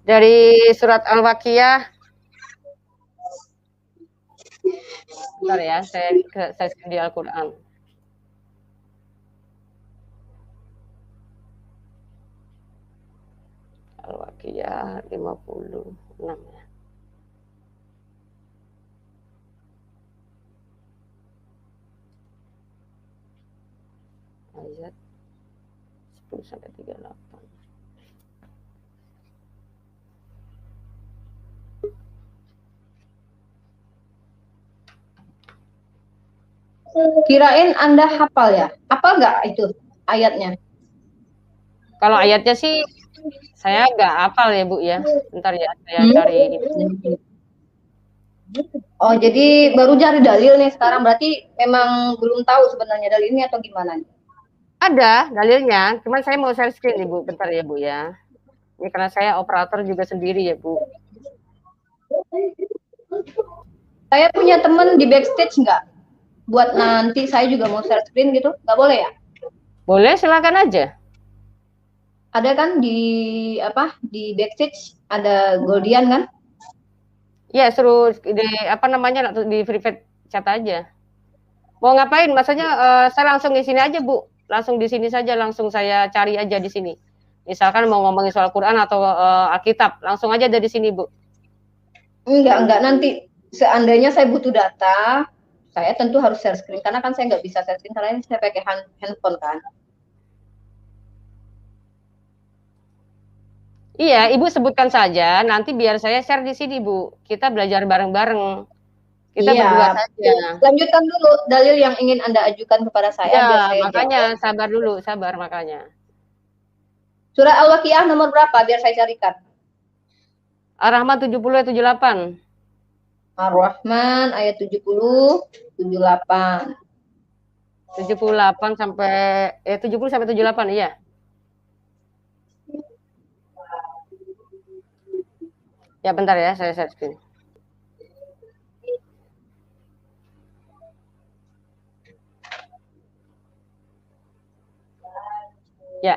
Dari surat Al-Waqiah. Bentar ya, saya di Al-Quran. Al-Waqiah 56 ya. Ayat 10 sampai 38. Kirain Anda hafal ya? Hafal nggak itu ayatnya? Kalau ayatnya sih saya nggak hafal ya Bu ya. Bentar ya, saya cari ini. Oh, jadi baru cari dalil nih sekarang. Berarti memang belum tahu sebenarnya dalilnya atau gimana? Ada dalilnya, cuman saya mau share screen nih Bu, bentar ya Bu ya. Ini karena saya operator juga sendiri ya Bu. Saya punya temen di backstage nggak? Buat nanti saya juga mau share screen gitu, nggak boleh ya? Boleh, silakan aja. Ada kan di di backstage ada Goldian kan? Iya, suruh di apa namanya di private chat aja. Mau ngapain? Maksudnya saya langsung di sini aja Bu. Langsung di sini saja, langsung saya cari aja di sini. Misalkan mau ngomongin soal Quran atau Alkitab, langsung aja dari sini Bu. Enggak. Nanti seandainya saya butuh data, saya tentu harus share screen. Karena kan saya nggak bisa share screen karena ini saya pakai handphone kan. Iya, Ibu sebutkan saja, nanti biar saya share di sini Bu. Kita belajar bareng-bareng. Kita Iya, berdua saja. lanjutkan dulu dalil yang ingin Anda ajukan kepada saya biar Ya, saya makanya jawab. sabar dulu, sabar makanya. Surah Al-Waqiah nomor berapa biar saya carikan? Ar-Rahman 70 78. Ar-Rahman ayat 70 78. 78 sampai 70 sampai 78 iya. Ya bentar ya, saya share screen. Ya.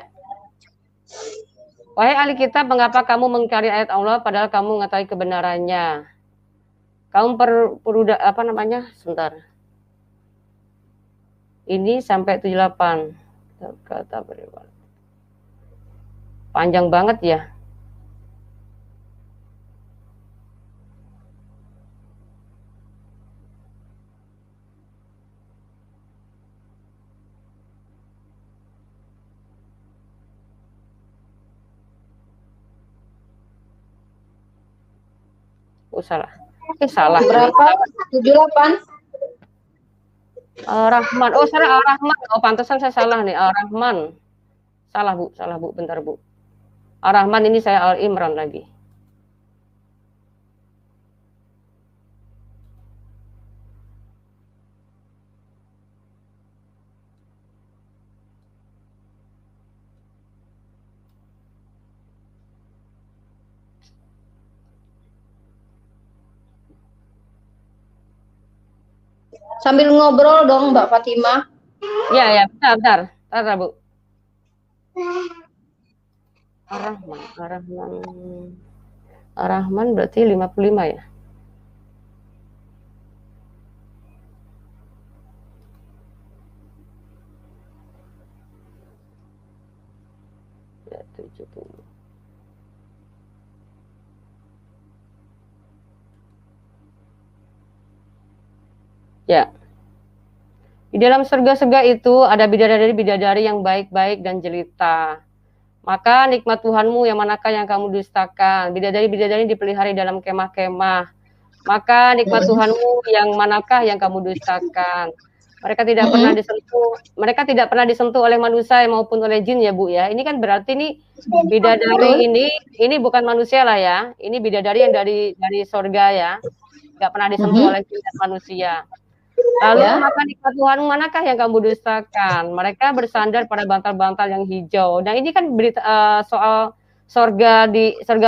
Wahai ahli kitab, mengapa kamu mengingkari ayat Allah padahal kamu mengetahui kebenarannya? Kamu perlu apa namanya? Sebentar. Ini sampai 78. Kata beriman. Panjang banget ya. Oh, salah. Salah. Berapa? 78. Rahman. Oh, salah Ar-Rahman. Oh, pantesan saya salah nih. Ar-Rahman. Salah, Bu. Salah, Bu. Bentar, Bu. Ar-Rahman ini saya Al-Imran lagi. Sambil ngobrol dong Mbak Fatimah. Ya, ya, bentar, Bu. Ar-Rahman berarti 55 ya? Ya, 70. Ya. Di dalam surga-surga itu ada bidadari-bidadari yang baik-baik dan jelita. Maka nikmat Tuhanmu yang manakah yang kamu dustakan? Bidadari-bidadari dipelihara dalam kemah-kemah. Maka nikmat Tuhanmu yang manakah yang kamu dustakan? Mereka tidak pernah disentuh oleh manusia maupun oleh jin ya Bu ya. Ini kan berarti nih bidadari ini bukan manusia lah ya. Ini bidadari yang dari surga ya. Nggak pernah disentuh oleh jin dan manusia. Lalu maka nikmat Tuhanmu manakah yang kamu dustakan? Mereka bersandar pada bantal-bantal yang hijau. Nah ini kan berita soal surga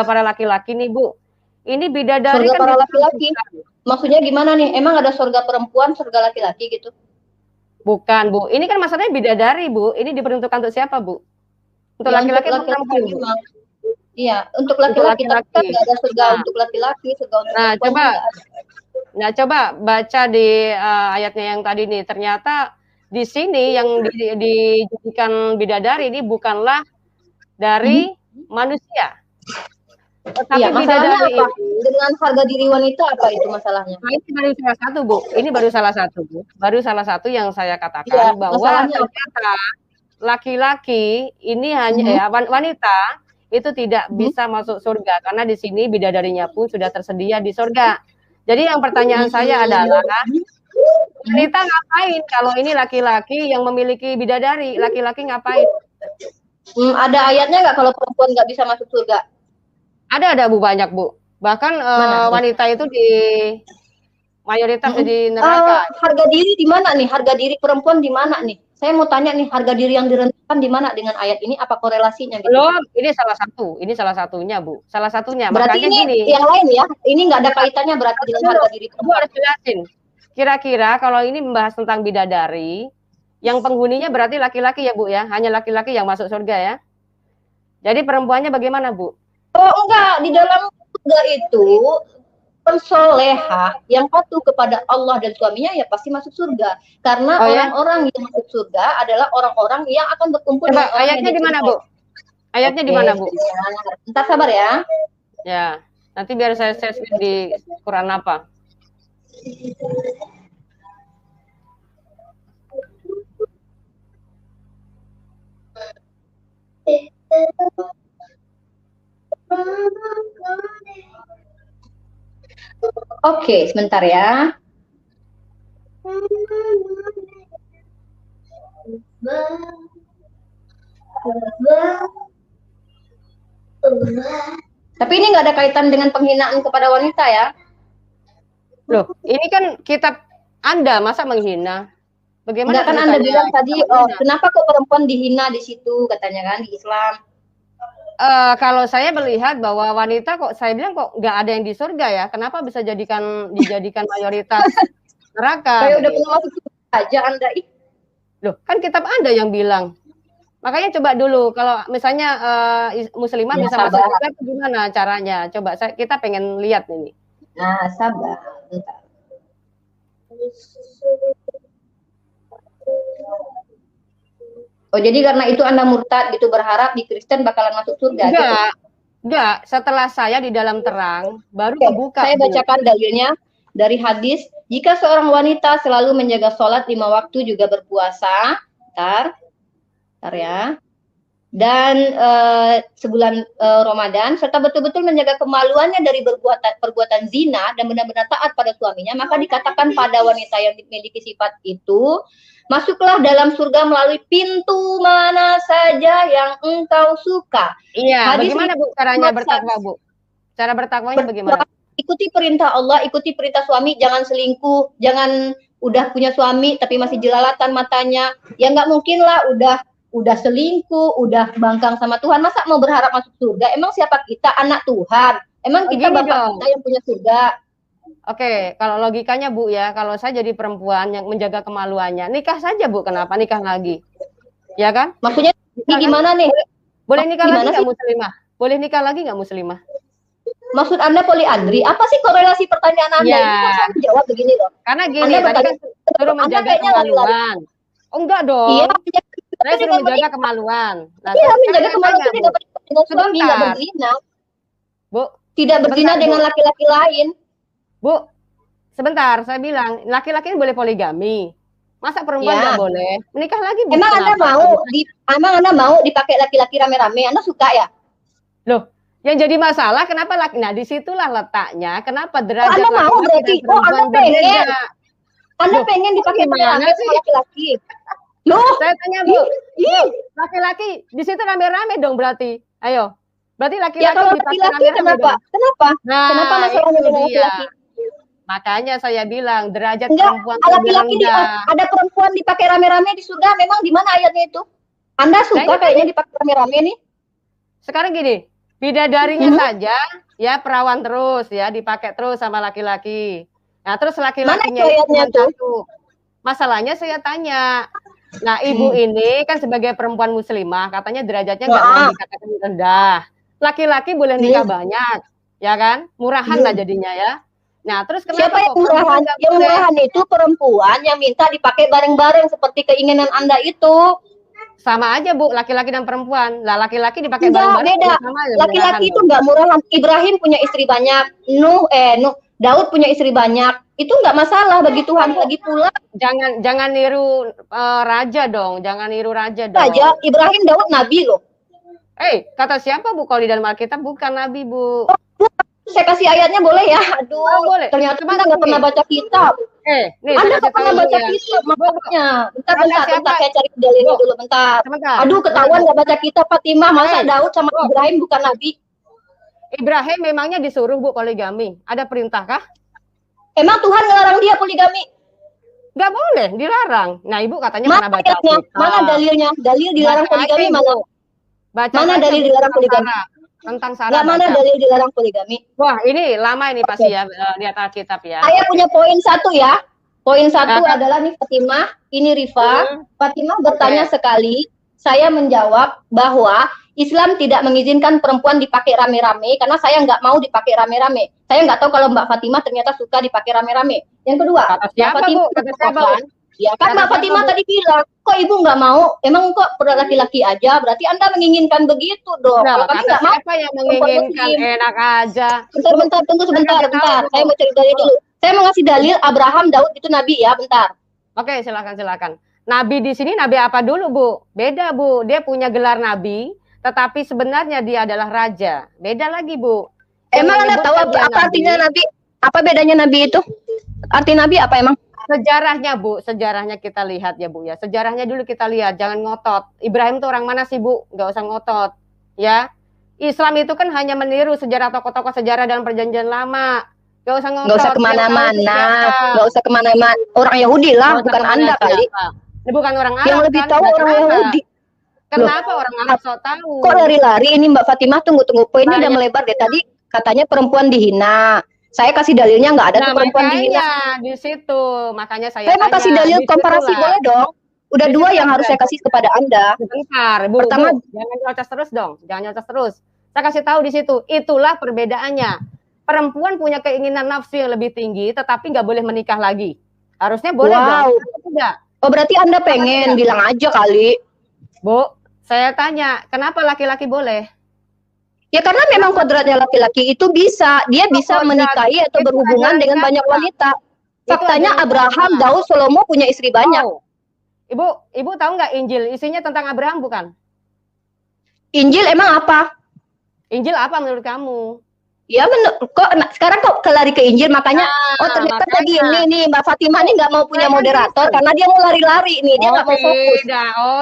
para laki-laki nih Bu. Ini bidadari surga kan para laki-laki. Maksudnya gimana nih? Emang ada surga perempuan, surga laki-laki gitu? Bukan Bu. Ini kan maksudnya bidadari Bu. Ini diperuntukkan untuk siapa Bu? Untuk laki-laki atau perempuan? Iya, untuk Untuk laki-laki, tapi kan laki-laki. nggak ada surga Nah, untuk laki-laki, surga untuk nah perempuan coba, kan nggak ada. nah coba baca di ayatnya yang tadi nih. Ternyata di sini yang dijadikan bidadari ini bukanlah dari manusia, Iya, tetapi masalahnya bidadari apa? itu. Dengan harga diri wanita apa itu masalahnya? Nah, ini baru salah satu, Bu. Ini baru salah satu, Bu. Baru salah satu yang saya Iya, katakan bahwa masalahnya apa? ternyata laki-laki ini hanya Mhm, wanita itu tidak mhm, bisa masuk surga karena di sini bidadarinya pun sudah tersedia di surga. Jadi yang pertanyaan saya adalah mhm. wanita ngapain kalau ini laki-laki yang memiliki bidadari? Laki-laki ngapain? Ada ayatnya nggak kalau perempuan nggak bisa masuk surga? Ada Bu, banyak Bu. Bahkan Mana nih? wanita itu di mayoritas Mhm. di neraka. Harga diri di mana nih? Harga diri perempuan di mana nih? Saya mau tanya nih, harga diri yang direndahkan di mana dengan ayat ini? Apa korelasinya gitu? Belum, ini salah satunya Bu. Salah satunya. Berarti Makanya ini gini, yang lain ya? Ini nggak ada ya, kaitannya berarti dengan dulu, harga diri Ibu perempuan? harus jelasin. Kira-kira kalau ini membahas tentang bidadari, yang penghuninya berarti laki-laki ya Bu ya? Hanya laki-laki yang masuk surga ya? Jadi perempuannya bagaimana Bu? Oh enggak, di dalam surga itu pensoleha yang patuh kepada Allah dan suaminya ya pasti masuk surga. Karena Oh ya? orang-orang yang masuk surga adalah orang-orang yang akan berkumpul Coba dengan orang yang ayatnya di mana dicintai. Bu? Ayatnya di Oke, mana Bu? ntar sabar ya. Ya, nanti biar saya share di Quran apa? Oke, sebentar ya. Tapi ini nggak ada kaitan dengan penghinaan kepada wanita ya. Loh, ini kan kitab Anda, masa menghina? Bagaimana Enggak kan Anda ceritanya bilang kita tadi, oh, menghina? kenapa kok perempuan dihina di situ katanya kan di Islam. Kalau saya melihat bahwa wanita kok saya bilang kok nggak ada yang di surga ya, kenapa bisa dijadikan mayoritas neraka Kayak udah begitu? pernah masuk surga aja Anda. Ih, Loh, kan kitab Anda yang bilang. Makanya coba dulu kalau misalnya muslimah ya bisa masuk sabar. surga itu gimana caranya? Coba kita pengen lihat ini. Nah, sabar. Bentar. Oh, jadi karena itu Anda murtad gitu berharap di Kristen bakalan masuk surga gitu. Enggak. Setelah saya di dalam terang baru Oke, kebuka. saya bacakan dalilnya dari hadis. Jika seorang wanita selalu menjaga sholat 5 waktu juga berpuasa, bentar ya. Dan sebulan Ramadan serta betul-betul menjaga kemaluannya dari perbuatan zina dan benar-benar taat pada suaminya, maka dikatakan pada wanita yang memiliki sifat itu, masuklah dalam surga melalui pintu mana saja yang engkau suka. Iya, Hadis bagaimana Bu caranya bertakwa Bu? Cara bertakwanya bagaimana? Ikuti perintah Allah, ikuti perintah suami, jangan selingkuh, jangan udah punya suami tapi masih jelalatan matanya. Ya nggak mungkin lah udah selingkuh, udah bangkang sama Tuhan, masa mau berharap masuk surga? Emang siapa kita? Anak Tuhan. Emang kita bapak kita yang punya surga? Oke, kalau logikanya Bu ya, kalau saya jadi perempuan yang menjaga kemaluannya, nikah saja Bu, kenapa nikah lagi? Ya kan? Maksudnya ini gimana nih? Boleh nikah lagi nggak muslimah? Boleh nikah lagi nggak muslimah? Maksud Anda poliandri? Apa sih korelasi pertanyaan Anda? Ini kok saya menjawab begini loh. Karena gini, tadi kan suruh menjaga kemaluan. Oh enggak dong. Iya, saya suruh menjaga kemaluan. Nah, iya, menjaga kemaluan itu tidak dengan suami, nggak berzina. Bu, tidak berzina dengan laki-laki lain. Bu, sebentar, saya bilang laki-laki boleh poligami. Masa perempuan nggak boleh? Menikah lagi Bu. Emang Anda mau dipakai laki-laki rame-rame? Anda suka ya? Loh, yang jadi masalah kenapa laki? Nah, disitulah letaknya. Kenapa derajat Anda mau berarti? Oh, Anda pengen. Anda pengen dipakai rame-rame sama laki-laki? Loh, saya tanya Bu, laki-laki di situ rame-rame dong berarti. Ayo, berarti laki-laki ya, kalau laki-laki kenapa? Kenapa? Nah, kenapa masalahnya dengan laki-laki? Makanya saya bilang derajat perempuan laki-laki ada perempuan dipakai rame-rame di surga, memang di mana ayatnya itu? Anda suka kayaknya dipakai rame-rame nih? Sekarang gini, bidadarinya saja ya perawan terus ya, dipakai terus sama laki-laki. Nah, terus laki-lakinya itu satu. Masalahnya saya tanya, nah ibu ini kan sebagai perempuan muslimah katanya derajatnya nggak mau dikatakan rendah. Laki-laki boleh nikah banyak, ya kan? Murahan lah jadinya ya. Nah, terus kenapa Siapa yang murahan? Yang murahan itu perempuan yang minta dipakai bareng-bareng seperti keinginan Anda itu. Sama aja Bu, laki-laki dan perempuan. Lah laki-laki dipakai Enggak, bareng-bareng beda. sama aja Laki-laki itu dong. enggak murahan. Ibrahim punya istri banyak. Daud punya istri banyak. Itu enggak masalah bagi Tuhan. Lagi pula jangan niru raja dong, jangan niru raja dong. Raja Ibrahim Daud nabi loh. Kata siapa Bu kalau di dalam Alkitab bukan nabi Bu? Saya kasih ayatnya boleh ya? Aduh, boleh. ternyata Anda nggak pernah baca kitab. Nih, Anda nggak pernah baca kitab, makanya. Bentar, saya cari dalilnya dulu, bentar. Aduh, ketahuan nggak baca kitab, Fatimah. Masa Daud sama Ibrahim bukan nabi? Ibrahim memangnya disuruh Bu poligami? Ada perintah kah? Emang Tuhan ngelarang dia poligami? Nggak boleh, dilarang. Nah, Ibu katanya mana baca kitab. Mana dalilnya? Dalil dilarang poligami mana? Mana dalil dilarang poligami? Tentang syarat. Nggak mana dalil dilarang poligami? Wah, ini lama ini pasti ya lihat Alkitab ya. Saya punya poin satu ya. Poin satu adalah nih Fatimah, ini Rifa. Fatimah bertanya sekali, saya menjawab bahwa Islam tidak mengizinkan perempuan dipakai rame-rame karena saya nggak mau dipakai rame-rame. Saya nggak tahu kalau Mbak Fatimah ternyata suka dipakai rame-rame. Yang kedua, Mbak Fatimah, ya kan Mbak Fatimah tadi bilang, kok Ibu nggak mau? Emang kok laki-laki aja? Berarti Anda menginginkan begitu dong. Kalau kami nggak mau, siapa yang menginginkan enak aja? Bentar, tunggu sebentar. Saya mau cari dalil dulu. Saya mau ngasih dalil Abraham, Daud itu nabi ya, bentar. Oke, silakan. Nabi di sini nabi apa dulu, Bu? Beda, Bu. Dia punya gelar nabi, tetapi sebenarnya dia adalah raja. Beda lagi, Bu. Emang Anda tahu apa artinya nabi? Apa bedanya nabi itu? Arti nabi apa emang? Sejarahnya, Bu. Sejarahnya kita lihat ya, Bu ya. Sejarahnya dulu kita lihat, jangan ngotot. Ibrahim tuh orang mana sih, Bu? Nggak usah ngotot. Ya. Islam itu kan hanya meniru sejarah tokoh-tokoh sejarah dalam perjanjian lama. Nggak usah ngotot. Nggak usah kemana-mana. Orang Yahudi lah, bukan Anda kali. Ini bukan orang Arab. Yang lebih tahu orang Yahudi. Kenapa orang Arab so tahu? Kok lari-lari ini Mbak Fatimah? Tunggu. Poinnya udah melebar deh. Tadi katanya perempuan dihina. Saya kasih dalilnya nggak ada tuh perempuan dihina. Di situ, makanya saya mau kasih dalil komparasi boleh dong. Udah dua yang harus saya kasih kepada Anda. Sebentar, Bu. Pertama, jangan nyocas terus dong. Jangan nyocas terus. Saya kasih tahu di situ. Itulah perbedaannya. Perempuan punya keinginan nafsu yang lebih tinggi, tetapi nggak boleh menikah lagi. Harusnya boleh dong. Tidak. Oh, berarti Anda pengen bilang aja kali. Bu, saya tanya, kenapa laki-laki boleh? Ya karena memang kodratnya laki-laki itu dia bisa menikahi atau berhubungan dengan banyak wanita. Faktanya Abraham, Daud, Salomo punya istri banyak. Ibu tahu nggak Injil isinya tentang Abraham bukan? Injil emang apa? Injil apa menurut kamu? Ya sekarang kok kelari ke Injil makanya ternyata tadi ini Mbak Fatimah ini nggak mau punya moderator karena dia mau lari-lari nih, dia nggak mau fokus.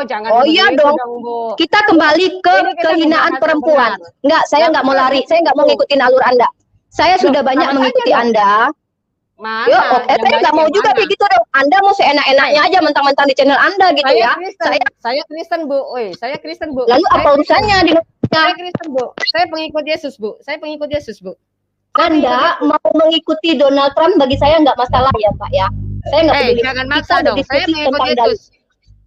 Jangan iya dong. Kita kembali ke kehinaan perempuan. Saya nggak mau lari, saya nggak mau ngikutin alur Anda. Saya sudah banyak mengikuti Anda. Saya nggak mau juga begitu dong. Anda mau seenak-enaknya aja mentang-mentang di channel Anda gitu ya. Saya Kristen Bu, saya Kristen Bu. Lalu apa urusannya di Saya Kristen Bu, saya pengikut Yesus Bu, saya pengikut Yesus Bu. Anda mau mengikuti Donald Trump bagi saya nggak masalah ya Pak ya. Saya nggak peduli. Jangan maksa dong, saya mengikut Yesus.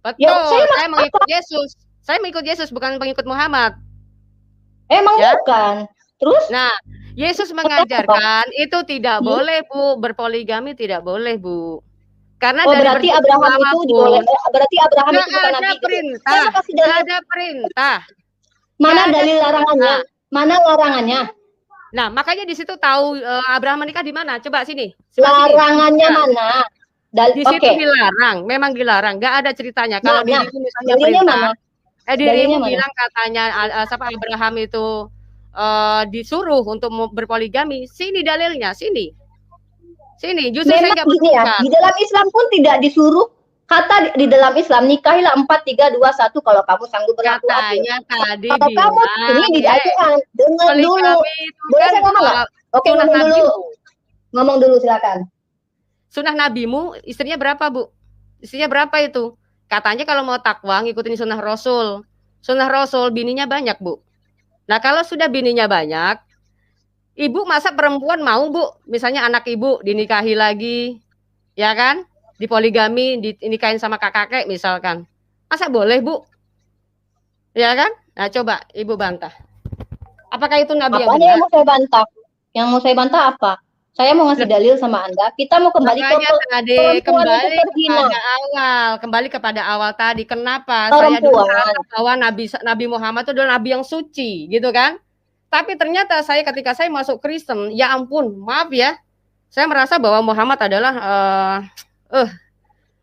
Betul, saya mengikut Yesus. Saya mengikut Yesus bukan pengikut Muhammad. Emang bukan. Terus? Nah, Yesus mengajarkan itu tidak boleh Bu, berpoligami tidak boleh Bu. Karena berarti Abraham itu boleh. Berarti Abraham itu bukan nabi. Ada perintah. Mana dalil larangannya? Mana larangannya? Nah, makanya di situ tahu Abraham menikah di mana? Coba sini. Larangannya mana? Di situ dilarang, memang dilarang. Nggak ada ceritanya. Kalau dirimu misalnya perintah, dirimu bilang katanya Abraham itu disuruh untuk berpoligami. Sini dalilnya, sini. Justru saya nggak di dalam Islam pun tidak disuruh. Kata di dalam Islam nikahilah 4, 3, 2, 1 kalau kamu sanggup berlaku adil. Tadi kalau kamu ini didajikan dengar dulu. Boleh saya ngomong nggak? Oke, ngomong dulu silakan. Sunnah nabimu istrinya berapa Bu? Istrinya berapa itu? Katanya kalau mau takwa ngikutin sunnah Rasul. Sunnah Rasul bininya banyak Bu. Nah kalau sudah bininya banyak, ibu masa perempuan mau Bu? Misalnya anak ibu dinikahi lagi, ya kan? Dipoligami, dinikahin sama kakek misalkan. Masa boleh Bu? Ya kan? Nah coba Ibu bantah. Apakah itu nabi yang Apanya benar? yang mau saya bantah? Yang mau saya bantah apa? Saya mau ngasih dalil sama Anda. Kita mau kembali ke Makanya tadi perempuan itu kembali terhina. kepada awal, kembali kepada awal tadi. Kenapa saya dulu Perempuan. menganggap bahwa Nabi Muhammad itu adalah nabi yang suci, gitu kan? Tapi ternyata ketika saya masuk Kristen, ya ampun, maaf ya, saya merasa bahwa Muhammad adalah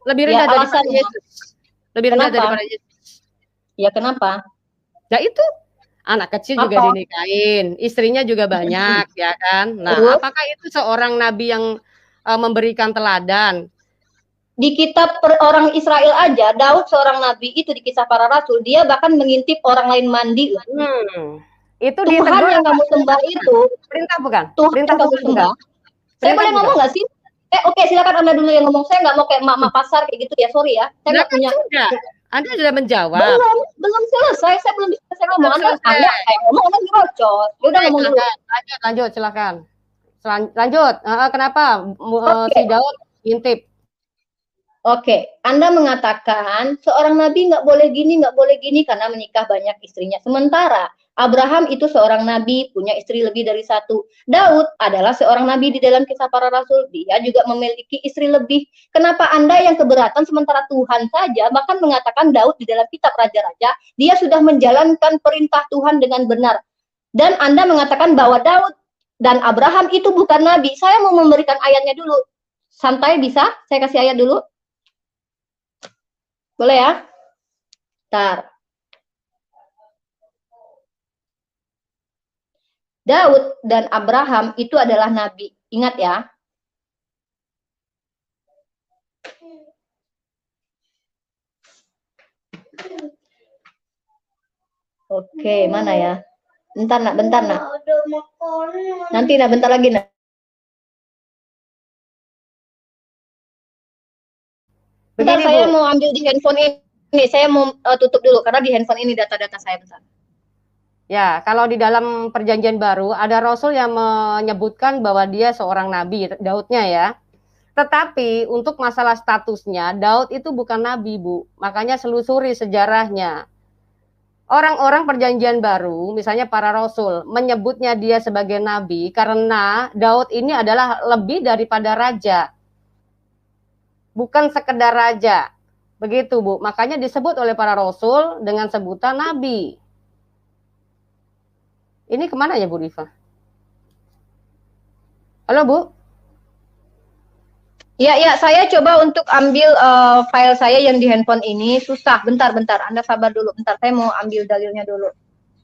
lebih Ya rendah daripada alasannya. Yesus. Lebih rendah Kenapa? daripada Yesus. Ya kenapa? Ya itu, anak kecil juga Apa? dinikahin, istrinya juga banyak, ya kan? Nah, Terus apakah itu seorang nabi yang memberikan teladan? di kitab orang Israel aja, Daud seorang nabi itu di kisah para rasul, dia bahkan mengintip orang lain mandi. Itu Tuhan ditegur yang apa? kamu sembah itu, Perintah bukan? Tuhan Perintah yang kamu Tuhan bukan? sembah. Saya Perintah boleh bukan? ngomong nggak sih? Oke, silakan Anda dulu yang ngomong. Saya nggak mau kayak mak-mak pasar kayak gitu ya, sorry ya. Saya Nah nggak kan punya. sudah, Anda sudah menjawab. Belum selesai. Saya belum bisa selesai ngomong. Belum selesai. Saya ngomong, Anda dirocot. Ya udah ngomong dulu. Lanjut, silakan. Lanjut. Kenapa si Oke, Daud intip? Oke, Anda mengatakan seorang nabi nggak boleh gini, nggak boleh gini karena menikah banyak istrinya. Sementara Abraham itu seorang nabi, punya istri lebih dari satu. Daud adalah seorang nabi di dalam kisah para rasul. Dia juga memiliki istri lebih. Kenapa Anda yang keberatan sementara Tuhan saja bahkan mengatakan Daud di dalam kitab Raja-Raja, dia sudah menjalankan perintah Tuhan dengan benar. Dan Anda mengatakan bahwa Daud dan Abraham itu bukan nabi. Saya mau memberikan ayatnya dulu. Santai bisa? Saya kasih ayat dulu. Boleh ya? Bentar. Daud dan Abraham itu adalah nabi. Ingat ya. Oke, mana ya? Bentar nak. Nanti nak, bentar lagi nak. Bentar, Begini, saya Bu. mau ambil di handphone ini. Saya mau tutup dulu karena di handphone ini data-data saya bentar. Ya, kalau di dalam perjanjian baru ada rasul yang menyebutkan bahwa dia seorang nabi, Daudnya ya. Tetapi untuk masalah statusnya, Daud itu bukan nabi, Bu. Makanya selusuri sejarahnya. Orang-orang perjanjian baru, misalnya para rasul, menyebutnya dia sebagai nabi karena Daud ini adalah lebih daripada raja. Bukan sekedar raja. Begitu, Bu. Makanya disebut oleh para rasul dengan sebutan nabi. Ini kemana ya, Bu Rifa? Halo, Bu? Ya, saya coba untuk ambil file saya yang di handphone ini. Susah, bentar. Anda sabar dulu, bentar. Saya mau ambil dalilnya dulu.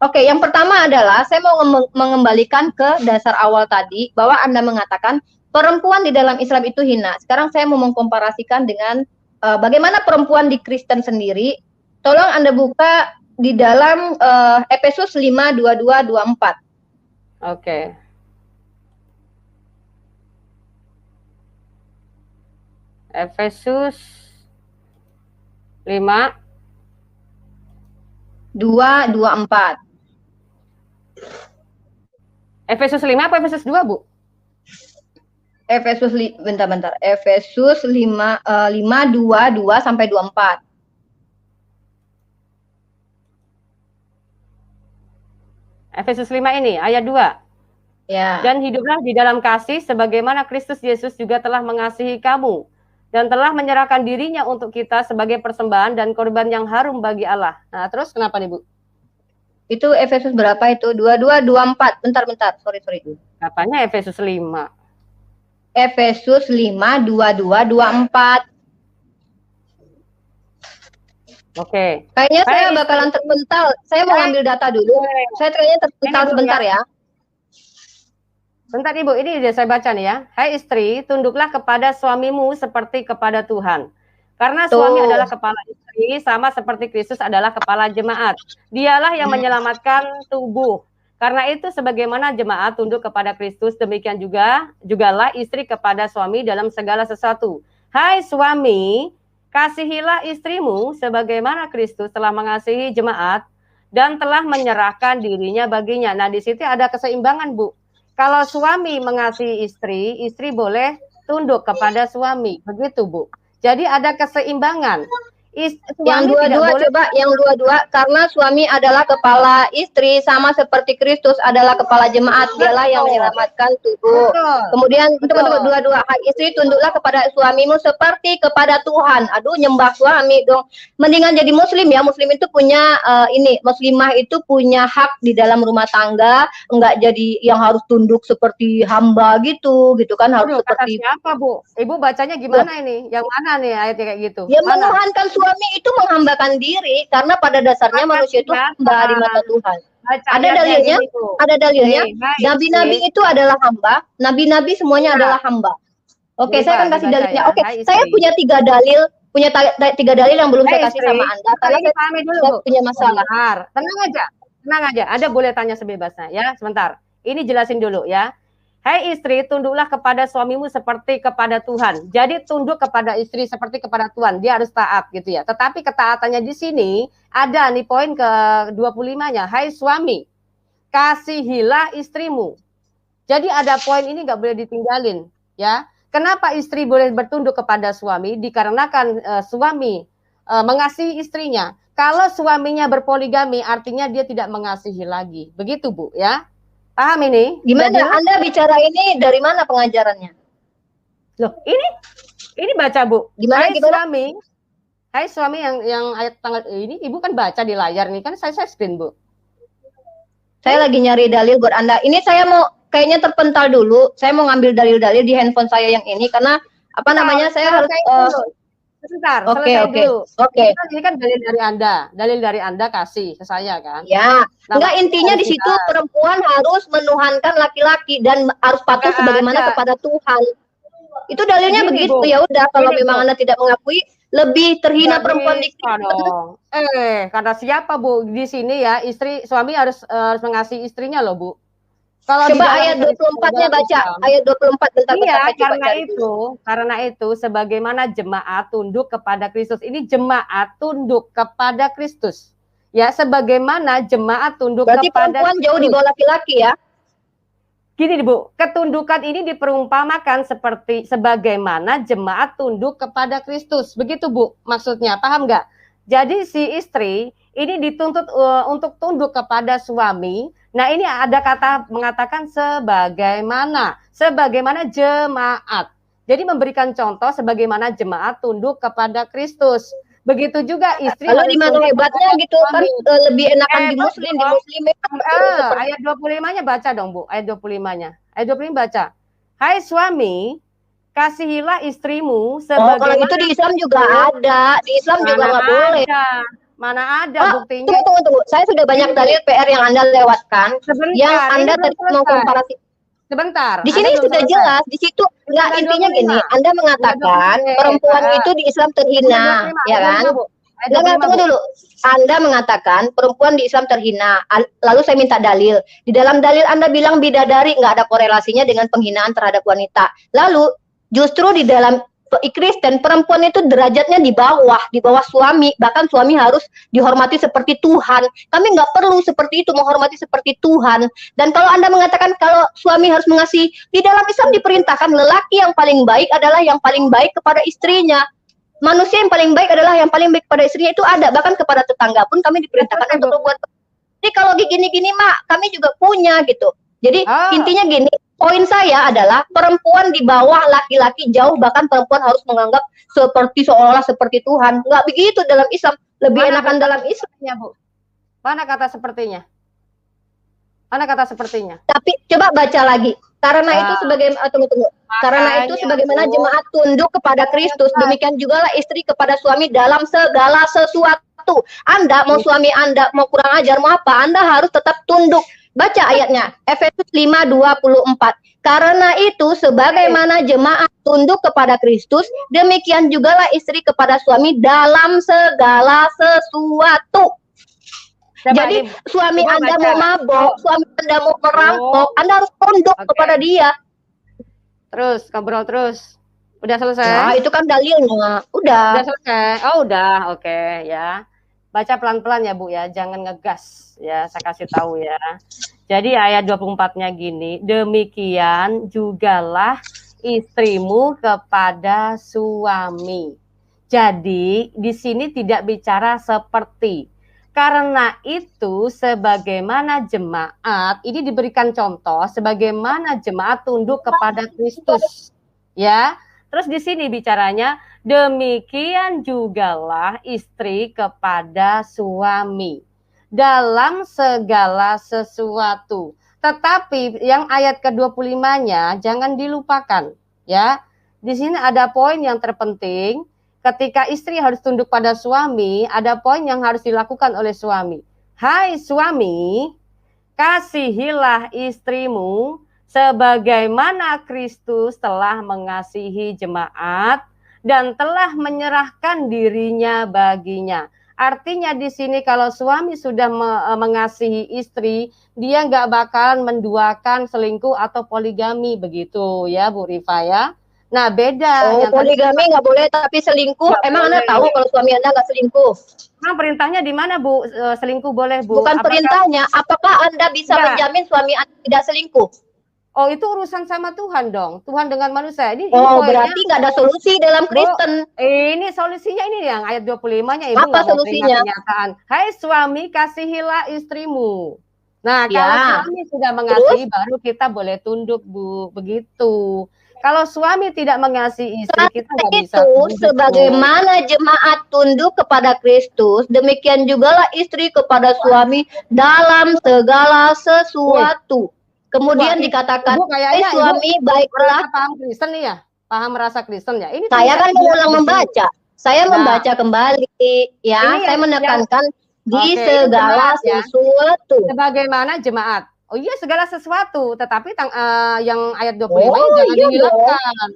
Oke, yang pertama adalah saya mau mengembalikan ke dasar awal tadi, bahwa Anda mengatakan perempuan di dalam Islam itu hina. Sekarang saya mau mengkomparasikan dengan bagaimana perempuan di Kristen sendiri. Tolong Anda buka di dalam Efesus 5:22-24. Oke. Efesus 5 2:24. Efesus 5 apa Efesus 2, Bu? Bentar. Efesus 5:22 sampai 24. Efesus 5 ini ayat 2. Ya. Dan hiduplah di dalam kasih sebagaimana Kristus Yesus juga telah mengasihi kamu dan telah menyerahkan dirinya untuk kita sebagai persembahan dan korban yang harum bagi Allah. Nah, terus kenapa nih, Bu? Itu Efesus berapa itu? 22-24. Bentar. Sorry. Katanya Efesus 5. Efesus 5:22-24. Oke. Kayaknya saya bakalan terpental. Saya mau ambil data dulu. Saya kayaknya terpental sebentar ya. Bentar Ibu, ini saya baca nih ya. Hai istri, tunduklah kepada suamimu seperti kepada Tuhan. Karena suami adalah kepala istri, sama seperti Kristus adalah kepala jemaat. Dialah yang menyelamatkan tubuh. Karena itu sebagaimana jemaat tunduk kepada Kristus, demikian jugalah istri kepada suami dalam segala sesuatu. Hai suami, kasihilah istrimu sebagaimana Kristus telah mengasihi jemaat dan telah menyerahkan dirinya baginya. Nah, di situ ada keseimbangan, Bu. Kalau suami mengasihi istri, istri boleh tunduk kepada suami. Begitu, Bu. Jadi ada keseimbangan. Yang dua-dua coba, yang dua-dua, karena suami adalah kepala istri, sama seperti Kristus adalah kepala jemaat, dialah yang menyelamatkan tubuh. Kemudian tunggu dua-dua, hai istri tunduklah kepada suamimu seperti kepada Tuhan. Aduh, nyembah suami dong. Mendingan jadi muslim ya. Muslim itu punya muslimah itu punya hak di dalam rumah tangga, enggak jadi yang harus tunduk seperti hamba gitu kan, harus seperti siapa, Bu? Ibu bacanya gimana ini? Yang mana nih ayatnya kayak gitu? Ya, menuhankan suami itu menghambakan diri, karena pada dasarnya manusia itu hamba di mata Tuhan. Ada dalilnya, ada dalilnya. Nabi-nabi itu adalah hamba, nabi-nabi semuanya adalah hamba. Oke, saya akan kasih dalilnya. Oke, saya punya tiga dalil yang belum saya kasih sama Anda, karena saya punya masalah. Tenang aja. Anda boleh tanya sebebasnya ya. Sebentar, ini jelasin dulu ya. Hai istri, tunduklah kepada suamimu seperti kepada Tuhan. Jadi tunduk kepada istri seperti kepada Tuhan. Dia harus taat gitu ya. Tetapi ketaatannya di sini ada nih poin ke-25-nya. Hai suami, kasihilah istrimu. Jadi ada poin ini nggak boleh ditinggalin ya. Kenapa istri boleh bertunduk kepada suami? Dikarenakan suami mengasihi istrinya. Kalau suaminya berpoligami, artinya dia tidak mengasihi lagi. Begitu Bu ya. Paham ini? Gimana Anda bicara ini dari mana pengajarannya? Loh, ini baca Bu. Gimana? Hai suami yang ayat tanggal ini Ibu kan baca di layar nih kan saya screen Bu. Saya lagi nyari dalil buat Anda. Ini saya mau kayaknya terpental dulu. Saya mau ngambil dalil-dalil di handphone saya yang ini karena saya harus sebentar, Oke. Ini kan dalil dari Anda kasih ke saya kan? Ya, enggak, intinya di situ perempuan harus menuhankan laki-laki dan harus patuh sebagaimana kepada Tuhan. Itu dalilnya begitu. Ya udah, kalau memang Anda tidak mengakui, lebih terhina perempuan di dong. Kata siapa Bu? Di sini ya, suami harus mengasihi istrinya loh Bu. Kalau coba ayat 24-nya baca, ayat 24 bentar. Iya, karena itu sebagaimana jemaat tunduk kepada Kristus. Ini jemaat tunduk kepada Kristus. Ya, sebagaimana jemaat tunduk berarti kepada perempuan Kristus. Jauh di bawah laki-laki ya. Gini Bu, ketundukan ini diperumpamakan sebagaimana jemaat tunduk kepada Kristus. Begitu Bu, maksudnya. Paham nggak? Jadi si istri ini dituntut untuk tunduk kepada suami. Nah, ini ada kata mengatakan sebagaimana jemaat. Jadi memberikan contoh sebagaimana jemaat tunduk kepada Kristus. Begitu juga istri. Lalu di mana hebatnya gitu kan, lebih enakan di muslim. Ayat 25-nya baca dong Bu, ayat 25-nya. Ayat 25 baca. Hai suami, kasihilah istrimu sebagaimana. Kalau itu di Islam juga ada. Di Islam juga nggak boleh. Mana ada buktinya? Tunggu. Saya sudah banyak dalil PR yang Anda lewatkan. Yang Anda tadi mau komparasi. Sebentar. Di sini sudah jelas. Di situ nggak, intinya gini. Anda mengatakan perempuan itu di Islam terhina, ya kan? Tunggu dulu. Anda mengatakan perempuan di Islam terhina. Lalu saya minta dalil. Di dalam dalil Anda bilang bidadari, nggak ada korelasinya dengan penghinaan terhadap wanita. Lalu justru di dalam Kristen perempuan itu derajatnya di bawah suami, bahkan suami harus dihormati seperti Tuhan. Kami nggak perlu seperti itu, menghormati seperti Tuhan. Dan kalau Anda mengatakan kalau suami harus mengasihi, di dalam Islam diperintahkan lelaki yang paling baik adalah yang paling baik kepada istrinya. Manusia yang paling baik adalah yang paling baik kepada istrinya, itu ada. Bahkan kepada tetangga pun kami diperintahkan untuk berbuat. Jadi kalau gini-gini mak, kami juga punya gitu. Jadi intinya gini, poin saya adalah perempuan di bawah laki-laki jauh, bahkan perempuan harus menganggap seolah-olah seperti Tuhan. Nggak begitu dalam Islam, lebih enakan dalam Islam ya Bu. Mana kata sepertinya? Mana kata sepertinya? Tapi coba baca lagi. Karena itu Karena itu sebagaimana jemaat tunduk kepada Kristus, demikian juga lah istri kepada suami dalam segala sesuatu. Anda mau suami Anda mau kurang ajar mau apa, Anda harus tetap tunduk. Baca ayatnya, Efesus 5:24. Karena itu sebagaimana jemaat tunduk kepada Kristus, demikian juga lah istri kepada suami dalam segala sesuatu. Jadi suami Anda mau mabok, suami Anda mau merampok, Anda harus tunduk kepada dia. Terus, ngobrol terus. Udah selesai? Nah, itu kan dalilnya. Udah selesai. Oh, udah. Oke, ya. Baca pelan-pelan ya Bu ya, jangan ngegas ya, saya kasih tahu ya. Jadi ayat 24-nya gini, demikian jugalah istrimu kepada suami. Jadi di sini tidak bicara seperti. Karena itu sebagaimana jemaat, ini diberikan contoh sebagaimana jemaat tunduk kepada Kristus. Ya. Terus di sini bicaranya demikian jugalah istri kepada suami dalam segala sesuatu. Tetapi yang ayat ke-25-nya jangan dilupakan, ya. Di sini ada poin yang terpenting, ketika istri harus tunduk pada suami, ada poin yang harus dilakukan oleh suami. Hai suami, kasihilah istrimu sebagaimana Kristus telah mengasihi jemaat dan telah menyerahkan dirinya baginya. Artinya di sini kalau suami sudah mengasihi istri, dia nggak bakalan menduakan, selingkuh atau poligami, begitu ya Bu Rifa ya. Nah beda. Oh, yang poligami nggak boleh, tapi selingkuh. Emang Anda tahu kalau suami Anda nggak selingkuh? Nah, perintahnya di mana Bu? Selingkuh boleh Bu? Bukan perintahnya. Apakah Anda bisa menjamin suami Anda tidak selingkuh? Oh, itu urusan sama Tuhan dong. Tuhan dengan manusia. Ini berarti nggak ada solusi dalam Kristen. Ini solusinya ini yang ayat 25-nya. Ibu apa solusinya? Kenyataan. Hai suami, kasihilah istrimu. Nah, kalau suami sudah mengasihi, baru kita boleh tunduk, Bu. Begitu. Kalau suami tidak mengasihi istri, kita nggak bisa tunduk. Sebagaimana jemaat tunduk kepada Kristus, demikian jugalah istri kepada suami dalam segala sesuatu. Kemudian dikatakan, suami baiklah. Paham Kristen nih ya? Paham merasa Kristen ya? Ini saya kan mengulang membaca. Saya membaca kembali, ya. Saya menekankan di segala sesuatu. Sebagaimana jemaat. Oh iya, segala sesuatu. Tetapi yang ayat 25 jangan dihilangkan.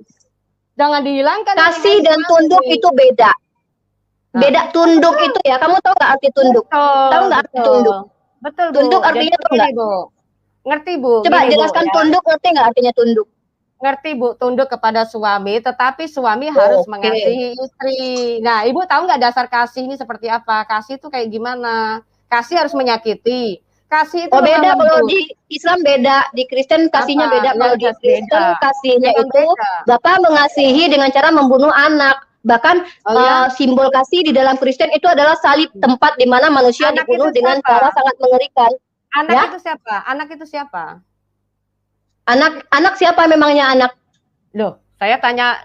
Jangan dihilangkan. Kasih dan tunduk itu beda. Beda tunduk itu ya. Kamu tahu nggak arti tunduk? Tahu nggak arti tunduk? Betul, Bu. Tunduk artinya apa enggak? Ngerti Bu. Coba jelaskan tunduk, ngerti nggak artinya tunduk? Ngerti Bu, tunduk kepada suami, tetapi suami harus mengasihi istri. Nah, Ibu tahu nggak dasar kasih ini seperti apa? Kasih itu kayak gimana? Kasih harus menyakiti. Kasih itu beda kalau di Islam beda, di Kristen kasihnya beda. Kalau di Kristen kasihnya itu Bapak mengasihi dengan cara membunuh anak. Bahkan simbol kasih di dalam Kristen itu adalah salib, tempat di mana manusia dibunuh dengan cara sangat mengerikan. Anak itu siapa? Anak itu siapa? Anak siapa memangnya anak? Loh, saya tanya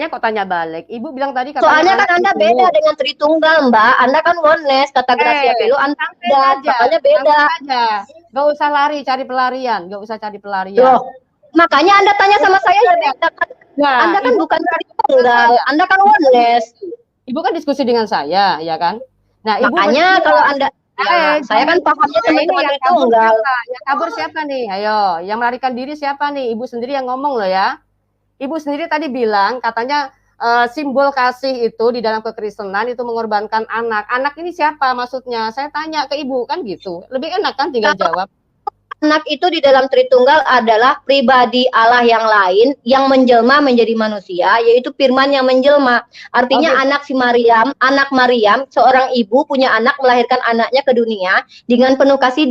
kok tanya balik. Ibu bilang tadi soalnya kan Anda beda dengan Tritunggal, Mbak. Anda kan oneness, kata Gracia Pelo, Anda makanya beda. Gak usah lari, cari pelarian. Gak usah cari pelarian. Loh, makanya Anda tanya sama saya ya beda. Anda kan bukan Tritunggal, Anda kan oneness. Ibu kan diskusi dengan saya, ya kan? Nah, Ibu makanya kalau Anda saya kan pahamnya teman-teman Tritunggal. Yang kabur siapa nih? Ayo, yang melarikan diri siapa nih? Ibu sendiri yang ngomong loh ya. Ibu sendiri tadi bilang katanya simbol kasih itu di dalam kekristenan itu mengorbankan anak. Anak ini siapa maksudnya? Saya tanya ke Ibu kan gitu. Lebih enak kan tinggal jawab. Anak itu di dalam Tritunggal adalah pribadi Allah yang lain yang menjelma menjadi manusia, yaitu Firman yang menjelma. Artinya anak Maryam, seorang ibu punya anak, melahirkan anaknya ke dunia dengan penuh kasih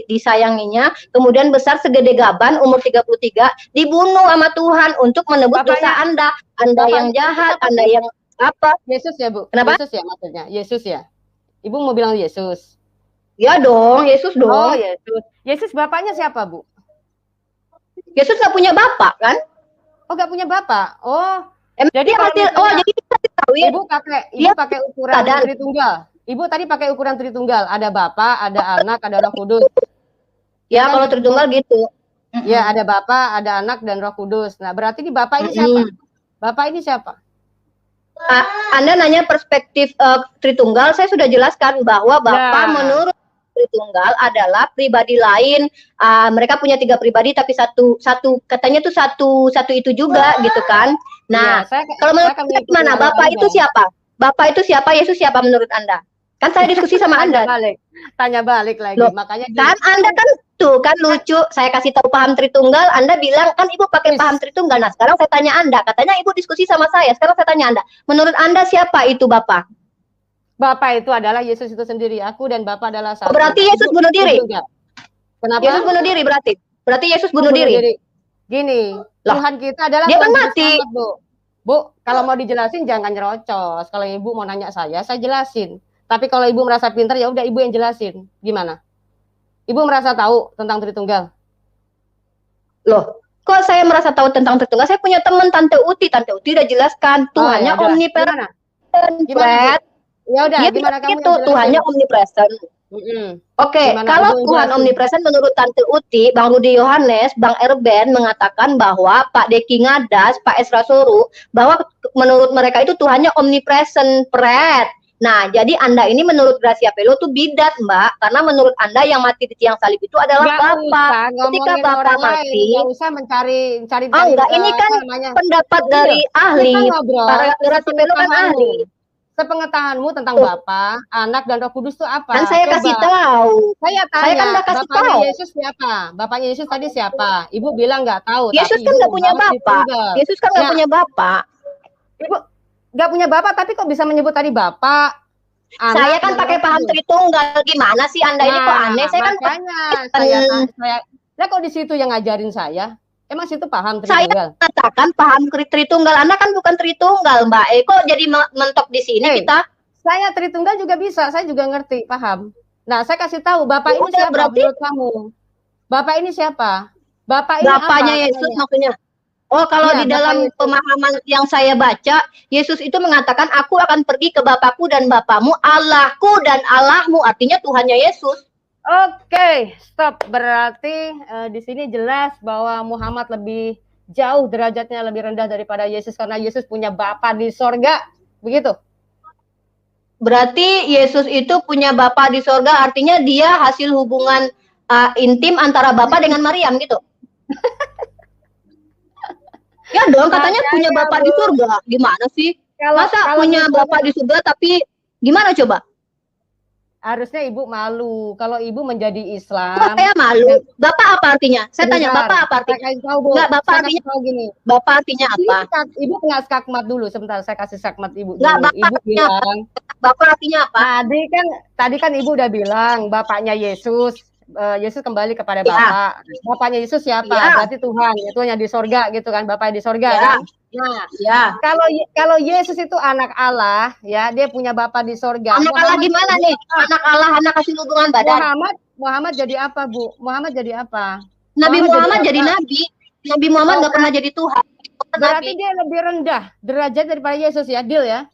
disayanginya, kemudian besar segede gaban, umur 33, dibunuh sama Tuhan untuk menebus dosa Anda yang jahat, Anda yang apa? Yesus ya, Bu? Kenapa? Yesus ya maksudnya? Yesus ya? Ibu mau bilang Yesus? Ya dong, Yesus dong. Oh, Yesus. Yesus bapaknya siapa, Bu? Yesus nggak punya bapak, kan? Oh, nggak punya bapak. Oh, jadi Ibu pakai ukuran Tritunggal. Ibu tadi pakai ukuran Tritunggal. Ada bapak, ada anak, ada Roh Kudus. Ya, kalau Tritunggal gitu. Ya, ada bapak, ada anak dan Roh Kudus. Nah, berarti di bapak ini siapa? Bapak ini siapa? Anda nanya perspektif Tritunggal, saya sudah jelaskan bahwa Bapak menurut Tritunggal adalah pribadi lain. Mereka punya 3 pribadi, tapi satu katanya tuh satu itu juga gitu kan. Nah, kalau menurut Anda gimana? Bapak itu siapa? Bapak itu siapa? Yesus siapa menurut Anda? Kan saya diskusi sama Anda. Tanya balik lagi. Loh, makanya kan Anda kan tuh kan lucu. Saya kasih tahu paham Tritunggal, Anda bilang kan Ibu pakai paham Tritunggal. Nah, sekarang saya tanya Anda. Katanya Ibu diskusi sama saya. Sekarang saya tanya Anda. Menurut Anda siapa itu Bapak? Bapak itu adalah Yesus itu sendiri. Aku dan Bapak adalah satu. Berarti Yesus bunuh diri. Kenapa? Yesus bunuh diri berarti. Berarti Yesus bunuh diri. Gini, Tuhan kita adalah Dia kan mati. Bu. Bu, kalau mau dijelasin jangan nyerocos. Kalau Ibu mau nanya saya jelasin. Tapi kalau Ibu merasa pintar, ya udah Ibu yang jelasin. Gimana? Ibu merasa tahu tentang Tritunggal? Loh, kok saya merasa tahu tentang Tritunggal? Saya punya teman Tante Uti udah jelaskan Tuhannya omnipresent. Gimana? Ya udah, gimana kamu itu Tuhannya omnipresent. Oke, kalau Tuhan omnipresent menurut Tante Uti, Bang Rudi Yohanes, Bang Erben mengatakan bahwa Pak Deki Ngadas, Pak Esra Soru, bahwa menurut mereka itu Tuhannya omnipresent, Pret. Nah, jadi Anda ini menurut Gracia Pelo tuh bidat, Mbak, karena menurut Anda yang mati di tiang salib itu adalah Bapak. Ketika Bapak mati, nggak usah mencari enggak, ini kan pendapat dari ahli. Gracia Pelo kan ahli. Sepengetahuanmu tentang Bapa, Anak, dan Roh Kudus itu apa? Kan saya kasih tahu. Saya tanya, saya kan kasih Bapaknya tahu. Yesus siapa? Bapaknya Yesus tadi siapa? Ibu bilang nggak tahu. Yesus kan nggak punya bapak. Yesus kan nggak punya bapak. Ibu nggak punya bapak, tapi kok bisa menyebut tadi bapak? Anak, saya kan pakai paham Tritunggal. Gimana sih Anda ini kok aneh? Saya kan saya kok di situ yang ngajarin saya. Emang situ paham Tritunggal? Saya katakan paham Tritunggal. Anda kan bukan Tritunggal, Mbak. Kok jadi mentok di sini kita? Saya Tritunggal juga bisa. Saya juga ngerti, paham. Nah, saya kasih tahu, Bapak ini siapa menurut kamu? Bapak ini siapa? Bapak ini Bapaknya apa, Yesus maksudnya? Oh, kalau di dalam pemahaman yang saya baca, Yesus itu mengatakan, aku akan pergi ke Bapakku dan Bapakmu, Allahku dan Allahmu. Artinya Tuhannya Yesus. Oke, stop. Berarti di sini jelas bahwa Muhammad lebih jauh derajatnya lebih rendah daripada Yesus karena Yesus punya Bapa di sorga, begitu? Berarti Yesus itu punya Bapa di sorga, artinya dia hasil hubungan intim antara Bapa dengan Maryam gitu. Ya dong, katanya punya Bapa di surga. Gimana sih? Masa punya Bapa di surga tapi gimana coba? Harusnya Ibu malu. Kalau Ibu menjadi Islam. Kok saya malu? Bapak apa artinya? Saya tanya, Bapak apa artinya? Enggak, Bapak artinya gini. Bapak artinya apa? Ibu kena skakmat dulu. Sebentar, saya kasih skakmat Ibu. Enggak, Bapak Ibu bilang. Bapak artinya apa? Tadi kan Ibu udah bilang Bapaknya Yesus. Yesus kembali kepada Bapa. Bapaknya Yesus siapa? Berarti Tuhan. Itu yang di sorga gitu kan. Bapak di sorga kan. Nah, kalau Yesus itu anak Allah, ya dia punya Bapa di sorga. Anak Allah gimana nih? Anak Allah, anak hasil hubungan badan. Muhammad jadi apa, Bu? Muhammad jadi apa? Nabi Muhammad jadi nabi. Nabi Muhammad nggak pernah jadi Tuhan. Berarti dia lebih rendah derajat daripada Yesus ya, Dil ya?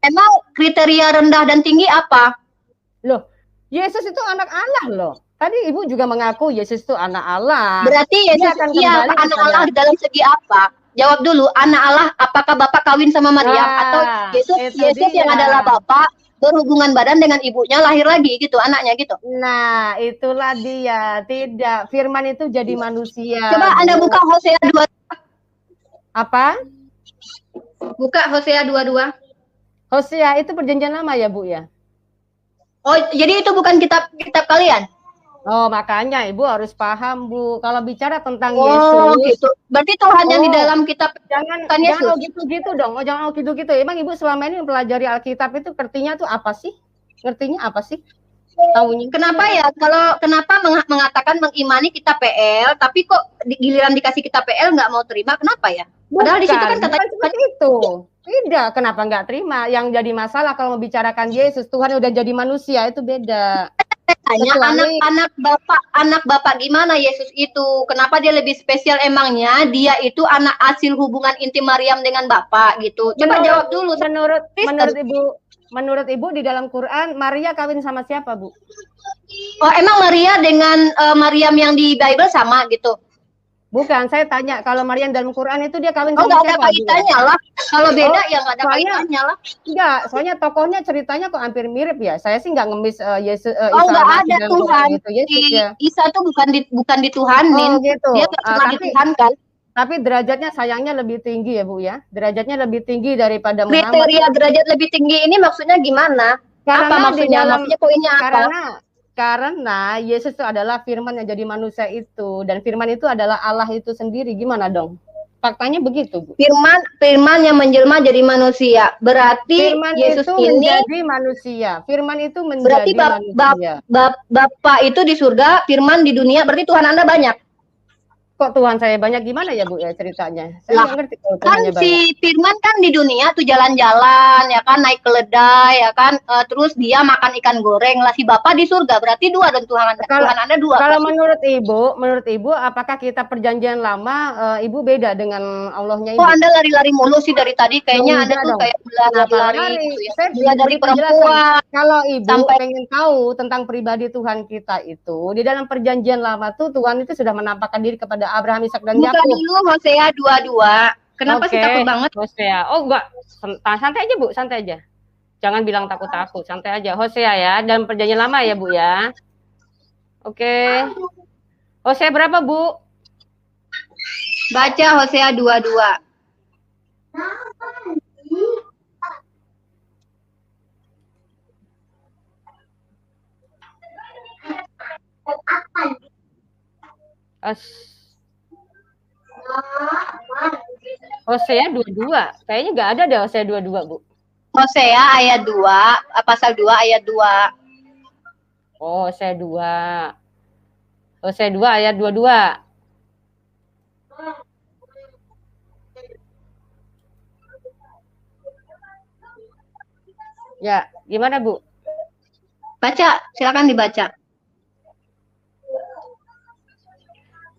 Emang kriteria rendah dan tinggi apa? Loh, Yesus itu anak Allah loh. Tadi Ibu juga mengaku Yesus itu anak Allah. Berarti Yesus iya anak Allah di dalam segi apa? Jawab dulu, anak Allah apakah Bapak kawin sama Maryam atau Yesus yang adalah Bapak berhubungan badan dengan ibunya lahir lagi gitu, anaknya gitu. Nah, itulah dia. Tidak, firman itu jadi manusia. Coba Anda buka Hosea 2. Apa? Buka Hosea 22. Hosea itu perjanjian lama ya, Bu ya? Oh, jadi itu bukan kitab kalian? Oh, makanya Ibu harus paham, Bu. Kalau bicara tentang Yesus, gitu. Berarti Tuhan yang di dalam kitab jangan gitu-gitu dong. Oh, jangan gitu-gitu. Emang Ibu selama ini mempelajari Alkitab itu ngertinya tuh apa sih? Ngertinya apa sih? Tahunya. Kenapa ya? Kenapa mengatakan mengimani kitab PL, tapi kok giliran dikasih kitab PL nggak mau terima? Kenapa ya? Padahal di situ kan katanya seperti itu. Tidak, kenapa nggak terima? Yang jadi masalah kalau membicarakan Yesus, Tuhan udah jadi manusia, itu beda. Tanya anak bapak gimana Yesus itu? Kenapa dia lebih spesial emangnya? Dia itu anak hasil hubungan intim Maryam dengan Bapak gitu. Coba jawab dulu. Menurut Ibu di dalam Quran Maria kawin sama siapa, Bu? Oh, emang Maria dengan Maryam yang di Bible sama gitu? Bukan, saya tanya kalau Maryam dalam Quran itu dia kawin sama siapa? Nggak ada kaitannya lah. Kalau beda ya nggak ada kaitannya lah. Enggak, soalnya tokohnya ceritanya kok hampir mirip ya. Saya sih nggak ngemis Yesus. Nggak ada Tuhan. Gitu, Yesus, ya. Isa tuh bukan dituhanin. Gitu. Dia nggak pernah dituhankan. Tapi derajatnya sayangnya lebih tinggi ya, Bu ya. Derajatnya lebih tinggi daripada Muhammad. Kriteria derajat lebih tinggi ini maksudnya gimana? Karena apa maksudnya? Maksudnya poinnya apa? Karena Yesus itu adalah firman yang jadi manusia itu, dan firman itu adalah Allah itu sendiri. Gimana dong? Faktanya begitu, Bu. Firman yang menjelma jadi manusia. Berarti firman Yesus itu ini menjadi manusia. Firman itu menjadi manusia. Bapak itu di surga, firman di dunia. Berarti Tuhan Anda banyak. Kok Tuhan saya banyak gimana ya Bu ya ceritanya? Saya nggak ngerti kalau Kan Tuhannya banyak. si Firman kan di dunia tuh jalan-jalan ya kan, naik keledai ya kan, terus dia makan ikan goreng lah. Si Bapak di surga, berarti dua dong Tuhan Anda dua. Kalau menurut Ibu, apakah kita perjanjian lama Ibu beda dengan Allahnya Kok Ibu? Anda lari-lari mulu sih dari tadi? Kayaknya Anda tuh kayak lari-lari gitu ya. Saya Dia dari beri penjelasan. perempuan Kalau Ibu sampai pengen tahu tentang pribadi Tuhan kita itu, di dalam perjanjian lama tuh Tuhan itu sudah menampakkan diri kepada Abraham, Ishak dan buka Yakub. dulu Hosea 22. Kenapa sih takut banget? Hosea. Oh enggak, santai aja Bu, santai aja. Jangan bilang takut-takut, santai aja. Hosea ya, dalam perjanjian lama ya Bu ya. Oke. Hosea berapa Bu? Baca Hosea 22. Hosea 22. Kayaknya nggak ada deh Hosea 22, Bu. Hosea ayat 2, pasal 2 ayat 2. Oh, Hosea 2. Hosea 2 ayat 22. Ya, gimana Bu? Baca, silakan dibaca.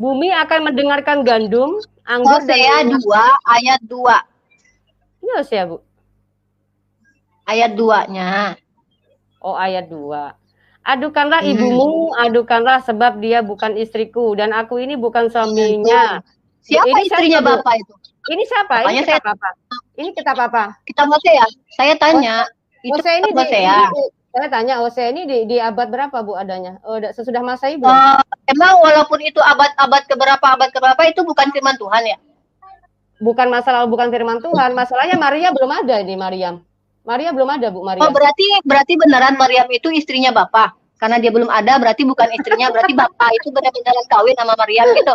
Bumi akan mendengarkan gandum, anggur Hosea 2 ayat 2. Ini Hosea, Bu. Ayat 2-nya. Oh, ayat 2. Adukanlah ibumu, adukanlah sebab dia bukan istriku dan aku ini bukan suaminya. Siapa ini istrinya siapa, Bapak itu? Ini siapa? Ini kitab apa? Ini kitab apa? Kitab Hosea. Saya tanya. Hosea ini saya tanya Hosea ini di abad berapa Bu adanya? Oh, sesudah Masehi belum? Emang walaupun itu abad keberapa itu bukan firman Tuhan ya? Bukan masalah bukan firman Tuhan, masalahnya Maria belum ada ini Maria belum ada Bu Maria. Oh berarti beneran Maryam itu istrinya Bapak? Karena dia belum ada berarti bukan istrinya, berarti Bapak itu benar-benar kawin sama Maryam gitu.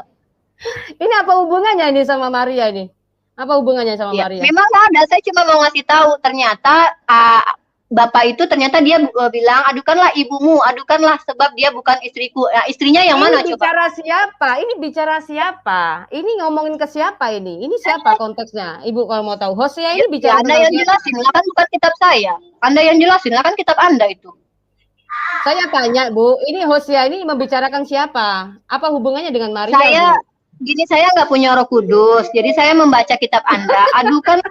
Ini apa hubungannya ini sama Maria ini? Apa hubungannya sama Maria? Memang ada, saya cuma mau ngasih tahu ternyata Bapak itu ternyata dia bilang adukanlah ibumu, adukanlah sebab dia bukan istriku. Nah, istrinya yang mana coba? Bicara siapa? Ini bicara siapa? Ini ngomongin ke siapa ini? Ini siapa konteksnya? Ibu kalau mau tahu. Hosea ini bicara Anda yang jelasin lah, kan bukan kitab saya. Anda yang jelasin lah, kan kitab Anda itu. Saya tanya Bu, ini Hosea ini membicarakan siapa? Apa hubungannya dengan Maria? Saya nggak punya Roh Kudus, jadi saya membaca kitab Anda. Adukanlah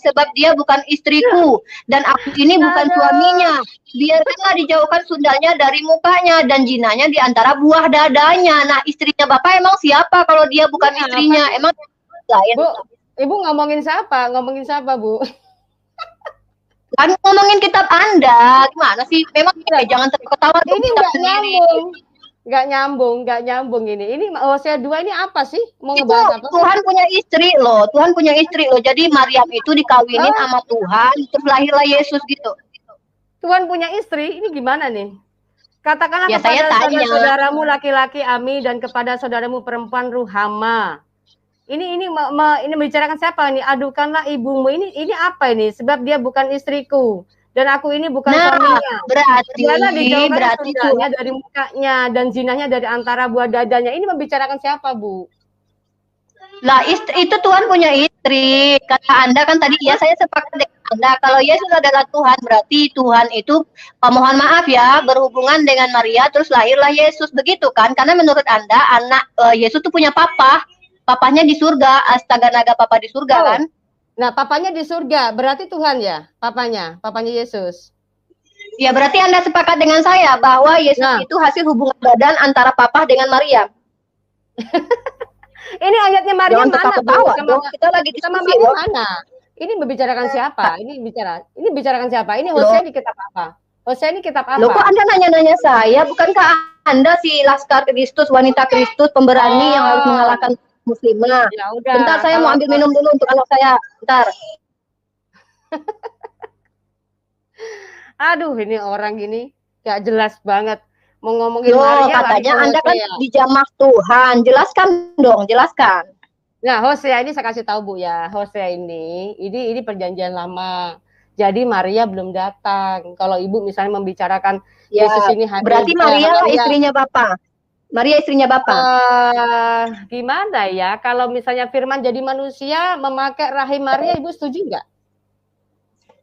sebab dia bukan istriku dan aku ini bukan suaminya. Biarkanlah dijauhkan sundalnya dari mukanya dan jinanya di antara buah dadanya. Nah, istrinya Bapak emang siapa kalau dia bukan istrinya? Emang lain. Bu, Ibu ngomongin siapa? Ngomongin siapa, Bu? Kan ngomongin kitab Anda. Gimana sih? Memang jangan terketawa ini nggak nyambung. Nggak nyambung ini. Ini Hosea 2 ini apa sih? Mau ngebahas apa? Tuhan punya istri loh. Tuhan punya istri loh. Jadi Maryam itu dikawinin sama Tuhan, terus lahirlah Yesus gitu. Tuhan punya istri? Ini gimana nih? Katakanlah ya, kepada saudaramu laki-laki Ami dan kepada saudaramu perempuan Ruhama. Ini membicarakan siapa nih? Adukanlah ibumu. Ini apa ini? Sebab dia bukan istriku. Dan aku ini bukan suaminya. Berarti Tuhannya dari mukanya dan zinahnya dari antara buah dadanya. Ini membicarakan siapa, Bu? Lah itu Tuhan punya istri. Kata Anda kan tadi ya, saya sepakat dengan Anda. Kalau Yesus adalah Tuhan, berarti Tuhan itu mohon maaf ya, berhubungan dengan Maria terus lahirlah Yesus, begitu kan? Karena menurut Anda anak Yesus tuh punya papa. Papanya di surga, astaga naga papa di surga kan? Nah, papanya di surga, berarti Tuhan ya, papanya Yesus. Ya, berarti Anda sepakat dengan saya bahwa Yesus itu hasil hubungan badan antara papa dengan Maria. Ini ayatnya Maria mana? Kita lagi sama Maria mana? Ini membicarakan siapa? Ini bicarakan siapa? Ini Hosea di kitab apa? Hosea ini kitab apa? Loh, kok Anda nanya-nanya saya? Bukankah Anda si Laskar Kristus, wanita Kristus, pemberani yang harus mengalahkan muslimah? Ya udah. Bentar, saya mau ambil minum dulu untuk anak saya. Bentar. Aduh, ini orang gini gak jelas banget. Mau ngomongin Maria katanya Anda kan dijamah Tuhan. Jelaskan dong, jelaskan. Nah, Hosea ini saya kasih tahu Bu ya. Hosea ini perjanjian lama. Jadi Maria belum datang. Kalau Ibu misalnya membicarakan Yesus ini hadir. Berarti Maria istrinya Bapak. Maria istrinya Bapa. Gimana ya? Kalau misalnya Firman jadi manusia memakai rahim Maria, Ibu setuju nggak?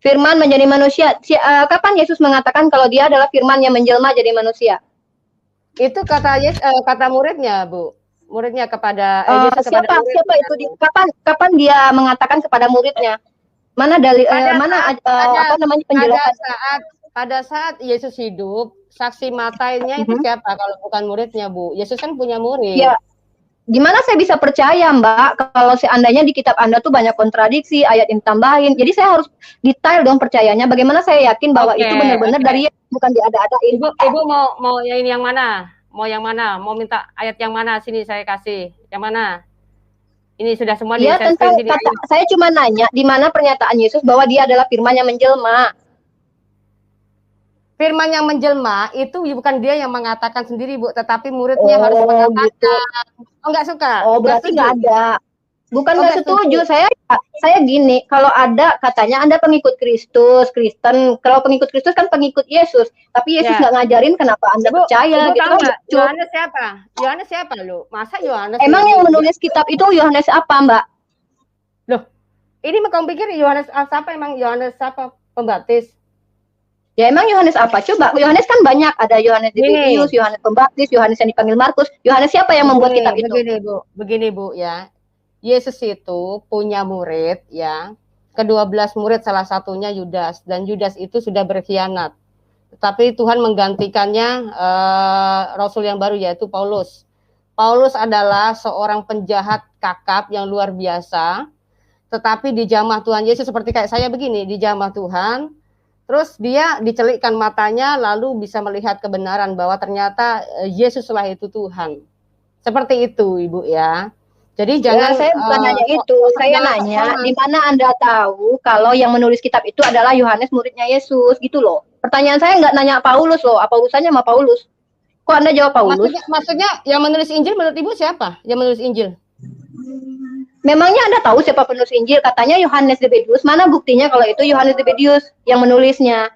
Firman menjadi manusia. Kapan Yesus mengatakan kalau dia adalah Firman yang menjelma jadi manusia? Itu kata muridnya, Bu. Muridnya kepada Yesus kepada muridnya. Siapa itu? Kapan dia mengatakan kepada muridnya? Mana dalil? Apa namanya penjelasan? Pada saat Yesus hidup, saksi matanya itu siapa kalau bukan muridnya, Bu? Yesus kan punya murid. Ya. Gimana saya bisa percaya, Mbak, kalau seandainya di kitab Anda tuh banyak kontradiksi, ayat yang tambahin. Jadi saya harus detail dong percayanya. Bagaimana saya yakin bahwa itu benar-benar dari Yesus, bukan diada-adain. Ibu mau yang mana? Mau yang mana? Mau minta ayat yang mana? Sini saya kasih. Yang mana? Ini sudah semua di tentang saya cuma nanya di mana pernyataan Yesus bahwa dia adalah Firman yang menjelma. Firman yang menjelma itu bukan dia yang mengatakan sendiri, Bu, tetapi muridnya harus mengatakan. Gitu. Oh, nggak suka? Oh, berarti nggak ada. Bukan nggak setuju. Saya gini, kalau ada katanya Anda pengikut Kristus, Kristen. Kalau pengikut Kristus kan pengikut Yesus. Tapi Yesus nggak ngajarin, kenapa Anda percaya? Ibu gitu. Yohanes siapa? Yohanes siapa, lu? Masa Yohanes? Emang yang menulis kitab itu Yohanes apa, Mbak? Loh, ini kamu pikir Yohanes siapa? Emang Yohanes siapa? Pembaptis? Ya emang Yohanes apa? Coba, Yohanes kan banyak. Ada Yohanes Dibedius, Yohanes Pembaptis, Yohanes yang dipanggil Markus. Yohanes siapa yang membuat kitab itu? Begini, Bu, ya. Yesus itu punya murid, ya. Ke-12 murid salah satunya Yudas. Dan Yudas itu sudah berkhianat. Tapi Tuhan menggantikannya Rasul yang baru, yaitu Paulus. Paulus adalah seorang penjahat kakap yang luar biasa. Tetapi di jamah Tuhan Yesus, seperti kayak saya begini, di jamah Tuhan, terus dia dicelikkan matanya, lalu bisa melihat kebenaran bahwa ternyata Yesuslah itu Tuhan. Seperti itu, Ibu, ya. Jadi jangan. Saya bukan nanya itu, saya nanya di mana Anda tahu kalau yang menulis kitab itu adalah Yohanes muridnya Yesus, gitu loh. Pertanyaan saya nggak nanya Paulus loh, apa urusannya sama Paulus? Kok Anda jawab Paulus? Maksudnya yang menulis Injil menurut Ibu siapa? Yang menulis Injil? Memangnya Anda tahu siapa penulis Injil? Katanya Yohanes Dibedius. Mana buktinya kalau itu Yohanes Dibedius yang menulisnya?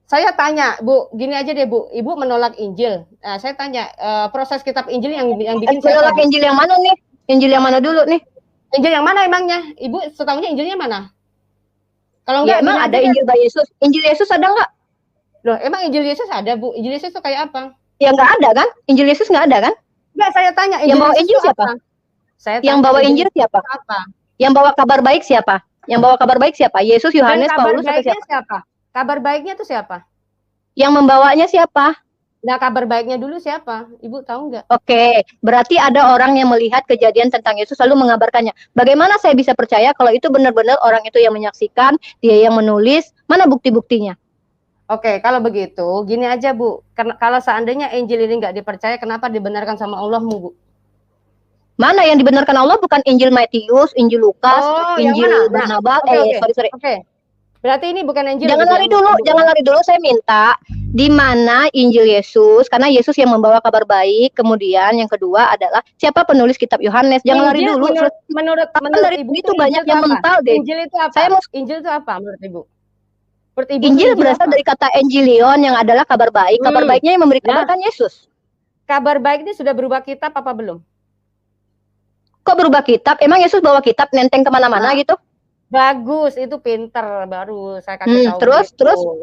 Saya tanya, Bu, gini aja deh, Bu. Ibu menolak Injil. Nah, saya tanya, proses kitab Injil yang bikin siapa? Menolak Injil yang mana nih? Injil yang mana dulu nih? Injil yang mana emangnya? Ibu setahunya Injilnya mana? Kalau enggak, emang ada Injil Yesus? Injil Yesus ada nggak? Loh, emang Injil Yesus ada, Bu? Injil Yesus itu kayak apa? Ya nggak ada kan? Injil Yesus nggak ada kan? Enggak, saya tanya. Yang bawa Injil siapa? Yang bawa Injil siapa? Yang bawa kabar baik siapa? Yang bawa kabar baik siapa? Yesus, Yohanes, Paulus, atau siapa? Kabar baiknya itu siapa? Yang membawanya siapa? Nah, kabar baiknya dulu siapa? Ibu tahu nggak? Oke, berarti ada orang yang melihat kejadian tentang Yesus lalu mengabarkannya. Bagaimana saya bisa percaya kalau itu benar-benar orang itu yang menyaksikan, dia yang menulis? Mana bukti-buktinya? Oke, kalau begitu, gini aja, Bu. Kalau seandainya Injil ini nggak dipercaya, kenapa dibenarkan sama Allah, Bu? Mana yang dibenarkan Allah? Bukan Injil Matius, Injil Lukas, Injil Barnabas. Sorry. Oke. Berarti ini bukan Injil. Jangan lari dulu. Saya minta di mana Injil Yesus, karena Yesus yang membawa kabar baik. Kemudian yang kedua adalah siapa penulis kitab Yohanes. Jangan lari dulu. Menurut dari Ibu itu banyak yang mental deh. Injil itu apa? Injil itu apa menurut Ibu? Injil berasal dari kata Evangelion yang adalah kabar baik. Kabar baiknya yang memberi kabar kan Yesus. Kabar baik ini sudah berubah kitab apa belum? Kok berubah kitab? Emang Yesus bawa kitab nenteng kemana-mana gitu? Bagus, itu pinter, baru saya kasih tahu. Terus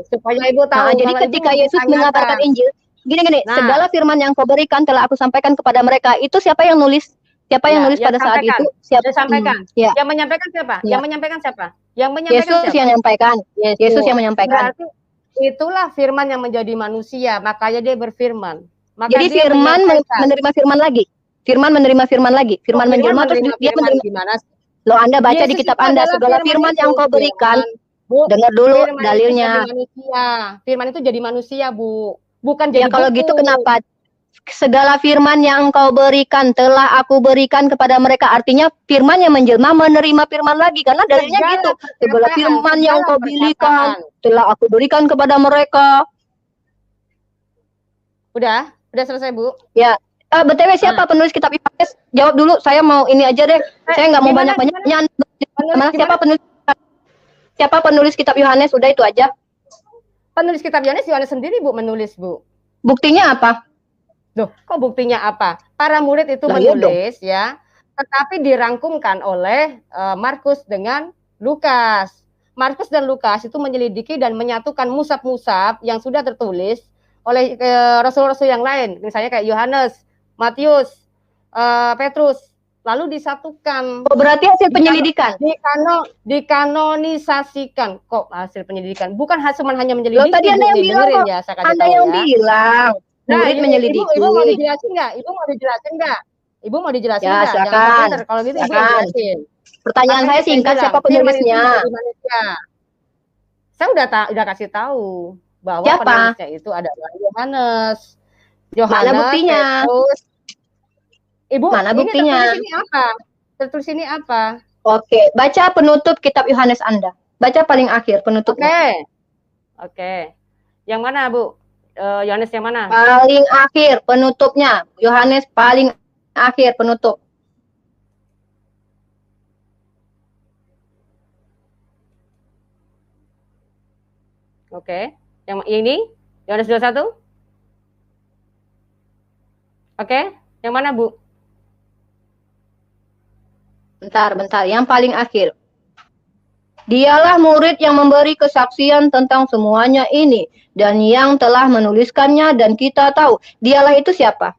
supaya Ibu tahu. Nah, jadi ketika Yesus mengabarkan Injil, gini, segala firman yang kau berikan telah aku sampaikan kepada mereka. Itu siapa yang nulis? Siapa yang nulis pada saat itu? Siapa sampaikan? Yang menyampaikan siapa? Yang menyampaikan siapa? Yang menyampaikan Yesus siapa? yang menyampaikan. Yesus yang menyampaikan. Berarti itulah firman yang menjadi manusia, makanya dia berfirman. Jadi firman menerima firman lagi. Firman menerima firman lagi. Firman menjelma terus dia menerima. Gimana? Loh, Anda baca di kitab Anda, segala firman yang kau berikan. Dengar dulu dalilnya. Firman itu jadi manusia, Bu. Bukan jadi kalau gitu kenapa? Segala firman yang kau berikan telah aku berikan kepada mereka. Artinya firman yang menjelma menerima firman lagi. Karena dalilnya gitu. Segala firman yang kau berikan telah aku berikan kepada mereka. Udah selesai, Bu? Ya. BTW siapa penulis kitab Yohanes? Jawab dulu, saya mau ini aja deh. Saya nggak mau banyak-banyak. Siapa penulis kitab Yohanes? Udah itu aja. Penulis kitab Yohanes sendiri, Bu, menulis, Bu. Buktinya apa? Loh, kok buktinya apa? Para murid itu menulis ya, tetapi dirangkumkan oleh Markus dengan Lukas. Markus dan Lukas itu menyelidiki dan menyatukan musab-musab yang sudah tertulis oleh rasul-rasul yang lain, misalnya kayak Yohanes, Matius, Petrus, lalu disatukan. Oh, berarti hasil penyelidikan. Dikanonisasikan. Kok hasil penyelidikan? Bukan cuma hanya menyelidiki. Loh, tadi Anda yang bilang kok. Ya, Anda yang bilang. Nah, murid menyelidiki. Ibu mau dijelasin nggak? Ibu mau dijelasin nggak? Ibu mau dijelasin ya, nggak? Silakan. Kalau gitu Ibu jelasin. Pertanyaan saya singkat, siapa penulisnya? Saya udah kasih tahu bahwa siapa? penulisnya itu adalah Yohanes. Mana buktinya? Petrus. Ibu, mana buktinya? Tertulis ini apa? Tertulis ini apa? Oke, baca penutup kitab Yohanes Anda. Baca paling akhir penutupnya. Oke. Yang mana, Bu? Yohanes yang mana? Paling akhir penutupnya. Yohanes paling akhir penutup. Oke. Yang ini? Yohanes 21? Oke. Yang mana, Bu? Bentar. Yang paling akhir. Dialah murid yang memberi kesaksian tentang semuanya ini, dan yang telah menuliskannya, dan kita tahu. Dialah itu siapa?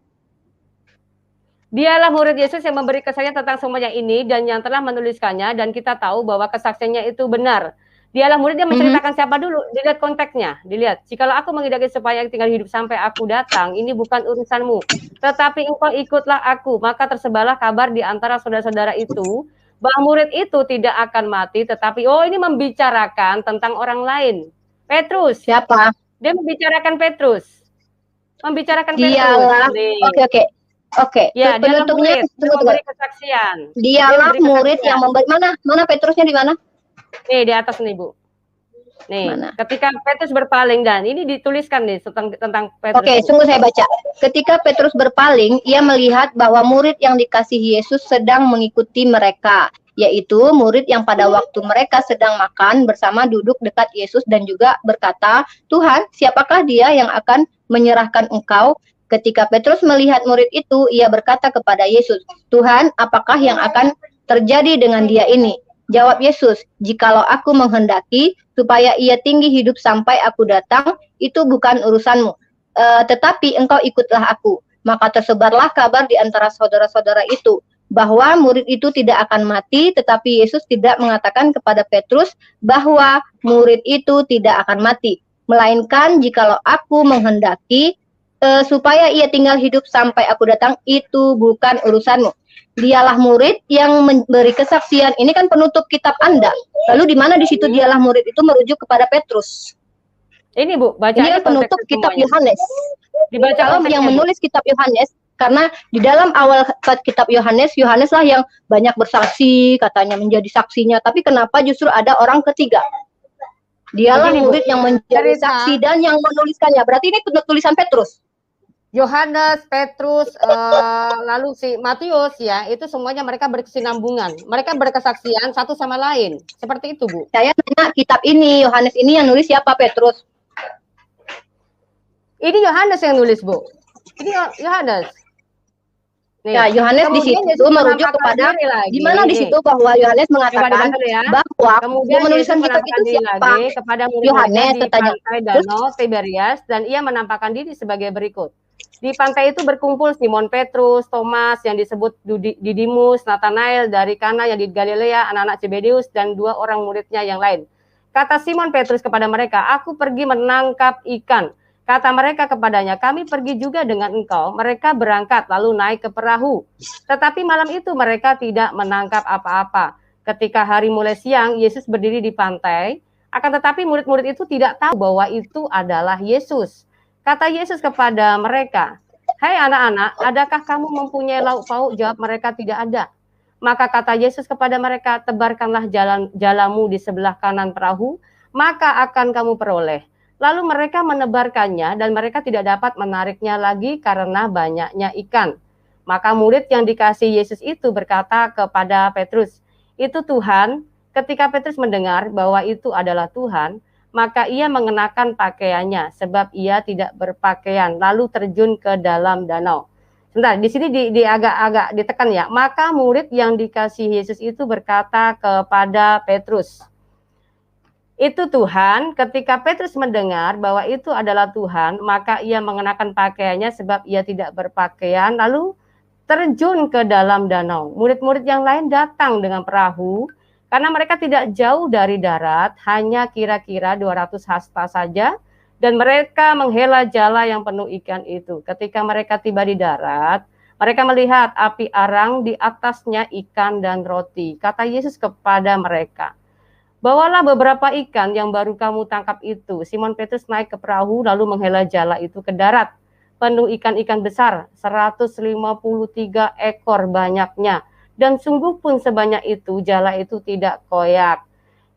Dialah murid Yesus yang memberi kesaksian tentang semuanya ini, dan yang telah menuliskannya, dan kita tahu bahwa kesaksiannya itu benar. Dialah murid yang menceritakan siapa dulu, dilihat konteksnya, dilihat. Jikalau aku menghendaki supaya tinggal hidup sampai aku datang, ini bukan urusanmu. Tetapi engkau ikutlah aku, maka tersebarlah kabar di antara saudara-saudara itu, bahwa murid itu tidak akan mati, tetapi ini membicarakan tentang orang lain. Petrus. Siapa? Dia membicarakan Petrus. Dialah. Oke. Ya, penutupnya memberi kesaksian. Dialah murid yang memberi. Mana Petrusnya di mana? Nih, di atas nih, Bu. Nih, ketika Petrus berpaling, dan ini dituliskan nih tentang Petrus. Oke, sungguh saya baca. Ketika Petrus berpaling, ia melihat bahwa murid yang dikasihi Yesus sedang mengikuti mereka, yaitu murid yang pada waktu mereka sedang makan bersama duduk dekat Yesus dan juga berkata, "Tuhan, siapakah dia yang akan menyerahkan engkau?" Ketika Petrus melihat murid itu, ia berkata kepada Yesus, "Tuhan, apakah yang akan terjadi dengan dia ini?" Jawab Yesus, "Jikalau aku menghendaki supaya ia tinggi hidup sampai aku datang, itu bukan urusanmu. Tetapi engkau ikutlah aku." Maka tersebarlah kabar di antara saudara-saudara itu, bahwa murid itu tidak akan mati, tetapi Yesus tidak mengatakan kepada Petrus bahwa murid itu tidak akan mati. Melainkan jikalau aku menghendaki supaya ia tinggal hidup sampai aku datang, itu bukan urusanmu. Dialah murid yang memberi kesaksian. Ini kan penutup kitab Anda. Lalu di mana di situ dialah murid itu merujuk kepada Petrus? Ini, Bu, baca. Ini kan penutup kitab Yohanes. Dibaca yang menulis kitab Yohanes, karena di dalam awal kitab Yohanes, Yohaneslah yang banyak bersaksi, katanya menjadi saksinya. Tapi kenapa justru ada orang ketiga? Dialah murid yang menjadi saksi dan yang menuliskannya. Berarti ini tulisan Petrus. Yohanes, Petrus, lalu si Matius, ya, itu semuanya mereka berkesinambungan. Mereka berkesaksian satu sama lain. Seperti itu, Bu. Saya tanya kitab ini, Yohanes ini yang nulis siapa, Petrus? Ini Yohanes yang nulis, Bu. Ini Yohanes. Nih, ya, Yohanes di situ merujuk kepada di mana di situ bahwa Yohanes mengatakan bahwa kemudian menuliskan kitab itu siapa? Kepada Yohanes di pantai Danau Tiberias, dan ia menampakkan diri sebagai berikut. Di pantai itu berkumpul Simon Petrus, Thomas yang disebut Didimus, Nathanael dari Kana yang di Galilea, anak-anak Zebedeus, dan 2 orang muridnya yang lain. Kata Simon Petrus kepada mereka, "Aku pergi menangkap ikan." Kata mereka kepadanya, "Kami pergi juga dengan engkau." Mereka berangkat lalu naik ke perahu. Tetapi malam itu mereka tidak menangkap apa-apa. Ketika hari mulai siang, Yesus berdiri di pantai. Akan tetapi murid-murid itu tidak tahu bahwa itu adalah Yesus. Kata Yesus kepada mereka, "Hai anak-anak, adakah kamu mempunyai lauk pauk?" Jawab mereka, "Tidak ada." Maka kata Yesus kepada mereka, "Tebarkanlah jalamu di sebelah kanan perahu, maka akan kamu peroleh." Lalu mereka menebarkannya dan mereka tidak dapat menariknya lagi karena banyaknya ikan. Maka murid yang dikasih Yesus itu berkata kepada Petrus, "Itu Tuhan." Ketika Petrus mendengar bahwa itu adalah Tuhan, maka ia mengenakan pakaiannya, sebab ia tidak berpakaian, lalu terjun ke dalam danau. Sebentar, di sini agak-agak ditekan ya. Maka murid yang dikasihi Yesus itu berkata kepada Petrus, itu Tuhan. Ketika Petrus mendengar bahwa itu adalah Tuhan, maka ia mengenakan pakaiannya sebab ia tidak berpakaian, lalu terjun ke dalam danau. Murid-murid yang lain datang dengan perahu, karena mereka tidak jauh dari darat, hanya kira-kira 200 hasta saja, dan mereka menghela jala yang penuh ikan itu. Ketika mereka tiba di darat, mereka melihat api arang, di atasnya ikan dan roti. Kata Yesus kepada mereka, bawalah beberapa ikan yang baru kamu tangkap itu. Simon Petrus naik ke perahu, lalu menghela jala itu ke darat, penuh ikan-ikan besar, 153 ekor banyaknya. Dan sungguh pun sebanyak itu, jala itu tidak koyak.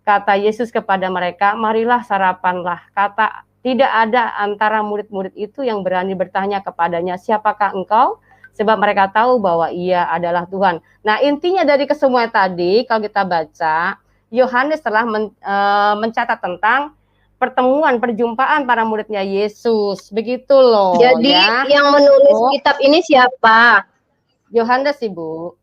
Kata Yesus kepada mereka, marilah sarapanlah. Kata, tidak ada antara murid-murid itu yang berani bertanya kepadanya, siapakah engkau? Sebab mereka tahu bahwa ia adalah Tuhan. Nah, intinya dari kesemua tadi, kalau kita baca, Yohanes telah mencatat tentang pertemuan, perjumpaan para muridnya Yesus. Begitu loh. Jadi ya. Yang menulis kitab ini siapa? Yohanes, Ibu.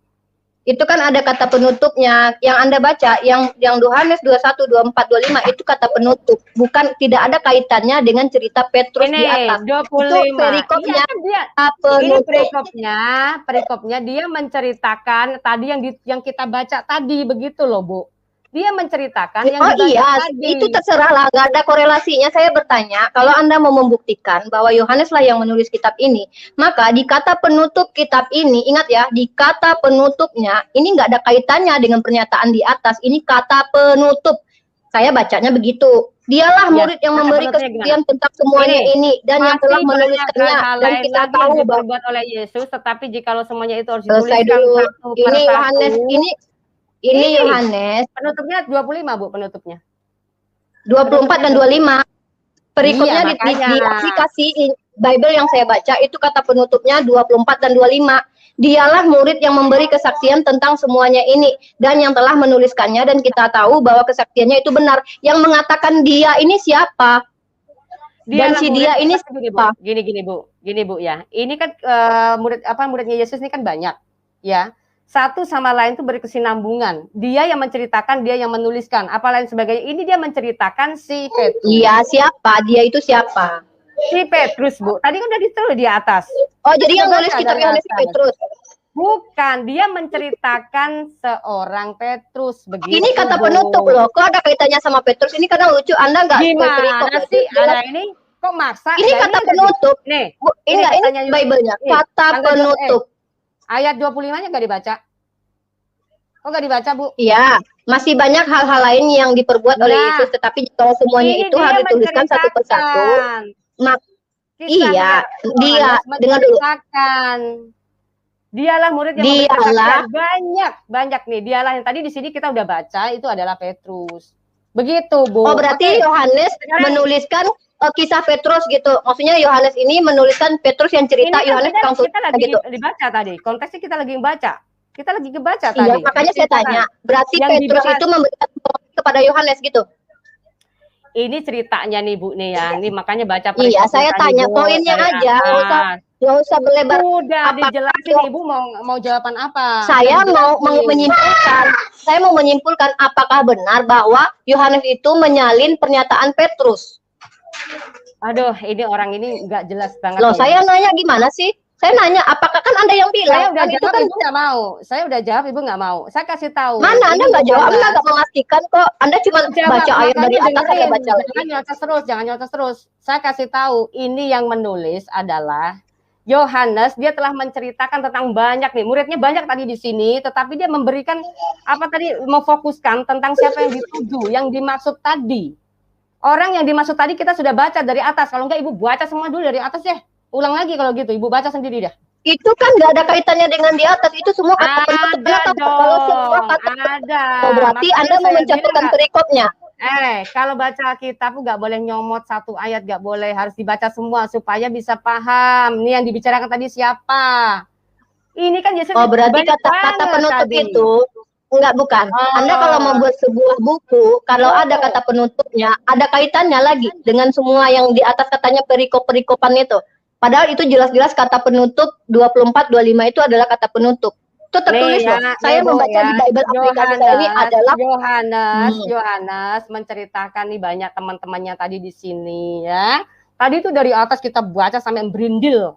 Itu kan ada kata penutupnya. Yang Anda baca, yang Yohanes 21, 24, 25 itu kata penutup. Bukan, tidak ada kaitannya dengan cerita Petrus ini, di atas. 25. Itu perikopnya. Iya, ini perikopnya dia menceritakan tadi yang kita baca tadi, begitu loh, Bu. Dia menceritakan yang tadi. Itu terserahlah, nggak ada korelasinya. Saya bertanya, kalau Anda mau membuktikan bahwa Yohaneslah yang menulis kitab ini, maka di kata penutup kitab ini, ingat ya, di kata penutupnya, ini nggak ada kaitannya dengan pernyataan di atas. Ini kata penutup. Saya bacanya begitu. Dialah murid yang memberi kesaksian tentang semuanya ini dan yang telah menuliskannya, dan kita tahu bahwa diperbuat oleh Yesus, tetapi jikalau semuanya itu harus dituliskan satu ini Yohanes ini Yohanes. Penutupnya 25, Bu, penutupnya. 24 dan 25. Perikopnya di aplikasi Bible yang saya baca, itu kata penutupnya 24 dan 25. Dialah murid yang memberi kesaksian tentang semuanya ini, dan yang telah menuliskannya, dan kita tahu bahwa kesaksiannya itu benar. Yang mengatakan dia ini siapa? Dan si dia ini siapa? Gini, Bu ya. Ini kan muridnya Yesus ini kan banyak, ya. Satu sama lain itu berkesinambungan. Dia yang menceritakan, dia yang menuliskan, apa lain sebagainya. Ini dia menceritakan si Petrus. Iya, siapa? Dia itu siapa? Si Petrus, Bu. Tadi kan udah ditulis di atas. Oh, jadi yang nulis kitab Yohanes Petrus. Bukan, dia menceritakan seorang Petrus. Begitu, ini kata penutup loh. Kok ada kaitannya sama Petrus? Ini karena lucu. Anda nggak gimana sih? Ada ini kok maksa? Ini kata penutup. Nih, ini Bible-nya. Kata penutup. Ayat 25-nya nggak dibaca? Kok nggak dibaca, Bu? Iya, masih banyak hal-hal lain yang diperbuat oleh Yesus, tetapi kalau semuanya itu harus dituliskan satu persatu. Iya, dia dengar dulu. Dialah murid yang banyak nih. Dialah yang tadi di sini kita udah baca, itu adalah Petrus. Begitu, Bu. Oh, berarti Yohanes menuliskan kisah Petrus gitu. Maksudnya Yohanes ini menuliskan Petrus yang cerita Yohanes kita lagi gitu. Dibaca tadi. Konteksnya kita lagi baca. Kita lagi ngebaca tadi. Iya, makanya saya tanya. Berarti Petrus itu memberikan kepada Yohanes gitu. Ini ceritanya nih, Bu nih ya. Ini makanya baca. Iya, saya tanya poinnya aja. Nggak usah berlebar. Udah dijelasin, Ibu mau jawaban apa? Saya mau menyimpulkan. Saya mau menyimpulkan apakah benar bahwa Yohanes itu menyalin pernyataan Petrus. Aduh, ini orang ini nggak jelas banget. Loh, saya nanya gimana sih? Saya nanya, apakah kan Anda yang bilang? Saya udah jawab, Ibu nggak mau. Saya udah jawab, Ibu nggak mau. Saya kasih tahu. Mana Anda nggak jawab? Anda nggak memastikan kok. Anda cuma baca ayat dari atas, saya baca lagi. Jangan nyocos terus. Saya kasih tahu, ini yang menulis adalah Yohanes. Dia telah menceritakan tentang banyak nih. Muridnya banyak tadi di sini, tetapi dia memberikan memfokuskan tentang siapa yang dituju, yang dimaksud tadi. Orang yang dimaksud tadi kita sudah baca dari atas. Kalau enggak, Ibu baca semua dulu dari atas ya. Ulang lagi kalau gitu, Ibu baca sendiri dah. Itu kan nggak ada kaitannya dengan di atas. Itu semua kata penutup. Kalau semua kata ada. Oh, berarti Anda mau mencatatkan perikopnya. Kalau baca kitab nggak boleh nyomot satu ayat, nggak boleh, harus dibaca semua supaya bisa paham. Nih yang dibicarakan tadi siapa? Ini kan Yesus. Oh, berarti kata-kata penutup tadi itu. Enggak, bukan. Anda kalau membuat sebuah buku, kalau ada kata penutupnya, ada kaitannya lagi dengan semua yang di atas katanya perikop-perikopan itu. Padahal itu jelas-jelas kata penutup 24, 25 itu adalah kata penutup. Itu tertulis loh. Saya membaca di Bible aplikasi saya ini adalah Yohanes menceritakan nih banyak teman-temannya tadi di sini ya. Tadi itu dari atas kita baca sampai berindil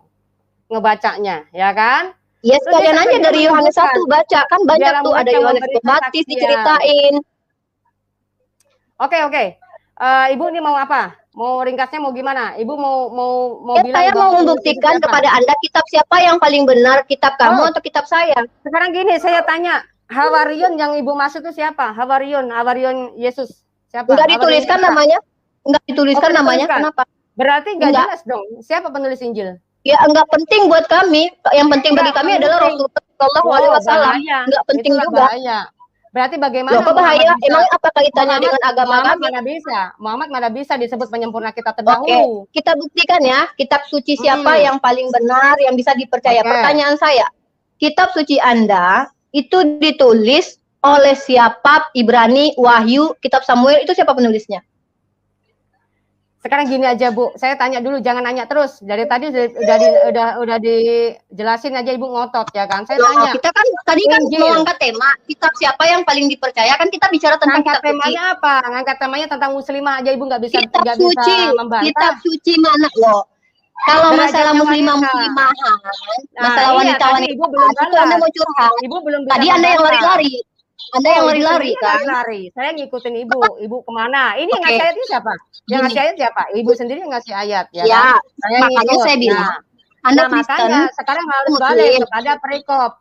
ngebacanya, ya kan? Ya sekalian aja dari Yohanes 1 baca, kan banyak tuh, ada Yohanes Pembaptis diceritain. Oke. Ibu ini mau apa? Mau ringkasnya mau gimana? Ibu mau bilang saya mau membuktikan kepada Anda kitab siapa yang paling benar, kitab kamu atau kitab saya. Sekarang gini, saya tanya, Hawarion yang Ibu maksud itu siapa? Hawarion Yesus. Siapa? Enggak dituliskan namanya? Enggak dituliskan namanya, kenapa? Berarti enggak jelas dong. Siapa penulis Injil? Ya enggak penting buat kami. Yang penting bagi kami adalah Rasulullah Shallallahu Alaihi Wasallam. Enggak penting juga. Bahaya. Berarti bagaimana? Loh, bahaya? Emang apa kaitannya dengan agama kami? Muhammad mana bisa disebut penyempurna kita terdahulu? Oke, kita buktikan ya. Kitab suci siapa yang paling benar, yang bisa dipercaya? Pertanyaan saya, kitab suci Anda itu ditulis oleh siapa? Ibrani, Wahyu, kitab Samuel, itu siapa penulisnya? Sekarang gini aja Bu, saya tanya dulu, jangan nanya terus. Dari tadi udah dijelasin aja Ibu ngotot ya kan. Saya tanya. Kita kan tadi kan mengangkat tema kitab siapa yang paling dipercaya, kan kita bicara tentang kitab suci. Temanya apa? Ngangkat temanya tentang muslimah aja Ibu nggak bisa membantah. Kitab suci mana loh? Kalau masalah muslimahan, masalah wanita-wanita itu Anda mau curhat. Ibu belum tadi Anda yang lari-lari. Anda yang lari-lari kan? Saya ngikutin Ibu. Ibu kemana? Ini yang ngasih ayat ini siapa? Yang ngasih ayat siapa? Ibu sendiri yang ngasih ayat ya. Ya, kan? Makanya saya bilang. Anda Kristen, makanya sekarang harus balik kepada perikop.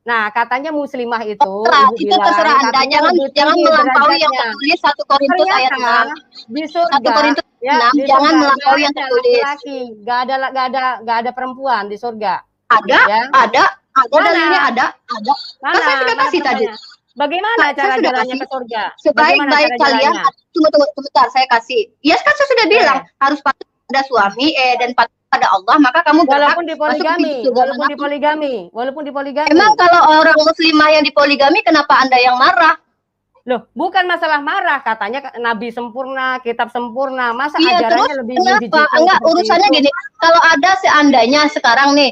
Nah, katanya muslimah itu itu terserah Anda, jangan melampaui yang tertulis 1 Korintus ayat 6. Di surga, 1 Korintus 6, jangan melampaui yang tertulis. Gak ada perempuan di surga. Ada, ya? ada dalilnya ada. Kan saya sudah kasih tadi. Bagaimana cara jalannya ke surga? Sebaik-baik kalian, tunggu, sebentar, saya kasih. Ya kan saya sudah bilang, harus patuh pada suami dan patuh pada Allah, maka kamu berhak walaupun dipoligami. Emang kalau orang muslimah yang dipoligami, kenapa Anda yang marah? Loh, bukan masalah marah, katanya Nabi sempurna, kitab sempurna, masa terus ajarannya lebih kenapa? Enggak, urusannya gini, kalau ada seandainya sekarang nih,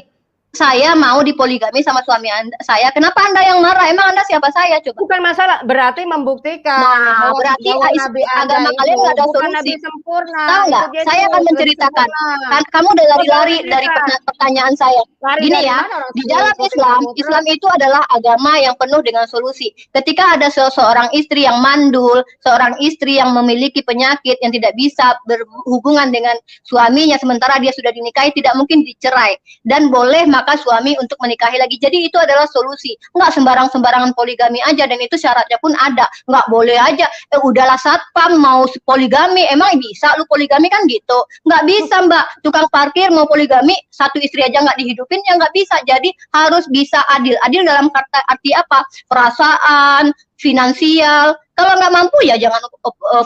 saya mau dipoligami sama suami saya. Kenapa Anda yang marah? Emang Anda siapa saya? Coba. Bukan masalah, berarti membuktikan. Nah, berarti agama kalian nggak ada solusi. Nabi sempurna. Tahu nggak? Saya akan menceritakan. Kan kamu udah lari-lari dari pertanyaan saya. Gini ya, di dalam Islam itu adalah agama yang penuh dengan solusi. Ketika ada seorang istri yang mandul, seorang istri yang memiliki penyakit yang tidak bisa berhubungan dengan suaminya sementara dia sudah dinikahi, tidak mungkin dicerai dan boleh maka suami untuk menikahi lagi. Jadi itu adalah solusi. Nggak sembarangan poligami aja, dan itu syaratnya pun ada. Nggak boleh aja, udahlah satpam mau poligami, emang bisa lu poligami kan gitu? Nggak bisa Mbak, tukang parkir mau poligami, 1 istri aja nggak dihidupin, ya nggak bisa. Jadi harus bisa adil. Adil dalam arti apa? Perasaan, finansial. Kalau nggak mampu ya jangan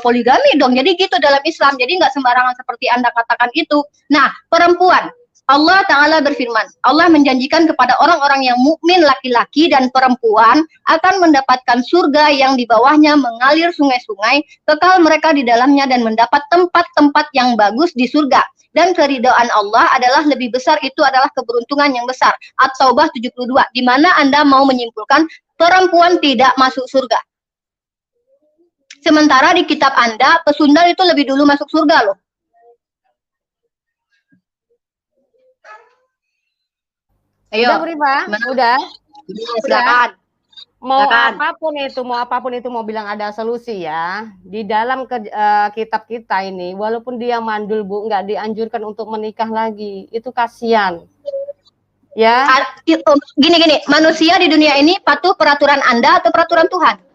poligami dong. Jadi gitu dalam Islam. Jadi nggak sembarangan seperti Anda katakan itu. Nah, perempuan, Allah Ta'ala berfirman, Allah menjanjikan kepada orang-orang yang mukmin laki-laki dan perempuan akan mendapatkan surga yang di bawahnya mengalir sungai-sungai, kekal mereka di dalamnya dan mendapat tempat-tempat yang bagus di surga. Dan keridhaan Allah adalah lebih besar, itu adalah keberuntungan yang besar. At-Taubah 72, di mana Anda mau menyimpulkan perempuan tidak masuk surga. Sementara di kitab Anda, pesundal itu lebih dulu masuk surga loh. Ayo. Udah, Bu Rifa? Udah. Silakan. Mau apapun itu mau bilang ada solusi ya. Di dalam kitab kita ini, walaupun dia mandul Bu, nggak dianjurkan untuk menikah lagi. Itu kasihan. Ya. Gini, manusia di dunia ini patuh peraturan Anda atau peraturan Tuhan?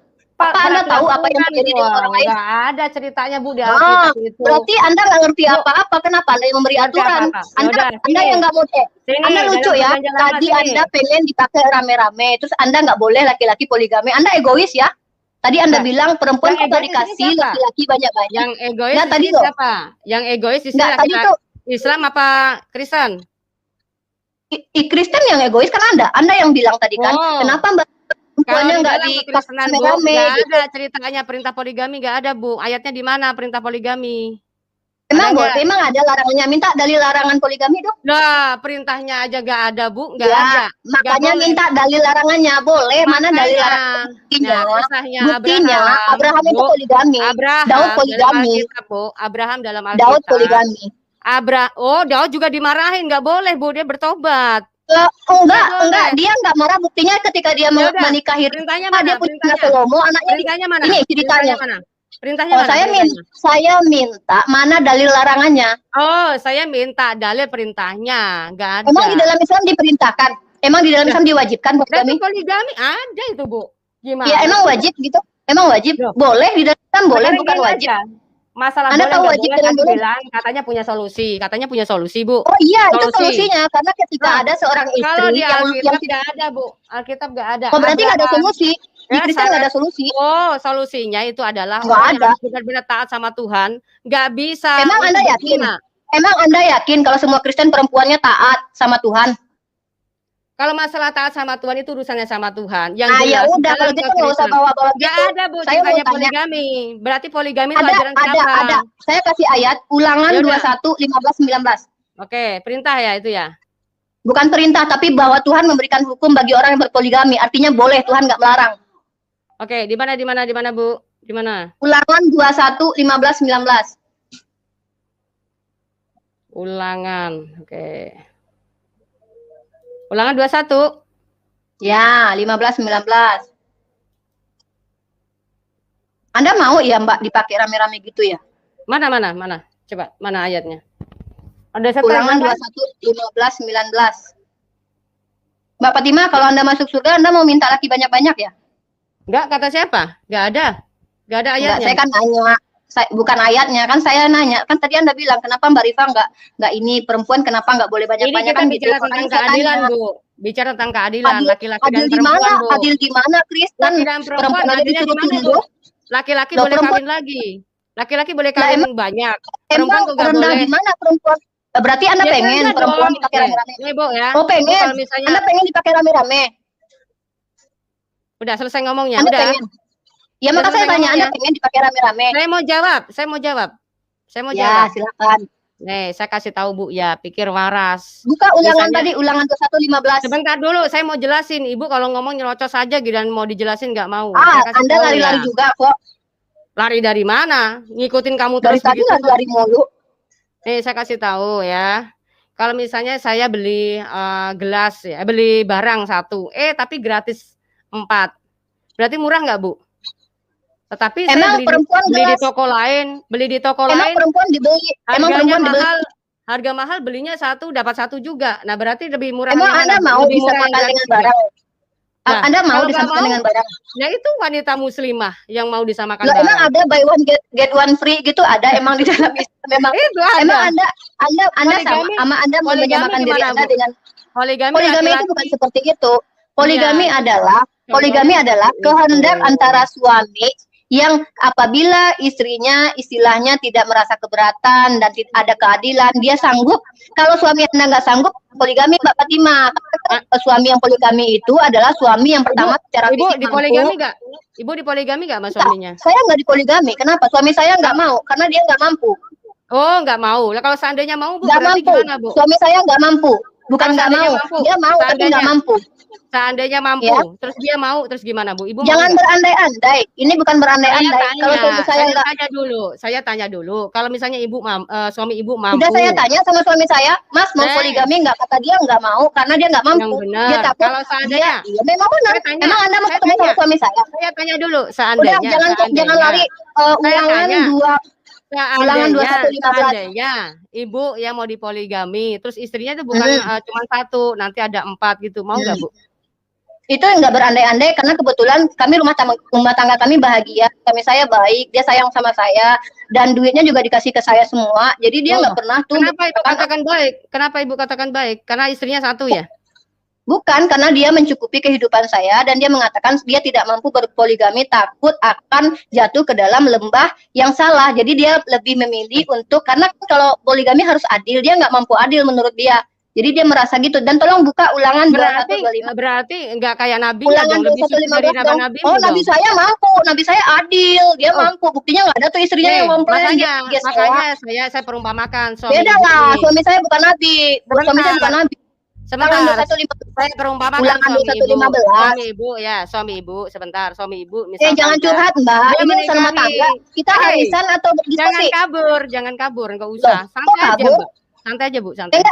Apa Anda tahu apa yang terjadi dengan orang lain? Nggak ada ceritanya Bu di Alkitab itu. Berarti Anda nggak ngerti apa-apa. Kenapa Anda yang memberi aturan? Anda yang nggak mau Anda lucu ya. Tadi Anda pengen dipakai rame-rame, terus Anda nggak boleh laki-laki poligami. Anda egois ya. Tadi Anda bilang perempuan kita dikasih, laki-laki banyak-banyak. Yang egois tadi siapa? Yang egois di sini Islam apa Kristen? Kristen yang egois kan Anda yang bilang tadi kan. Kenapa Mbak Kalau perempuannya di nggak dalam dikasih kekristenan, Bu, rame-rame nggak gitu. ada ceritanya perintah poligami, nggak ada, Bu. Ayatnya di mana perintah poligami? Ada Emang nggak? boleh, emang ada larangannya. Minta dalil larangan poligami dong. Nah, perintahnya aja nggak ada, Bu, nggak Ya, ada. Nggak makanya boleh. minta dalil larangannya. Boleh, mana dalil Makanya, larangannya? Buktinya, nah kisahnya buktinya Abraham itu Bu, poligami. Daud Abraham dalam poligami. Alkitab, Bu. Abraham dalam Daud Alkitab. poligami. Oh, Daud juga dimarahin, nggak boleh, Bu, dia bertobat. Enggak, dia enggak marah. Buktinya ketika dia Ya udah, menikahi perintahnya Ribka, mana? dia punya anak Salomo, anaknya Perintahnya mana? ini Perintahnya ceritanya. mana? Perintahnya mana? Saya minta mana dalil larangannya. Oh, saya minta dalil perintahnya, nggak ada. Emang di dalam Islam diperintahkan? Emang di dalam Islam diwajibkan poligami? Poligami ada itu, Bu. Gimana? Ya emang wajib gitu? Emang wajib? Boleh di dalam Islam boleh, bukan wajib. Aja. Masalah Anda boleh tahu wajib dengan boleh? bilang katanya punya solusi, Bu. Oh iya, itu solusinya karena ketika ada seorang istri kalau di Alkitab yang tidak ada, Bu. Alkitab nggak ada. Oh, berarti nggak ada solusi. Di Kristen nggak ada solusi. Oh, solusinya itu adalah orang yang benar-benar taat sama Tuhan, nggak bisa. Emang Anda yakin? Emang Anda yakin kalau semua Kristen perempuannya taat sama Tuhan? Kalau masalah taat sama Tuhan itu urusannya sama Tuhan. Yang ya udah, kalau gitu nggak usah bawa-bawa gitu. Nggak ada, Bu, saya mau tanya. Poligami. Berarti poligami itu ajaran ada. Saya kasih ayat Ulangan 21, 15, 19. Oke, perintah ya itu ya. Bukan perintah, tapi bahwa Tuhan memberikan hukum bagi orang yang berpoligami. Artinya boleh, Tuhan nggak melarang. Oke, di mana, Bu? Di mana? Ulangan 21, 15, 19. Ulangan, oke. Ulangan 21. Ya, 15, 19. Anda mau ya, Mbak, dipakai rame-rame gitu ya? Mana? Coba, mana ayatnya? Ada Ulangan 21, 15, 19. Mbak Fatima, kalau Anda masuk surga, Anda mau minta laki banyak-banyak ya? Enggak, kata siapa? Enggak ada. Enggak ada ayatnya. Enggak, saya kan nanya. Bukan ayatnya, kan saya nanya. Kan tadi Anda bilang, kenapa Mbak Rifa enggak ini perempuan, kenapa enggak boleh banyak-banyak? Kan bicara tentang keadilan, Bu. Bicara tentang keadilan, laki-laki dan perempuan, Bu. Adil di mana, Kristen? Perempuan aja disuruh tunduk. Laki-laki boleh kawin lagi. Laki-laki boleh kawin banyak. Perempuan enggak boleh. Di mana perempuan? Berarti Anda pengen perempuan dipakai rame-rame? Ya. Oh, pengen. Anda pengen dipakai rame-rame? Udah selesai ngomongnya, Anda udah. Pengen. Ya, maka saya tanya, Anda pengen dipakai rame-rame? Saya mau jawab. Ya, silakan. Nih, saya kasih tahu, Bu, ya, pikir waras. Buka ulangan tadi, ulangan 21, 15. Sebentar dulu, saya mau jelasin. Ibu kalau ngomong nyerocos saja dan mau dijelasin nggak mau. Anda lari-lari juga kok. Lari dari mana? Ngikutin kamu terus begitu. Dari tadi lari mulu. Nih, saya kasih tahu ya. Kalau misalnya saya beli gelas ya, beli barang 1, tapi gratis 4. Berarti murah nggak, Bu? Tetapi emang saya beli di toko lain, emang perempuan dibeli, harga mahal belinya 1 dapat 1 juga. Nah, berarti lebih murah. Emang Anda mau disamakan dengan barang? Nah, Anda mau disamakan dengan barang? Ya itu wanita muslimah yang mau disamakan barang. Emang ada buy one get one free gitu, ada emang di dalam memang itu ada. Emang Anda sama Anda mau menyamakan diri Anda dengan poligami itu bukan seperti itu. Poligami adalah kehendak antara suami yang apabila istrinya istilahnya tidak merasa keberatan dan ada keadilan, dia sanggup. Kalau suami Anda nggak sanggup, poligami, Mbak Fatima. Suami yang poligami itu adalah suami yang pertama secara fisik mampu. Ibu di poligami nggak sama suaminya? Saya nggak di poligami. Kenapa? Suami saya nggak mau, karena dia nggak mampu. Oh, nggak mau. Lah kalau seandainya mau, Bu, nggak mampu. Gimana, Bu? Suami saya nggak mampu. Bukan nggak mau. Dia mau, tapi nggak mampu. Seandainya mampu, terus dia mau, terus gimana, Bu? Ibu jangan berandai-andai. Ini bukan berandai-andai. Kalau suami saya enggak. Saya tanya dulu. Kalau misalnya suami ibu mampu. Sudah saya tanya sama suami saya, Mas mau poligami enggak? Kata dia enggak mau karena dia enggak mampu. Dia takut. Kalau seandainya, iya memang benar. Emang Anda mau ketemu sama suami saya? Saya tanya dulu, seandainya. Udah, jangan lari ulangan 2. Ulangan 21, 15. Seandainya ibu yang mau dipoligami, terus istrinya itu bukan cuma 1, nanti ada 4 gitu. Mau enggak, Bu? Itu enggak berandai-andai karena kebetulan kami rumah tangga kami bahagia, suami saya baik, dia sayang sama saya dan duitnya juga dikasih ke saya semua. Jadi dia enggak pernah tuh. Kenapa Ibu katakan baik? Kenapa Ibu katakan baik? Karena istrinya 1 ya? Bukan, karena dia mencukupi kehidupan saya dan dia mengatakan dia tidak mampu berpoligami, takut akan jatuh ke dalam lembah yang salah. Jadi dia lebih memilih untuk, karena kalau poligami harus adil, dia nggak mampu adil menurut dia. Jadi dia merasa gitu. Dan tolong buka Ulangan 2125. Berarti enggak kayak nabi Ulangan dong, lebih suci dari 2115 dong. nabi Oh, nabi dong. saya mampu, nabi saya adil, dia mampu. Buktinya nggak ada tuh istrinya yang komplain. Makanya saya perumpamakan suami beda ibu lah, ini. suami saya bukan nabi. Suami saya bukan nabi. Sebentar, saya perumpamakan suami ibu, sebentar, suami ibu misalkan. Jangan curhat Mbak, ini urusan rumah tangga. Kita arisan atau berdiskusi? Jangan kabur, enggak usah. Santai aja Bu, santai.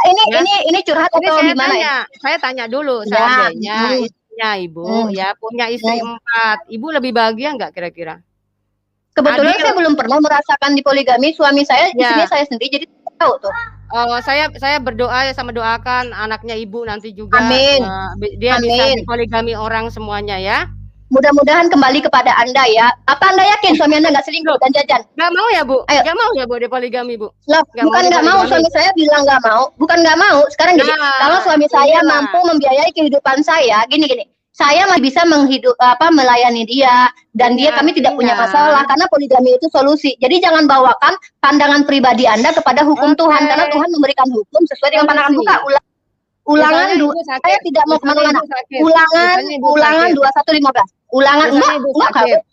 Ini curhat atau gimana ya? Saya tanya dulu, seandainya istrinya ibu ya punya istri 4, ibu lebih bahagia enggak kira-kira? Kebetulan saya belum pernah merasakan di poligami, suami saya istrinya saya sendiri, jadi tahu tuh. Saya berdoa ya sama doakan anaknya ibu nanti juga. Amin. Dia bisa poligami orang semuanya ya. Mudah-mudahan kembali kepada Anda ya. Apa Anda yakin suami Anda nggak selingkuh dan jajan? Nggak mau ya Bu? Nggak mau ya Bu dia poligami Bu? Loh, bukan nggak mau, suami saya bilang nggak mau. Bukan nggak mau. Sekarang gini, kalau suami saya mampu membiayai kehidupan saya, gini. Saya masih bisa melayani dia dan kami tidak punya masalah karena poligami itu solusi. Jadi jangan bawakan pandangan pribadi Anda kepada hukum Tuhan karena Tuhan memberikan hukum sesuai dengan pandangan buka. Ulangan saya tidak mau kemana-mana. Ulangan 2115. Ulangan enggak.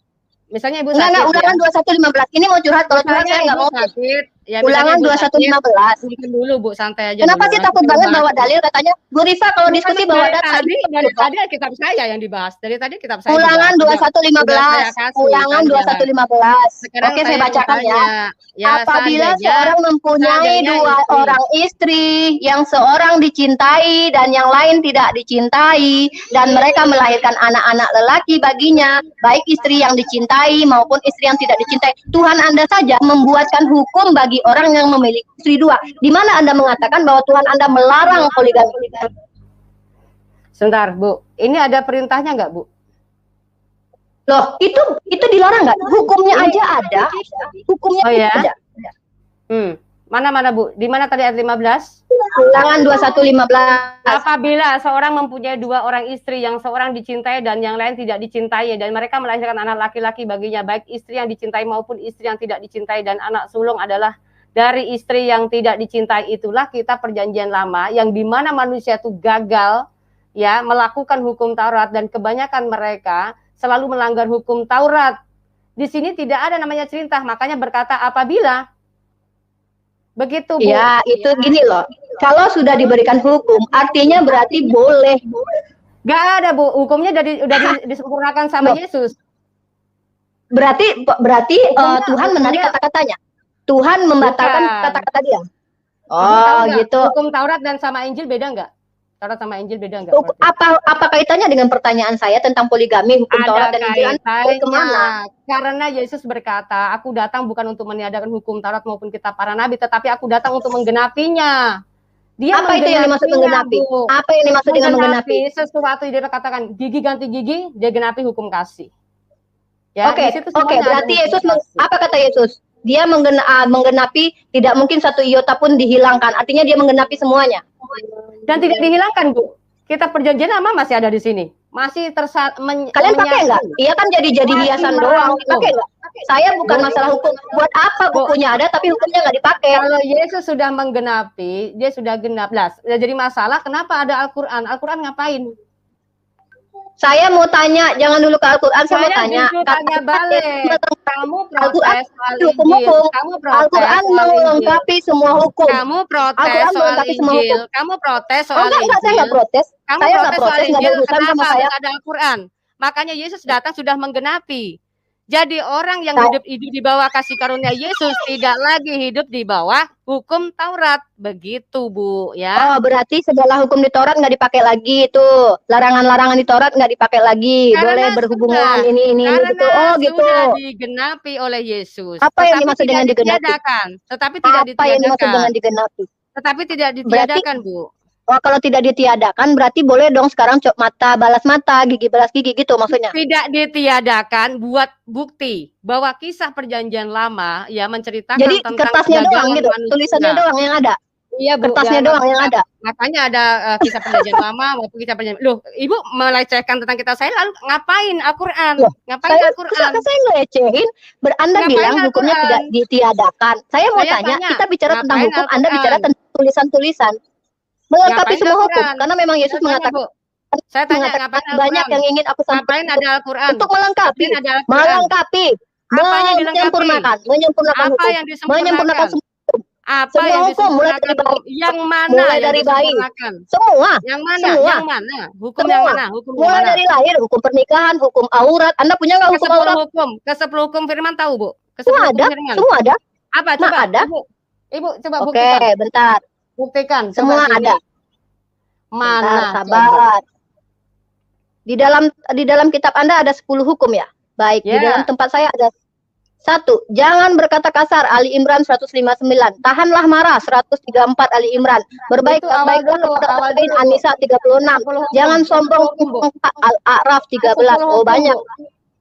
Misalnya ibu sakit. Ulangan 2115. Ini mau curhat, kalau curhat saya nggak mau. Ya, ulangan 2115. Mungkin dulu Bu, santai aja. Kenapa sih takut banget bawa dalil katanya? Bu Rifa kalau diskusi bawa dalil. Tadi kitab saya yang dibahas. Dari tadi kitab saya. Ulangan 2115. Ulangan 2115. Oke, saya bacakan ya. Apabila seorang mempunyai 2 orang istri, yang seorang dicintai dan yang lain tidak dicintai, dan mereka melahirkan anak-anak lelaki baginya, baik istri yang dicintai maupun istri yang tidak dicintai. Tuhan Anda saja membuatkan hukum bagi orang yang memiliki istri 2. Di mana Anda mengatakan bahwa Tuhan Anda melarang poligami? Sebentar, Bu. Ini ada perintahnya nggak, Bu? Loh, itu dilarang nggak? Hukumnya aja ada. Hukumnya ada. Mana Bu? Di mana tadi ayat 15? Ulangan 2115. Apabila seorang mempunyai 2 orang istri, yang seorang dicintai dan yang lain tidak dicintai, dan mereka melahirkan anak laki-laki baginya, baik istri yang dicintai maupun istri yang tidak dicintai, dan anak sulung adalah dari istri yang tidak dicintai, itulah kitab perjanjian lama yang dimana manusia itu gagal ya melakukan hukum Taurat, dan kebanyakan mereka selalu melanggar hukum Taurat. Di sini tidak ada namanya cerintah, makanya berkata apabila. Begitu Bu. Ya, itu gini loh. Kalau sudah diberikan hukum, artinya berarti boleh. Gak ada Bu, hukumnya udah disempurnakan sama Yesus. Berarti Tuhan menarik kata-katanya. Tuhan membatalkan kata-kata dia. Oh, gitu. Hukum Taurat dan sama Injil beda nggak? Taurat sama Injil beda nggak? Apa kaitannya dengan pertanyaan saya tentang poligami, hukum Taurat dan Injil? Kemana? Karena Yesus berkata, aku datang bukan untuk meniadakan hukum Taurat maupun kitab para nabi, tetapi aku datang untuk menggenapinya. Apa itu yang dimaksud menggenapi? Apa yang dimaksud dengan menggenapi? Sesuatu dia katakan gigi ganti gigi, dia genapi hukum kasih. Ya, Oke, berarti Yesus apa kata Yesus? Dia menggenapi, tidak mungkin satu iota pun dihilangkan. Artinya dia menggenapi semuanya. Dan tidak dihilangkan, Bu. Kitab perjanjian lama masih ada di sini. Masih kalian pakai nggak? Iya kan jadi hiasan doang. Pakai nggak? Saya bukan masalah hukum. Buat apa bukunya ada tapi hukumnya nggak dipakai? Kalau Yesus sudah menggenapi, dia sudah genap. Jadi masalah kenapa ada Al-Quran? Al-Quran ngapain? Saya mau tanya, jangan dulu ke Al-Quran, saya mau tanya. Tanya balik. Kamu protes soal Injil. Al-Quran melengkapi semua hukum. Kamu protes soal Injil. Kamu protes soal Injil. Saya nggak protes. Saya nggak protes, nggak ada urusan sama saya. Ada Al-Quran. Makanya Yesus datang sudah menggenapi. Jadi orang yang hidup di bawah kasih karunia Yesus tidak lagi hidup di bawah hukum Taurat. Begitu Bu ya. Oh berarti segala hukum di Taurat nggak dipakai lagi itu. Larangan-larangan di Taurat nggak dipakai lagi. Boleh berhubungan ini gitu. Oh gitu. Sudah digenapi oleh Yesus. Apa yang dimaksud dengan digenapi? Tetapi tidak ditiadakan. Apa yang dimaksud dengan digenapi? Tetapi tidak ditiadakan Bu. Oh, kalau tidak ditiadakan berarti boleh dong sekarang cok mata balas mata, gigi balas gigi gitu maksudnya. Tidak ditiadakan buat bukti bahwa kisah perjanjian lama ya menceritakan jadi, tentang kertasnya doang gitu, tulisannya doang yang ada. Iya Bu, kertasnya doang yang ada. Makanya ada kisah perjanjian lama maupun kisah perjanjian. Loh, Ibu melecehkan tentang kita saya lalu ngapain Al-Qur'an? Ngapain Al-Qur'an? Saya ngelecehin. Anda bilang hukumnya tidak ditiadakan. Saya mau tanya, kita bicara tentang hukum, Anda bicara tentang tulisan-tulisan. Melengkapi Ngapain semua hukum, Al-Quran? karena memang Yesus Saya tanya, mengatakan, Bu. Saya tanya, ngapain banyak Al-Quran? yang ingin aku Ngapain sampaikan ada Al-Quran? untuk melengkapi, Ngapain ada Al-Quran? melengkapi, Apanya dilengkapi? menyempurnakan Apa hukum, yang menyempurnakan disempurnakan? Apa semua yang hukum, mulai dari disempurnakan? bayi, Yang mana mulai yang dari bayi, disempurnakan? semua, Yang mana? semua, Yang mana? Hukum yang semua, mana? Hukum yang mulai mana? dari lahir, hukum pernikahan, hukum aurat. Anda punya nggak hukum Ke-10 aurat? hukum. Ke-10 hukum firman tahu, Bu? Semua Ke-10 hukum ada, firman. semua ada. Apa? Mak Coba, ada. Ibu coba Oke, buktikan. bentar. Buktikan. Coba Semua sini. ada. Mana? Bentar, Coba. sabar. Di dalam kitab Anda ada 10 hukum ya? Baik, di dalam tempat saya ada 1. Jangan berkata kasar, Ali Imran 159. Tahanlah marah, 134 Ali Imran. Berbaiklah kepada orang lain, An-Nisa 36. Jangan sombong, Al-A'raf 13. Oh, banyak.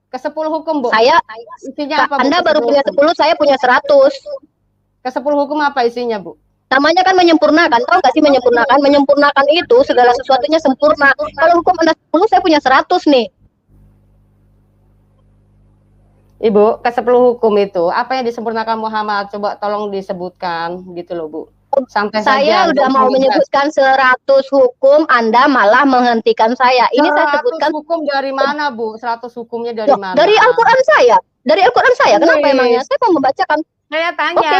Ke-10 hukum, Bu. Saya, isinya apa, Bu? Anda baru punya 10, saya punya 100. Ke-10 hukum apa isinya, Bu? Namanya kan menyempurnakan, tahu nggak sih menyempurnakan? Menyempurnakan itu segala sesuatunya sempurna. Kalau hukum Anda 10, saya punya 100 nih. Ibu, ke-10 hukum itu, apa yang disempurnakan Muhammad? Coba tolong disebutkan, gitu loh, Bu. Santai saya saja, udah mau menyebutkan 100 hukum, Anda malah menghentikan saya. Ini saya sebutkan. 100 hukum dari mana, Bu? 100 hukumnya dari mana? Dari Al-Quran saya. Dari Al-Quran saya. Kenapa emangnya? Saya mau membacakan. Saya tanya.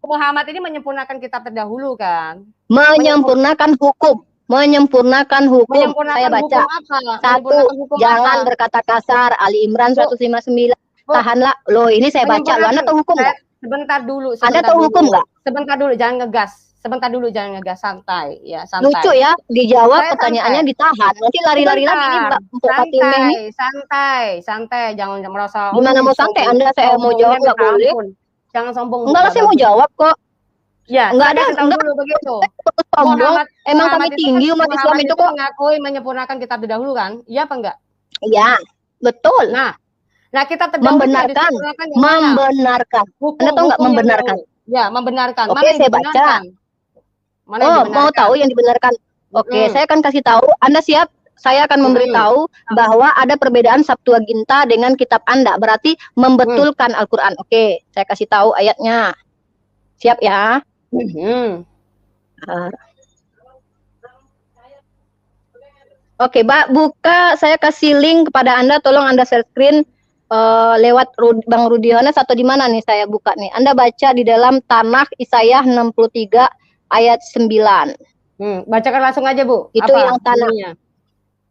Muhammad ini menyempurnakan kitab terdahulu kan? Menyempurnakan hukum. Menyempurnakan hukum. Saya baca. Hukum 1. Jangan berkata kasar. Ali Imran 159. Tahanlah. Loh, ini saya baca. Loh, Anda tahu hukum nggak? Sebentar dulu. Anda tahu hukum nggak? Sebentar dulu, jangan ngegas. Sebentar dulu, jangan ngegas. Santai, ya santai. Lucu ya, dijawab pertanyaannya ditahan. Nanti lari-lari lagi nih Mbak Santai. Jangan merasa. Gimana mau santai? Anda saya mau jawab nggak boleh. Jangan sombong. Enggak lah, saya mau jawab kok. Ya, enggak ada dulu begitu. Sombong. Emang kami tinggi umat Islam itu kok mengakui menyempurnakan kitab terdahulu kan? Iya apa enggak? Iya, betul. Nah kitab terdahulu membenarkan. Hukum, Anda tahu nggak membenarkan? Ya, membenarkan. Oke, saya baca. Mau tahu yang dibenarkan? Oke, saya akan kasih tahu. Anda siap? Saya akan memberitahu bahwa ada perbedaan Septuaginta dengan kitab Anda. Berarti membetulkan Al-Quran. Oke, saya kasih tahu ayatnya. Siap ya? Oke, Mbak, buka. Saya kasih link kepada Anda. Tolong Anda share screen lewat Bang Rudiones atau di mana nih saya buka nih. Anda baca di dalam Tanakh Yesaya 63 ayat 9. Bacakan langsung aja, Bu. Itu apa yang Tanakh.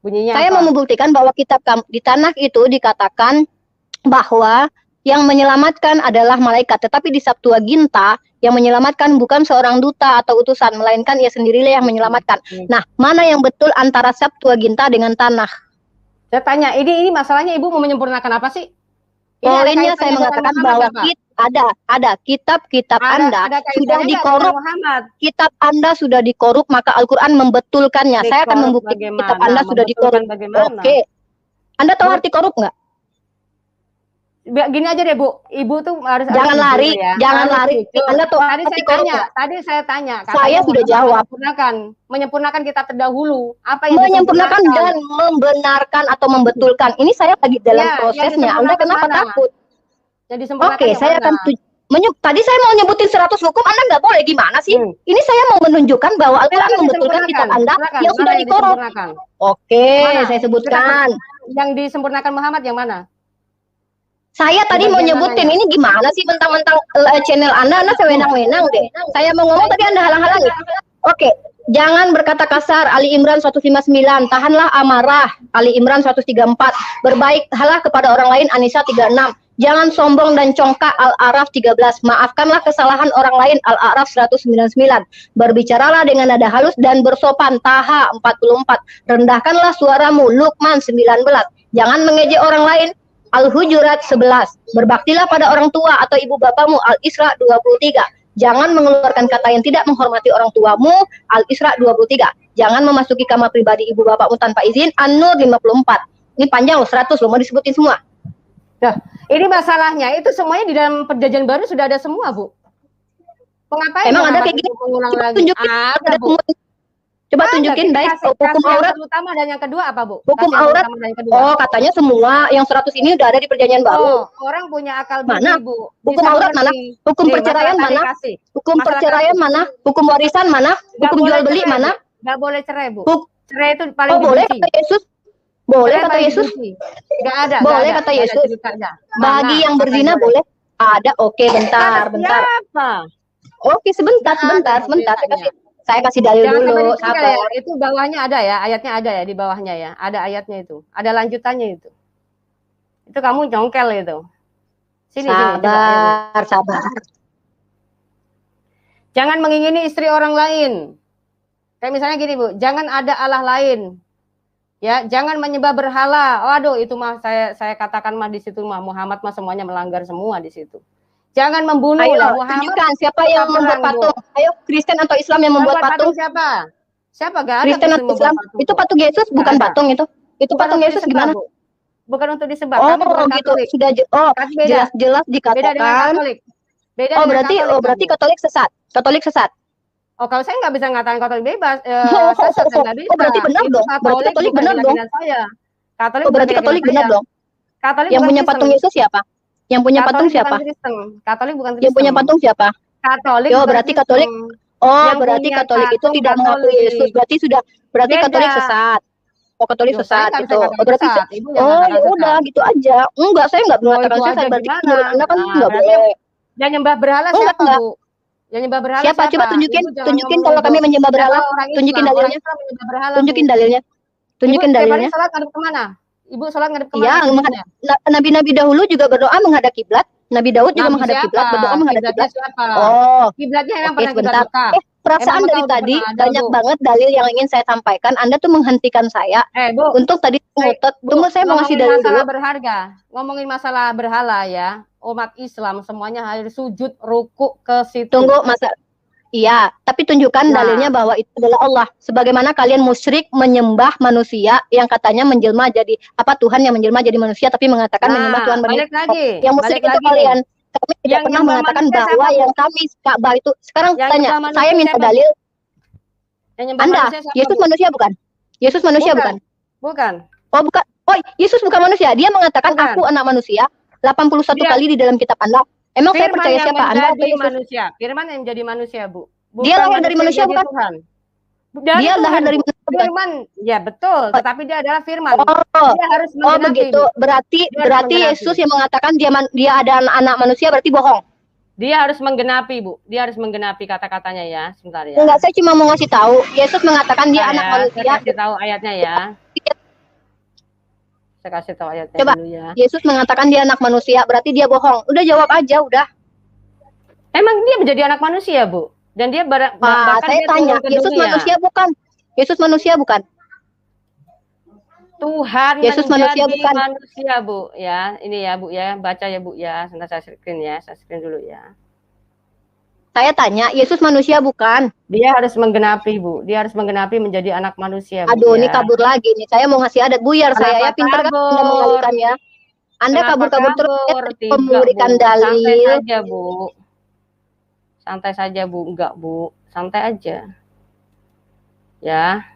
Bunyinya saya apa? mau membuktikan bahwa kitab di Tanakh itu dikatakan bahwa yang menyelamatkan adalah malaikat, tetapi di Septuaginta yang menyelamatkan bukan seorang duta atau utusan, melainkan ia sendirilah yang menyelamatkan. Nah, mana yang betul antara Septuaginta dengan Tanakh? Saya tanya, ini masalahnya Ibu mau menyempurnakan apa sih? Poinnya saya mengatakan bahwa ada kitab-kitab Anda sudah dikorup. Kitab Anda sudah dikorup, maka Al-Quran membetulkannya. Saya akan membuktikan kitab Anda sudah dikorup. Oke. Anda tahu arti korup nggak? Gini aja deh, Bu. Ibu tuh harus jangan lari, ya. Jangan lari. Anda tahu arti korup nggak? Tadi saya tanya. Saya sudah jawab. Menyempurnakan kitab terdahulu. Apa yang menyempurnakan dan membenarkan atau membetulkan. Ini saya lagi dalam prosesnya. Anda kenapa takut? Oke, saya akan tadi saya mau nyebutin 100 hukum, Anda nggak boleh. Gimana sih? Ini saya mau menunjukkan bahwa Al-Quran membetulkan kitab Anda yang sudah dikorup. Oke, saya sebutkan. Yang disempurnakan Muhammad yang mana? Saya tadi mau nyebutin, ini gimana sih mentang-mentang channel Anda sewenang-wenang deh. Saya mau ngomong tapi Anda halang-halangi. Oke, jangan berkata kasar, Ali Imran 159. Tahanlah amarah, Ali Imran 134. Berbaiklah kepada orang lain, An-Nisa 36. Jangan sombong dan congkak, Al-A'raf 13. Maafkanlah kesalahan orang lain, Al-A'raf 199. Berbicaralah dengan nada halus dan bersopan, Taha 44. Rendahkanlah suaramu, Luqman 19. Jangan mengejek orang lain, Al-Hujurat 11. Berbaktilah pada orang tua atau ibu bapamu, Al-Isra 23. Jangan mengeluarkan kata yang tidak menghormati orang tuamu, Al-Isra 23. Jangan memasuki kamar pribadi ibu bapakmu tanpa izin, An-Nur 54. Ini panjang loh, 100 loh, mau disebutin semua. Nah, ini masalahnya, itu semuanya di dalam perjanjian baru sudah ada semua, Bu. Mengapa emang ada kayak gini? Ada, Bu. Coba tunjukin, baik, hukum aurat. Yang pertama dan yang kedua apa, Bu? Hukum aurat. Oh, katanya semua yang 100 ini udah ada di perjanjian baru. Orang punya akal mana? Bu. Hukum aurat mana? Hukum perceraian mana? Hukum perceraian mana? Hukum warisan mana? Hukum jual beli mana? Nggak boleh cerai, Bu. Buk Cerai itu paling boleh dibenci. kata Yesus. Boleh Cerai kata paling Yesus. dibenci. Nggak ada. Boleh nggak ada, kata nggak ada Yesus. ceritanya. Bagi yang Mana? berzina Katanya boleh. Ada. Oke, bentar, Kata bentar. siapa? Oke, sebentar, Nggak ada, Bu, sebentar. ceritanya. Saya kasih dalil Jangan sampai dulu, ditinggal ya. sabar. Itu bawahnya ada ya, ayatnya ada ya di bawahnya ya. Ada ayatnya itu. Ada lanjutannya itu. Itu kamu jongkel itu. Sini, coba ayatnya. Sabar. Jangan mengingini istri orang lain. Kayak misalnya gini, Bu, jangan ada Allah lain. Ya, jangan menyembah berhala. Waduh, itu mah saya katakan mah di situ mah Muhammad mah semuanya melanggar semua di situ. Jangan membunuh Ayo, lah Muhammad. tunjukkan siapa yang membuat patung. Ayo, Kristen atau Islam yang membuat patung? Siapa? Siapa? Gak ada Kristen atau Islam? patung, itu patung Yesus, bukan patung itu. Itu bukan patung Yesus disebab, gimana? Bu. Bukan untuk disembah. Oh, Kami bukan gitu. Katolik. Sudah jelas-jelas dikatakan. Beda dengan Katolik. Beda oh, dengan berarti Katolik, berarti Katolik sesat. Katolik sesat. Oh, kalau saya nggak bisa ngatakan Katolik bebas, sesat nggak bisa. berarti benar itu dong. Berarti Katolik benar dong. Saya. Katolik berarti Katolik benar dong. Katolik yang punya Kristen. patung Yesus siapa? Yang punya Katolik patung siapa? Katolik bukan Kristen. Yang punya patung siapa? Katolik. Berarti Katolik. Oh, yang berarti Katolik itu tidak mengakui Yesus. Berarti Beda. Katolik sesat. Oh, Katolik sesat gitu. Oh, berarti ya udah gitu aja. Enggak, saya enggak mengatakan sesat. Berarti menurut Anda kan enggak boleh. Yang nyembah berhala siapa, Bu? Yang nyembah berhala siapa? Coba tunjukin kalau kami menyembah berhala. Tunjukin dalilnya. Tunjukin dalilnya. Tunjukin dalilnya. Ibu salat ngadep kemana? Ibu salat ngadep kemana? Iya, nabi-nabi dahulu juga berdoa menghadap kiblat. Nabi Daud juga menghadap kiblat, berdoa menghadap kiblat. Oh, kiblatnya yang pernah kita buka. Perasaan dari tadi banyak banget dalil yang ingin saya sampaikan. Anda tuh menghentikan saya Bu, untuk tadi ngotot. Tunggu, saya mau ngasih dalil dulu. Berharga. Ngomongin masalah berhala ya. Umat Islam semuanya harus sujud, ruku ke situ. Tunggu, iya, tapi tunjukkan dalilnya bahwa itu adalah Allah. Sebagaimana kalian musyrik menyembah manusia yang katanya menjelma jadi Tuhan yang menjelma jadi manusia tapi mengatakan menyembah Tuhan balik lagi. Yang musyrik itu kalian. Kami tidak pernah mengatakan bahwa yang kami Ka'bah itu. Sekarang tanya, saya minta dalil. Anda, Yesus manusia bukan? Yesus manusia bukan? Bukan. Oh, bukan. Oh, Yesus bukan manusia. Dia mengatakan aku anak manusia 81 kali di dalam kitab Anda. Emang saya percaya siapa Anda? Manusia. Firman yang menjadi manusia, Bu. Dia lahir dari manusia bukan? Dia lahir dari manusia bukan? Firman, ya betul. Tetapi dia adalah Firman. Dia harus menggenapi. Oh, begitu. Berarti Yesus yang mengatakan dia ada anak manusia berarti bohong. Dia harus menggenapi, Bu. Dia harus menggenapi kata-katanya ya. Sebentar ya. Enggak, saya cuma mau ngasih tahu. Yesus mengatakan dia anak manusia. Saya kasih tahu ayatnya ya. Saya kasih tahu ayatnya coba dulu ya. Yesus mengatakan dia anak manusia, berarti dia bohong. Udah jawab aja, udah. Emang dia menjadi anak manusia, Bu? Dan dia saya tanya, Yesus manusia bukan? Yesus manusia bukan? Tuhan Yesus manusia bukan? Manusia, Bu. Ya, ini ya, Bu ya. Baca ya, Bu ya. Sebentar saya screen ya. Saya screen dulu ya. Saya tanya, Yesus manusia bukan? Dia harus menggenapi, Bu. Dia harus menggenapi menjadi anak manusia, Bu. Aduh, ini kabur lagi nih. Saya mau ngasih adat buyar. Saya ya pintar kan Anda mengalihkan ya. Anda kabur-kabur terus memberikan dalil. Santai saja, Bu. Santai saja, Bu. Enggak, Bu. Santai aja. Ya.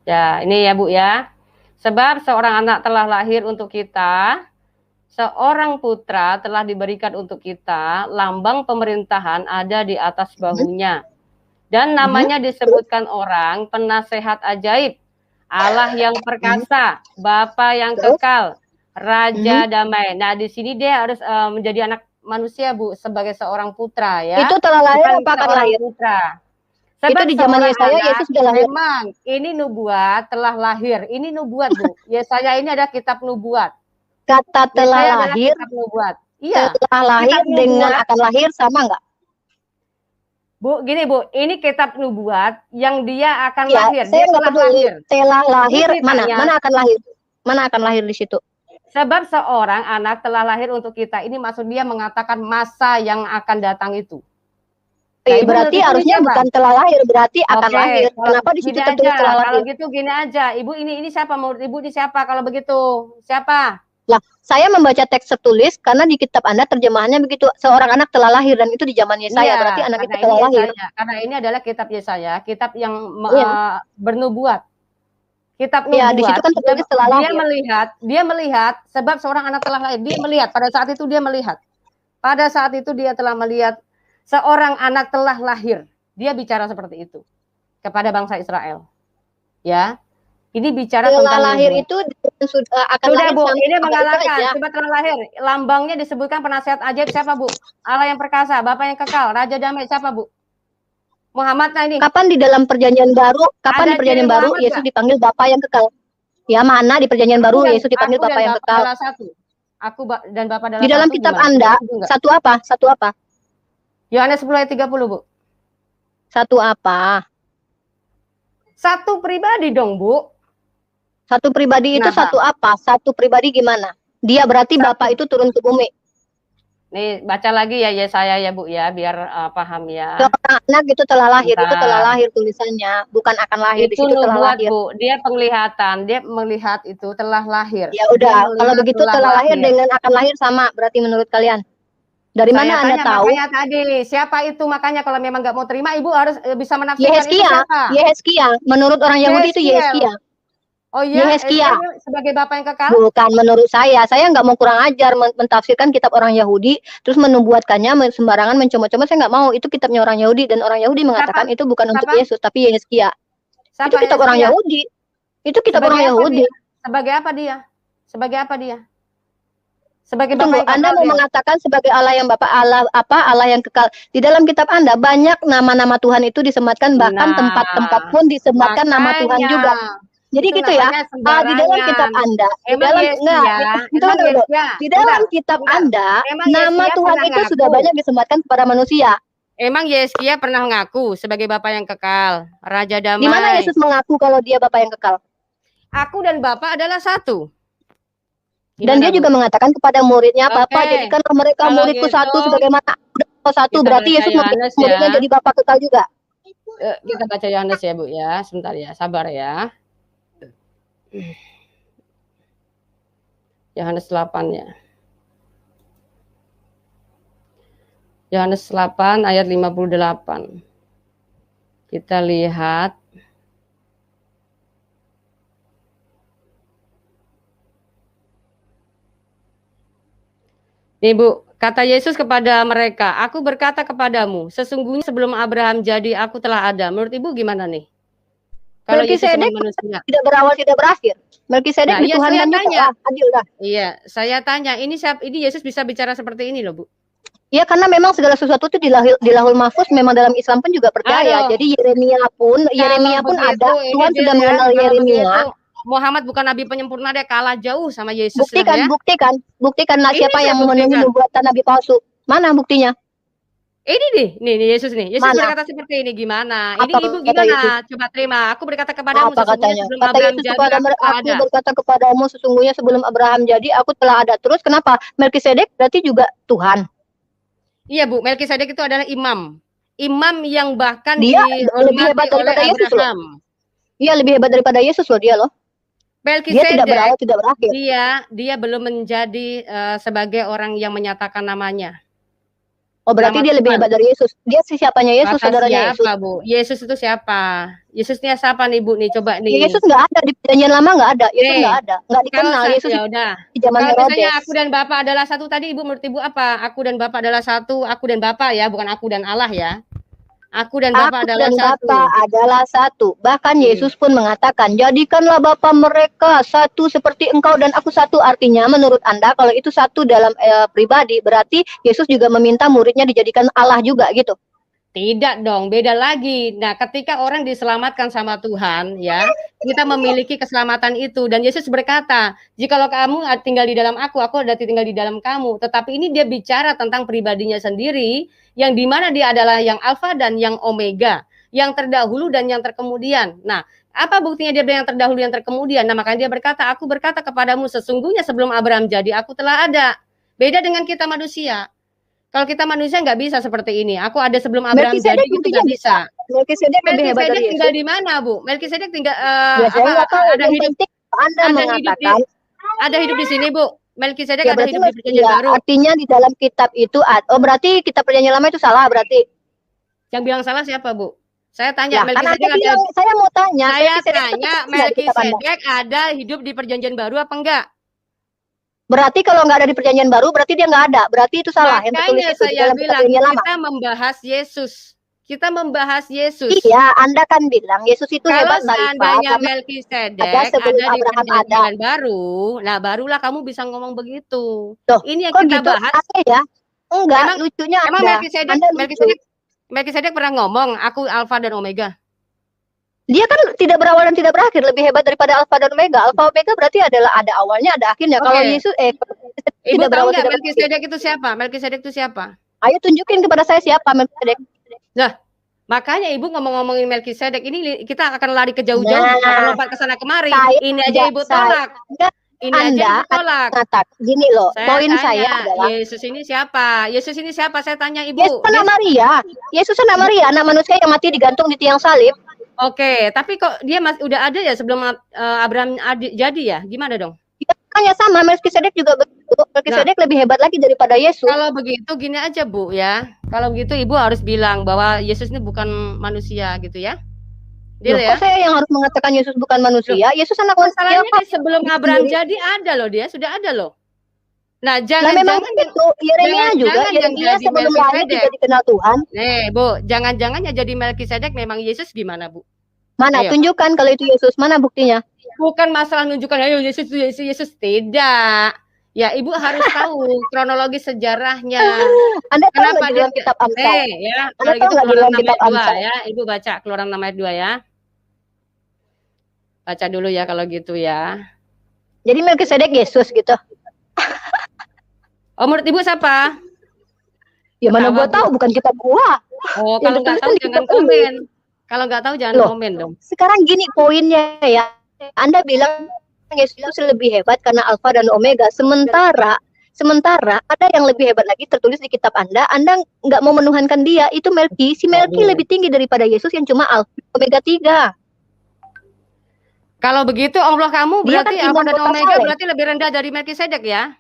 Ya, ini ya, Bu ya. Sebab seorang anak telah lahir untuk kita, seorang putra telah diberikan untuk kita, lambang pemerintahan ada di atas bahunya. Dan namanya disebutkan orang penasehat ajaib, Allah yang perkasa, Bapa yang kekal, Raja damai. Nah, di sini dia harus menjadi anak manusia, Bu, sebagai seorang putra ya. Itu telah lahir apa akan lahir? Putra. Sebab itu di zamannya saya Yesus sudah lahir. Memang ini nubuat telah lahir. Ini nubuat, Bu. Yesaya ini ada kitab nubuat. Kata telah lahir. Nubuat. Iya. Telah lahir dengan akan lahir sama enggak? Bu, gini Bu, ini kitab nubuat yang dia akan lahir. Saya nggak peduli. Telah lahir mana? Mana akan lahir? Mana akan lahir di situ? Sebab seorang anak telah lahir untuk kita. Ini maksud dia mengatakan masa yang akan datang itu. Nah, berarti harusnya bukan telah lahir, berarti akan lahir. Kenapa di situ tertulis telah lahir? Kalau gitu gini aja, Ibu ini siapa? Menurut Ibu ini siapa kalau begitu? Siapa? Lah, saya membaca teks tertulis karena di kitab Anda terjemahannya begitu, seorang anak telah lahir dan itu di zaman Yesaya, berarti anak itu telah lahir. Karena ini adalah kitab Yesaya, kitab yang bernubuat. Kitab nubuat. Ya, di situ kan tertulis telah lahir. Dia melihat sebab seorang anak telah lahir, dia melihat pada saat itu dia melihat. Pada saat itu dia telah melihat seorang anak telah lahir. Dia bicara seperti itu kepada bangsa Israel. Ya, ini bicara Telah tentang lahir nubuat. itu akan Sudah lahir Bu, ini sampai mengalahkan. aja. Coba telah lahir. Lambangnya disebutkan penasihat ajaib siapa Bu? Allah yang perkasa, Bapa yang kekal, Raja damai siapa Bu? Muhammad nah ini. Kapan di dalam perjanjian baru? Kapan Ada di perjanjian ciri baru Muhammad Yesus nggak? dipanggil Bapa yang kekal? Ya mana di perjanjian baru Yesus dipanggil Bapa yang kekal? Adalah satu. Aku dan Bapa adalah di dalam satu. Kitab Gimana? Anda satu apa? Satu apa? Yohanes 10 ayat 30 Bu. Satu apa? Satu pribadi dong Bu. Satu pribadi itu satu apa? Satu pribadi gimana? Dia berarti satu. Bapa itu turun ke bumi. Nih baca lagi ya saya ya Bu ya biar paham ya. Seorang anak itu telah lahir, itu telah lahir tulisannya, bukan akan lahir. Itu di situ telah lahir. Bu, dia penglihatan, dia melihat itu telah lahir. Ya udah, kalau begitu telah lahir dengan akan lahir sama berarti menurut kalian. Dari mana Anda tahu? Makanya tadi siapa itu, makanya kalau memang nggak mau terima Ibu harus bisa menafsirkan itu siapa. Yehezkiel, menurut orang Yahudi itu Yehezkiel. Oh iya, Yehezkiel sebagai Bapa yang kekal? Bukan menurut saya nggak mau kurang ajar mentafsirkan kitab orang Yahudi, terus menubuatkannya sembarangan mencoma-coma, saya nggak mau. Itu kitabnya orang Yahudi dan orang Yahudi mengatakan itu bukan untuk Yesus tapi Yehezkiel. Itu kitab orang Yahudi. Itu kitab orang Yahudi. Sebagai apa dia? Sebagai apa dia? Sebagai Tunggu, Anda mau mengatakan sebagai Allah yang Bapa, Allah apa? Allah yang kekal. Di dalam kitab Anda banyak nama-nama Tuhan itu disematkan, bahkan tempat-tempat pun disematkan nama Tuhan juga. Jadi gitu ya. Di dalam kitab Anda, di dalam kitab Anda, nama Tuhan itu sudah banyak disematkan kepada manusia. Emang Yeskia pernah mengaku sebagai Bapa yang kekal, Raja damai. Di mana Yesus mengaku kalau dia Bapa yang kekal? Aku dan Bapa adalah satu. Dan dia juga mengatakan kepada muridnya, Bapa jadikanlah mereka muridku satu sebagaimana satu. Berarti Yesus muridnya jadi Bapa kekal juga. Kita baca Yohanes ya Bu ya, sebentar ya, sabar ya. Yohanes 8 ya. Yohanes 8 ayat 58. Kita lihat. Nih Bu, kata Yesus kepada mereka, aku berkata kepadamu, sesungguhnya sebelum Abraham jadi aku telah ada. Menurut Ibu gimana nih? Kalau Melkisedek tidak berawal tidak berakhir. Melkisedek di Tuhan kan juga adil dah. Iya, saya tanya, ini Yesus bisa bicara seperti ini loh Bu. Iya, karena memang segala sesuatu itu di lahul mahfuz, memang dalam Islam pun juga percaya. Jadi Yeremia pun ada. Tuhan sudah mengenal Yeremia. Muhammad bukan nabi penyempurna, dia kalah jauh sama Yesus. Buktikanlah siapa yang memenuhi nubuatan nabi palsu. Mana buktinya? Ini nih Yesus nih. Yesus berkata seperti ini, gimana? Ini Ibu gimana? Coba terima. Aku berkata kepadamu sesungguhnya sebelum Abraham jadi aku berkata kepadamu sesungguhnya sebelum Abraham jadi aku telah ada. Terus kenapa? Melkisedek berarti juga Tuhan. Iya Bu, Melkisedek itu adalah imam. Imam yang bahkan dia lebih hebat daripada Yesus loh. Iya, lebih hebat daripada Yesus loh dia loh. Dia tidak berawal tidak berakhir. Dia belum menjadi sebagai orang yang menyatakan namanya. Oh, berarti dia lebih hebat dari Yesus. Dia siapanya Yesus, saudaranya Yesus. Siapa, Bu? Yesus itu siapa? Yesusnya siapa nih, Bu? Nih, coba nih. Yesus nggak ada di perjanjian lama, nggak ada. Yesus nggak ada, nggak dikenal. Yesus ya udah. Di zaman Kalau Herodes. misalnya aku dan Bapa adalah satu tadi, Ibu menurut Ibu apa? Aku dan Bapa adalah satu. Aku dan Bapa ya, bukan aku dan Allah ya. Aku dan Bapa adalah satu. Bahkan Yesus pun mengatakan, jadikanlah Bapa mereka satu seperti engkau dan aku satu. Artinya menurut Anda kalau itu satu dalam pribadi, berarti Yesus juga meminta muridnya dijadikan Allah juga gitu. Tidak dong, beda lagi. Nah, ketika orang diselamatkan sama Tuhan, ya, kita memiliki keselamatan itu. Dan Yesus berkata, jikalau kamu tinggal di dalam aku ada tinggal di dalam kamu. Tetapi ini dia bicara tentang pribadinya sendiri, yang dimana dia adalah yang alfa dan yang omega, yang terdahulu dan yang terkemudian. Nah, apa buktinya dia yang terdahulu yang terkemudian? Nah, makanya dia berkata, aku berkata kepadamu sesungguhnya sebelum Abraham jadi, aku telah ada. Beda dengan kita manusia. Kalau kita manusia nggak bisa seperti ini. Aku ada sebelum Abraham jadi itu nggak bisa. Melkisedek tinggal di mana, Bu? Melkisedek tinggal ada hidup di sini, Bu. Melkisedek ada hidup di perjanjian baru. Artinya di dalam kitab itu berarti kitab perjanjian lama itu salah berarti. Yang bilang salah siapa, Bu? Saya tanya Melkisedek saya mau tanya. Saya tanya Melkisedek ada hidup di perjanjian baru apa enggak? Berarti kalau nggak ada di perjanjian baru, berarti dia nggak ada. Berarti itu salah. Yang tertulis Makanya itu di saya dalam bilang perjanjian lama. kita membahas Yesus. Kita membahas Yesus. Iya, Anda kan bilang Yesus itu Kalau hebat, Mbak Iva, seandainya karena Melkisedek ada sebelum ada di Abraham ada. perjanjian baru, nah barulah kamu bisa ngomong begitu. Loh, Ini yang kok kita gitu? bahas. Ada ya? Enggak, Emang lucunya emang Anda. Melkisedek Anda lucu. Melkisedek pernah ngomong, aku Alfa dan Omega. Dia kan tidak berawal dan tidak berakhir, lebih hebat daripada Alfa dan Omega. Alfa Omega berarti adalah ada awalnya, ada akhirnya. Kalau Oke. Yesus Ibu tidak tahu berawal nggak tidak berakhir. Melkisedek itu siapa? Melkisedek itu siapa? Ayo tunjukin kepada saya siapa Melkisedek. Nah, makanya Ibu ngomong-ngomongin Melkisedek ini kita akan lari ke jauh-jauh, akan lompat ke sana kemari. Ini aja Ibu tolak. Ini aja Ibu tolak. Gini loh, poin saya adalah Yesus ini siapa? Yesus ini siapa? Saya tanya Ibu. Yesus anak Maria. Yesus anak Maria, anak manusia yang mati digantung di tiang salib. Oke, tapi kok dia udah ada ya sebelum Abraham jadi ya? Gimana dong? Ya, makanya sama, Melkisedek juga begitu. Melkisedek lebih hebat lagi daripada Yesus. Kalau begitu gini aja Bu ya. Kalau begitu Ibu harus bilang bahwa Yesus ini bukan manusia gitu ya. Deal ya? Kok saya yang harus mengatakan Yesus bukan manusia? Yesus anak manusia. Masalahnya sebelum Abraham jadi ada loh dia, sudah ada loh. Nah, jangan-jangan itu Yeremia juga, Yeremia sebelum lahir juga dikenal Tuhan. Bu, jangan-jangan ya jadi Melkisedek memang Yesus gimana, Bu? Mana? Ayo. Tunjukkan kalau itu Yesus, mana buktinya? Bukan masalah nunjukkan, ayo Yesus tidak. Ya, Ibu harus tahu kronologi sejarahnya. Anda tahu nggak di dalam kitab Amsal? Ya, Anda tahu nggak di dalam kitab Amsal? Ya, Ibu baca Keluaran 6 ayat 2 ya. Baca dulu ya kalau gitu ya. Jadi Melkisedek Yesus gitu. Oh, menurut Ibu siapa? Ya mana gua tahu, bukan kitab gua. Oh, kalau nggak tahu jangan komen. Kalau nggak tahu jangan komen dong. Sekarang gini poinnya ya. Anda bilang Yesus lebih hebat karena Alfa dan Omega. Sementara ada yang lebih hebat lagi tertulis di kitab Anda nggak mau menuhankan dia. Itu Melki. Si Melki lebih tinggi daripada Yesus yang cuma Alfa Omega 3. Kalau begitu Allah kamu berarti Alfa dan Omega berarti lebih rendah dari Melkisedek ya?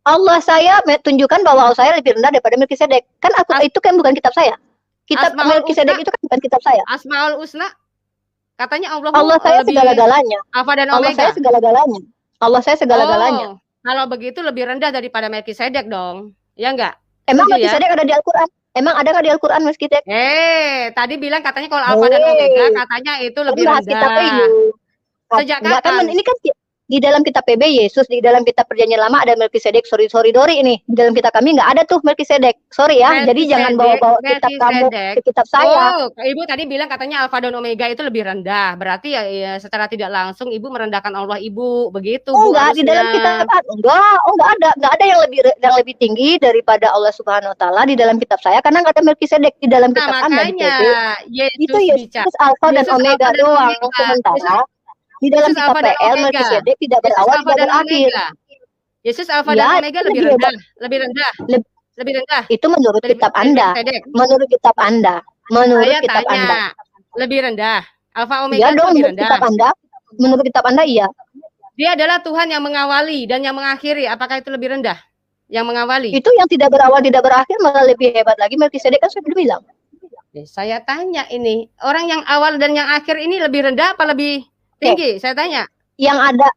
Allah saya tunjukkan bahwa Allah saya lebih rendah daripada Melkisedek. Kan itu kan bukan kitab saya. Kitab Melkisedek itu kan bukan kitab saya. Asmaul Husna katanya Allah saya segala-galanya. Alfa dan Omega. Allah saya segala-galanya. Allah saya segala-galanya. Kalau begitu lebih rendah daripada Melkisedek dong. Ya enggak? Emang Melkisedek ada di Al-Qur'an? Emang ada nggak di Al-Qur'an Melkisedek? Tadi bilang katanya kalau Alfa dan Omega katanya itu lebih rendah. Sejak kapan? Ini kan di dalam kitab PB Yesus, di dalam kitab Perjanjian Lama ada Melkisedek. Sorry Dori ini. Di dalam kitab kami nggak ada tuh Melkisedek. Sorry ya. Jadi jangan bawa-bawa kitab kamu ke kitab saya. Oh, Ibu tadi bilang katanya Alfa dan Omega itu lebih rendah. Berarti ya secara tidak langsung Ibu merendahkan Allah Ibu. Begitu Bu. Enggak, di dalam kitab enggak ada yang lebih tinggi daripada Allah Subhanahu wa taala di dalam kitab saya karena enggak ada Melkisedek di dalam kitab Anda di PB. Itu Yesus Alfa dan Omega doang. Sementara di dalam kitab PL Melkisedek tidak berawal tidak berakhir. Yesus Alfa dan Omega lebih rendah. Itu menurut kitab Anda. Menurut kitab Anda. Lebih rendah. Alfa Omega lebih rendah. Kitab Anda. Menurut kitab Anda iya. Dia adalah Tuhan yang mengawali dan yang mengakhiri. Apakah itu lebih rendah? Yang mengawali. Itu yang tidak berawal tidak berakhir malah lebih hebat lagi. Melkisedek kan sudah bilang. Saya tanya ini, orang yang awal dan yang akhir ini lebih rendah apa lebih tinggi? Saya tanya. Yang ada,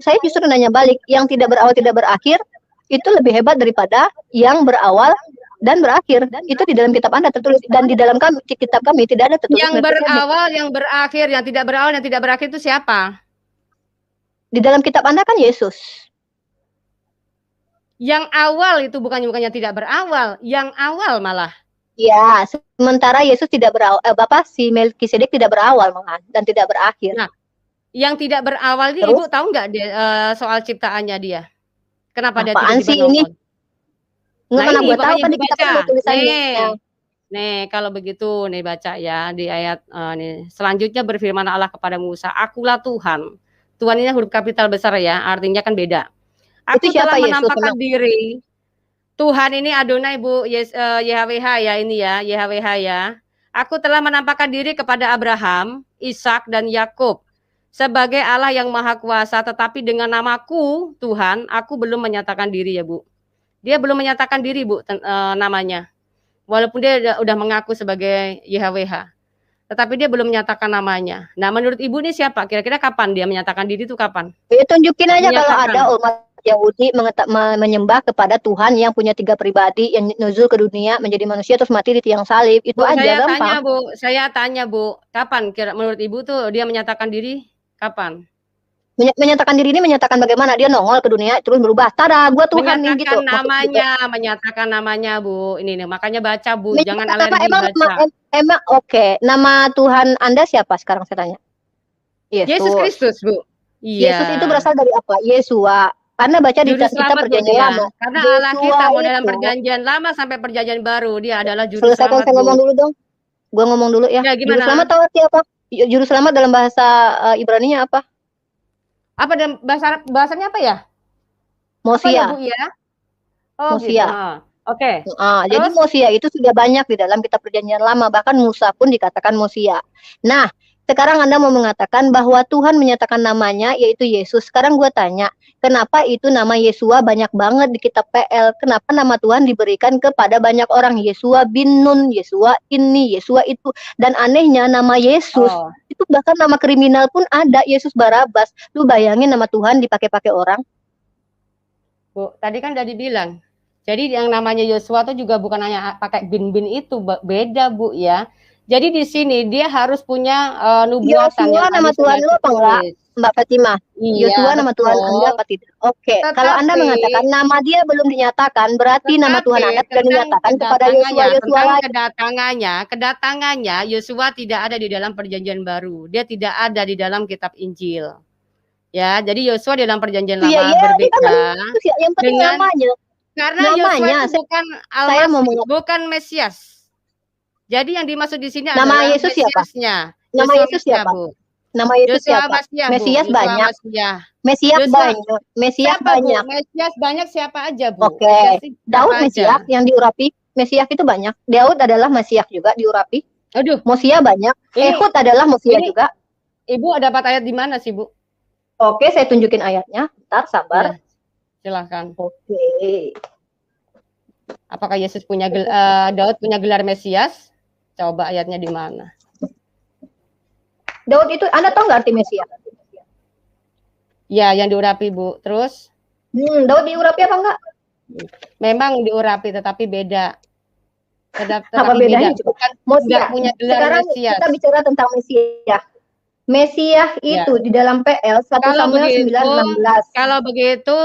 saya justru nanya balik, yang tidak berawal tidak berakhir itu lebih hebat daripada yang berawal dan berakhir. Itu di dalam kitab Anda tertulis dan di dalam kitab kami tidak ada tertulis. Yang berawal, yang berakhir, yang tidak berawal, yang tidak berakhir itu siapa? Di dalam kitab Anda kan Yesus. Yang awal itu bukannya tidak berawal, yang awal malah. Ya, sementara Yesus tidak berawal, si Melkisedek tidak berawal malah dan tidak berakhir. Nah, yang tidak berawal ini Ibu tahu nggak soal ciptaannya dia? Kenapa dia tiba-tiba ini? Mana gue tahu kan di kitab tulisannya. Nih, kalau begitu nih baca ya di ayat nih. Selanjutnya berfirman Allah kepada Musa, "Akulah Tuhan." Tuhan ini huruf kapital besar ya, artinya kan beda. Aku telah menampakkan diri. Tuhan ini Adonai Bu, YHWH ya ini ya, YHWH ya. Aku telah menampakkan diri kepada Abraham, Ishak dan Yakub sebagai Allah yang Maha Kuasa, tetapi dengan namaku Tuhan, aku belum menyatakan diri ya Bu. Dia belum menyatakan diri Bu namanya. Walaupun dia udah mengaku sebagai YHWH. tetapi dia belum menyatakan namanya. Nah, menurut Ibu ini siapa? Kira-kira kapan dia menyatakan diri itu kapan? Ya, tunjukin aja kalau Menyatakan. ada umat Yahudi menyembah kepada Tuhan yang punya 3 pribadi, yang nuzul ke dunia menjadi manusia terus mati di tiang salib. Itu Bu, aja saya gampang. tanya Bu, saya tanya Bu, kapan kira menurut Ibu tuh dia menyatakan diri? Kapan? Menyatakan diri ini menyatakan bagaimana? Dia nongol ke dunia terus berubah. Tada, gua Tuhan nih gitu. Menyatakan namanya Bu. Ini nih, makanya baca Bu, jangan alergi baca. Emang oke. Nama Tuhan Anda siapa sekarang saya tanya? Yesus Kristus, Bu. Iya. Yesus itu berasal dari apa? Yesua. Anda baca di kitab perjanjian lama. Karena Allah kita mau dalam perjanjian lama sampai perjanjian baru, dia adalah juru selamat. Selesaikan saya ngomong dulu dong. Gua ngomong dulu ya. Juru selamat tahu arti apa? Juru selamat dalam bahasa Ibrani-nya apa? Apa dalam bahasanya apa ya? Mosia. Apa ya, Bu, ya? Oh, Mosia. Gitu. Oke. Jadi Mosia itu sudah banyak di dalam kitab perjanjian lama, bahkan Musa pun dikatakan Mosia. Nah, sekarang Anda mau mengatakan bahwa Tuhan menyatakan namanya yaitu Yesus. Sekarang gue tanya, kenapa itu nama Yesua banyak banget di kitab PL? Kenapa nama Tuhan diberikan kepada banyak orang? Yesua bin Nun, Yesua ini, Yesua itu. Dan anehnya nama Yesus itu bahkan nama kriminal pun ada, Yesus Barabas. Lu bayangin nama Tuhan dipakai-pakai orang. Bu, tadi kan udah dibilang. Jadi yang namanya Yosua itu juga bukan hanya pakai bin-bin itu, beda Bu ya. Jadi di sini dia harus punya nubuatan. Yosua nama Tuhan lu apa enggak, Mbak Fatimah? Iya, Yosua nama Tuhan Anda apa tidak? Oke. Kalau Anda mengatakan nama dia belum dinyatakan, berarti nama Tuhan Anda sudah dinyatakan kepada Yosua. Kedatangannya Yosua tidak ada di dalam perjanjian baru. Dia tidak ada di dalam kitab Injil. Ya, jadi Yosua di dalam perjanjian lama berbeda yang penting dengan namanya. Karena Yosua itu bukan Al-Masih, bukan Mesias. Jadi yang dimaksud di sini nama adalah Yesus Mesiasnya. Nama Yesus siapa? Bu. Nama Yesus siapa? Mesias banyak. Mesias banyak. Mesias banyak. Mesias banyak siapa aja, Bu? Oke. Daud Mesias yang diurapi. Mesias itu banyak. Daud adalah Mesias juga diurapi. Aduh. Mosia banyak. Ehud adalah Mosia juga. Ibu dapat ayat di mana sih, Bu? Oke, saya tunjukin ayatnya. Bentar, sabar. Ya. Silahkan. Oke. Apakah Yesus punya Daud punya gelar Mesias? Coba ayatnya di mana? Daud itu, Anda tahu nggak arti Mesias? Ya, yang diurapi, Bu. Terus? Daud diurapi apa enggak? Memang diurapi, tetapi beda. Apa bedanya? Bukan punya gelar sekarang Mesias. Kita bicara tentang Mesias. Mesias itu di dalam PL 1 Samuel 9:16. Kalau begitu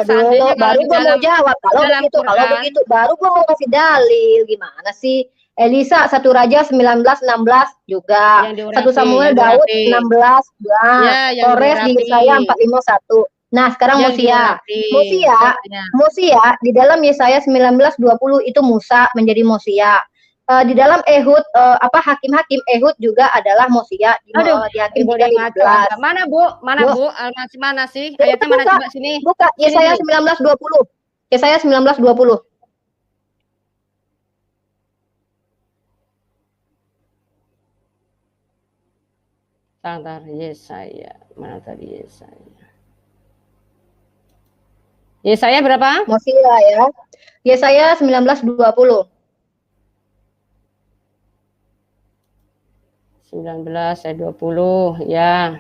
seandainya baru gue mau jawab kalau begitu baru gue mau kasih dalil. Gimana sih? Elisa 1 Raja 19:16 juga. 1 Samuel Daud 16. Kores di Yesaya 4:51. Nah, sekarang Mosia di dalam Yesaya 19:20 itu Musa menjadi Mosia. Di dalam Ehud hakim-hakim Ehud juga adalah Mosia di Hakim 3:15. Mana Bu? Masih mana sih? Ayatnya mana coba sini? Buka Yesaya 19:20. Yesaya 19:20. Sebentar, Yesaya. Mana tadi Yesaya? Yesaya berapa? Mosia ya. Yesaya 19:20. 19 ayat 20 ya.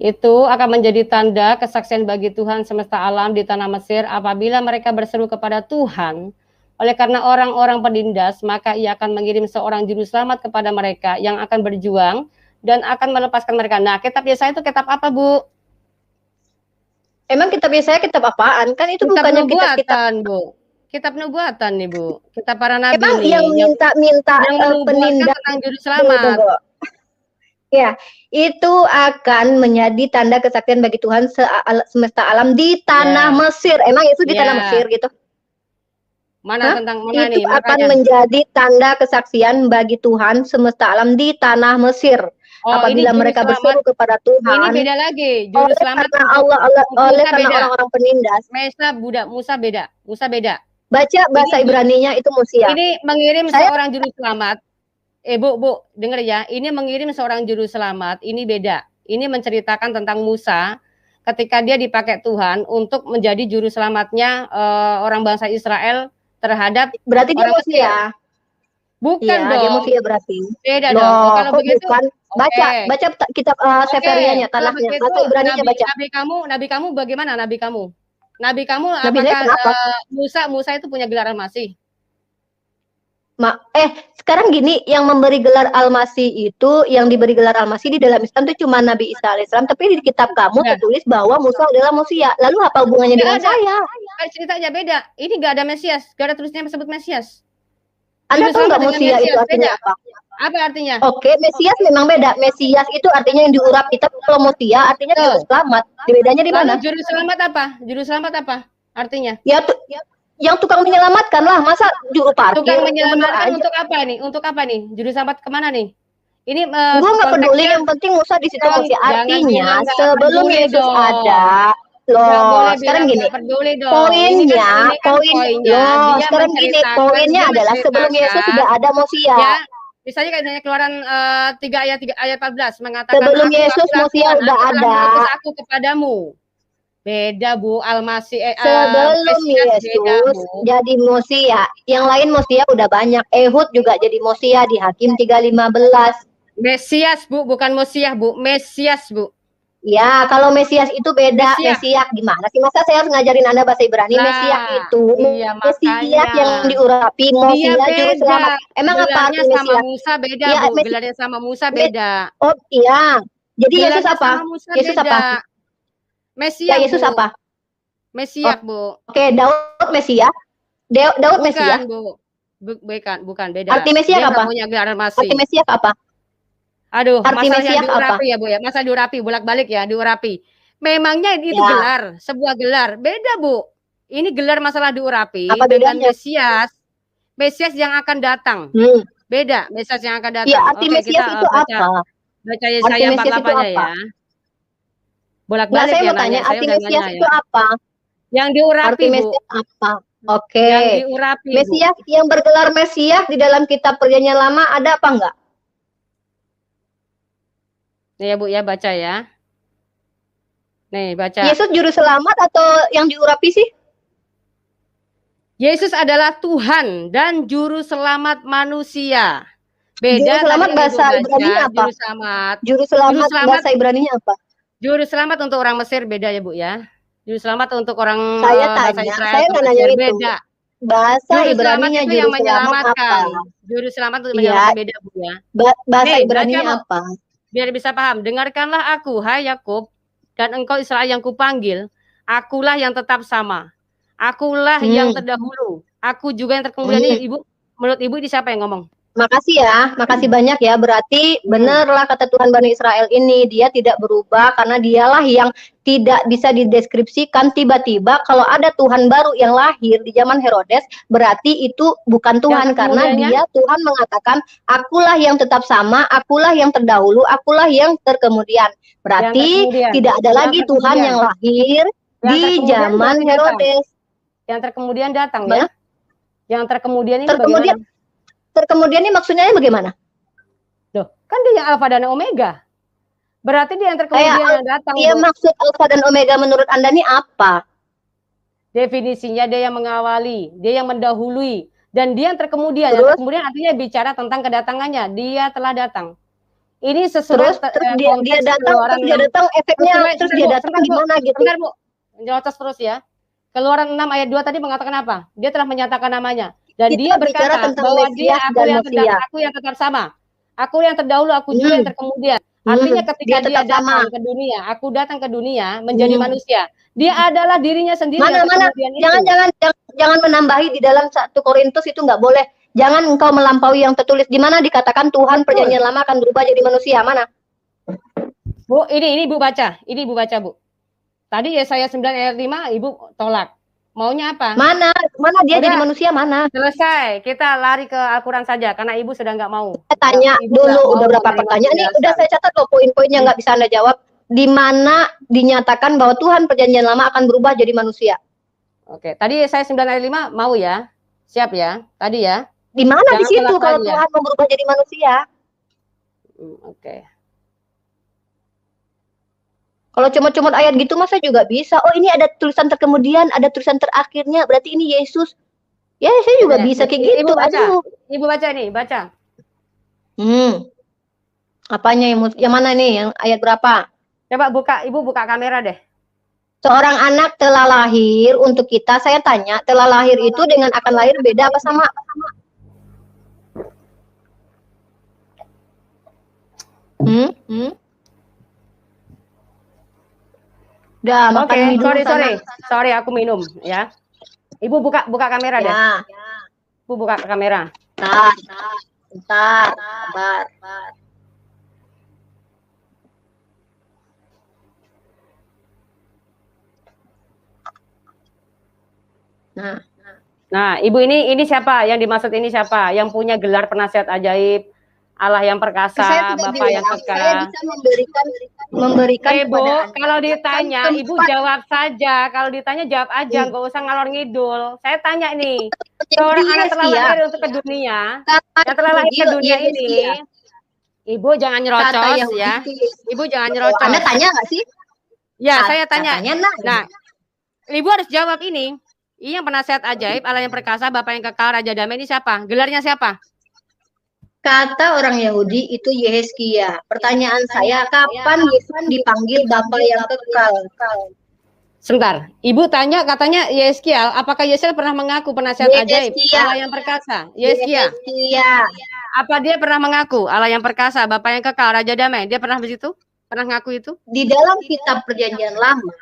Itu akan menjadi tanda kesaksian bagi Tuhan semesta alam di tanah Mesir apabila mereka berseru kepada Tuhan. Oleh karena orang-orang penindas, maka ia akan mengirim seorang juru selamat kepada mereka yang akan berjuang dan akan melepaskan mereka. Nah, kitab Yesaya itu kitab apa, Bu? Emang kitab Yesaya kitab apaan? Kan itu bukannya kitab-kitab, Bu. Kitab nubuatan nih, Bu. Kitab para nabi. Emang yang minta-minta penindas tentang juru selamat. Ya, itu akan menjadi tanda kesaksian bagi Tuhan semesta alam di tanah Mesir. Emang itu di tanah Mesir gitu? Tentang mana itu nih? Akan menjadi tanda kesaksian bagi Tuhan semesta alam di tanah Mesir. Apabila mereka berseru kepada Tuhan. Ini beda lagi. Juru selamat oleh karena orang-orang penindas. Musa beda. Baca bahasa Ibrani-nya itu Mosia. Ini mengirim seorang juru selamat. Bu, dengar ya. Ini mengirim seorang juru selamat. Ini beda. Ini menceritakan tentang Musa ketika dia dipakai Tuhan untuk menjadi juru selamatnya orang bangsa Israel terhadap Berarti dia orang Mesir. manusia. Bukan Iya, dia dong. manusia berarti. Beda Loh, dong. Kalau kok begitu, bukan? Baca, oke. baca kitab Oke, Seferianya, kalau tanahnya. begitu Bahasa Ibraninya baca. nabi kamu bagaimana nabi kamu? Nabi kamu Nabi saya apakah kenapa? Musa itu punya gelar Al-Masih? Sekarang gini, yang memberi gelar Al-Masih itu, yang diberi gelar Al-Masih di dalam Islam itu cuma Nabi Isa alaihissalam, tapi di kitab kamu Ya. tertulis bahwa Musa adalah manusia. Lalu apa hubungannya Nggak dengan ada. saya? Ceritanya beda. Ini nggak ada Mesias, nggak ada tulisnya yang disebut Mesias. Anda Juru tahu selamat nggak dengan Musia itu Mesias artinya beda. apa? Apa artinya? Oke, Mesias memang beda. Mesias itu artinya yang diurapi, tapi kalau Musia artinya juru selamat. Bedanya di mana? Lalu juru selamat apa? Juru selamat apa artinya? Ya, yang tukang menyelamatkan lah, masa juru parkir? Tukang menyelamatkan untuk apa nih? Untuk apa nih? Juru selamat kemana nih? Ini gue nggak peduli, yang penting Musa di situ masih. Artinya sebelum Yesus ada, loh sekarang gini, poinnya sekarang gini, poinnya adalah sebelum Yesus sudah ada Musia. Ya, misalnya kayak Keluaran 3 ayat 14 mengatakan sebelum Yesus Musia udah ada. Aku kepadamu. Beda Bu, Al-Masih sebelum Yesus beda, jadi Musia. Yang lain Musia udah banyak. Ehud juga jadi Musia di Hakim 3:15. Mesias Bu, bukan Musia Bu, Mesias Bu. Ya, kalau Mesias itu beda. Mesias gimana sih? Masa saya harus ngajarin Anda bahasa Ibrani? Mesias itu Mesias yang diurapi, Musia juru selamat. Emang apa arti Mesias? Sama Musa beda, ya, Bu. Gelarnya sama Musa beda. Oh iya. Jadi Yesus apa? Yesus beda. apa? Mesias. Ya, Yesus Bu. Apa? Mesias, Bu. Oke, Daud Mesias. Daud Mesias. Bukan, beda. Arti Mesias apa? Arti Mesias apa? Aduh, masalah yang diurapi ya Bu ya. Masa diurapi, bolak-balik ya, diurapi. Memangnya itu gelar, sebuah gelar. Beda Bu. Ini gelar masalah diurapi dengan Mesias. Mesias yang akan datang. Beda, Mesias yang akan datang. Ya, arti Mesias itu apa? Baca Yesaya 48-nya ya. Bolak-balik ya nanya. Arti Mesias itu apa? Yang diurapi, arti Mesias apa? Oke. Yang diurapi, Mesias Bu. Yang bergelar Mesias di dalam kitab Perjanjian Lama ada apa enggak? Nih ya Bu ya, baca ya. Nih, baca. Yesus juru selamat atau yang diurapi sih? Yesus adalah Tuhan dan juru selamat manusia. Beda. Juru selamat bahasa Ibrani apa? Juru selamat bahasa Ibrani apa? Juru selamat untuk orang Mesir beda ya Bu ya. Juru selamat untuk orang bahasa Israel saya nanya itu. Beda. Bahasa Ibraninya juru selamat apa? Juru selamat untuk menyelamatkan beda Bu ya. Bahasa Ibraninya apa? Biar bisa paham, dengarkanlah aku, hai Yakub, dan engkau Israel yang kupanggil, akulah yang tetap sama. Akulah yang terdahulu. Aku juga yang terkemudian. Ibu, menurut Ibu ini siapa yang ngomong? Makasih ya, makasih banyak ya. Berarti benarlah kata Tuhan Bani Israel ini, dia tidak berubah karena dialah yang tidak bisa dideskripsikan. Tiba-tiba kalau ada Tuhan baru yang lahir di zaman Herodes, berarti itu bukan Tuhan karena dia Tuhan mengatakan, akulah yang tetap sama, akulah yang terdahulu, akulah yang terkemudian. Berarti tidak ada lagi Tuhan yang lahir di zaman Herodes. Yang terkemudian datang ya? Yang terkemudian ini bagaimana? Terkemudian ini maksudnya bagaimana? Loh, kan dia yang Alfa dan Omega. Berarti dia yang terkemudian yang datang. Dia maksud Alfa dan Omega menurut Anda ini apa? Definisinya dia yang mengawali, dia yang mendahului, dan dia yang terkemudian. Yang terkemudian artinya bicara tentang kedatangannya. Dia telah datang. Ini sesuai dia datang efeknya terus dia datang gimana gitu. Bentar Bu, nyelotos terus ya. Keluaran 6 ayat 2 tadi mengatakan apa? Dia telah menyatakan namanya. Dan dia berkata bahwa dia aku yang tetap sama. Aku yang terdahulu, aku juga yang terkemudian. Artinya ketika dia datang ke dunia, aku datang ke dunia menjadi manusia. Dia adalah dirinya sendiri. Jangan menambahi di dalam 1 Korintus itu nggak boleh. Jangan engkau melampaui yang tertulis. Di mana dikatakan Tuhan perjanjian lama akan berubah jadi manusia? Mana? Bu, ini Ibu baca. Ini Ibu baca, Bu. Tadi Yesaya 9 ayat 5 Ibu tolak. Maunya apa? Mana dia jadi manusia mana? Selesai, kita lari ke Al-Quran saja karena Ibu sudah nggak mau. Saya tanya dulu, udah berapa pertanyaan? Ini udah saya catat loh poin-poinnya, nggak bisa Anda jawab. Di mana dinyatakan bahwa Tuhan perjanjian lama akan berubah jadi manusia? Oke, tadi saya 9 ayat 5 mau ya? Siap ya? Tadi ya? Di mana di situ kalau Tuhan mau berubah jadi manusia? Oke. Kalau comot-comot ayat gitu masa juga bisa. Oh ini ada tulisan terkemudian, ada tulisan terakhirnya. Berarti ini Yesus Ya, saya juga bisa kayak gitu. Ibu baca. Aduh. Ibu baca nih, baca. Apanya yang mana nih? Yang ayat berapa? Coba Ibu buka kamera deh. Seorang anak telah lahir untuk kita. Saya tanya, telah lahir itu dengan akan lahir beda apa sama? Udah, makan mie dulu sana. Sorry, aku minum ya. Ibu buka kamera deh. Ibu buka kamera. Bentar. Nah, Ibu ini siapa? Yang dimaksud ini siapa? Yang punya gelar penasihat ajaib, Allah yang perkasa, Bapak yang kekal. Saya bisa memberikan Ibu, kalau ditanya, Ibu jawab saja. Kalau ditanya jawab aja, nggak usah ngalor ngidul. Saya tanya nih, seorang anak telah lahir untuk ke dunia, yang telah lahir ke dunia ini, Ibu jangan nyerocos ya. Ibu jangan nyerocos. Anda tanya nggak sih? Ya, saya tanya. Nah, Ibu harus jawab ini. Ini yang penasihat ajaib, Allah yang perkasa, Bapak yang kekal, Raja Damai ini siapa? Gelarnya siapa? Kata orang Yahudi itu Yehezkia. Pertanyaan saya, kapan Yesus dipanggil Bapa yang kekal? Sebentar, Ibu tanya katanya Yehezkiel, apakah Yehezkiel pernah mengaku penasihat ajaib Allah yang perkasa? Yehezkia. Apa dia pernah mengaku Allah yang perkasa, Bapa yang kekal, Raja Damai? Dia pernah begitu? Pernah ngaku itu? Di dalam kitab Perjanjian Lama,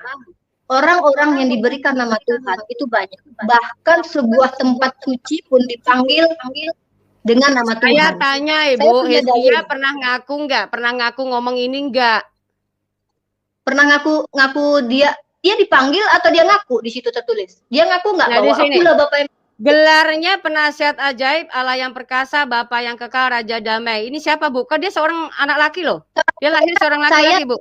orang-orang yang diberikan nama Tuhan itu banyak. Bahkan sebuah tempat suci pun dipanggil dengan nama Tuhan. Saya tanya Ibu, Yehezkia pernah ngaku nggak? Pernah ngaku ngomong ini nggak? Pernah ngaku dia dipanggil atau dia ngaku di situ tertulis? Dia ngaku nggak bahwa akulah Bapak yang... Gelarnya penasihat ajaib, Allah yang perkasa, Bapa yang kekal, Raja Damai. Ini siapa, Bu? Kok dia seorang anak laki loh? Dia lahir seorang laki-laki, Bu.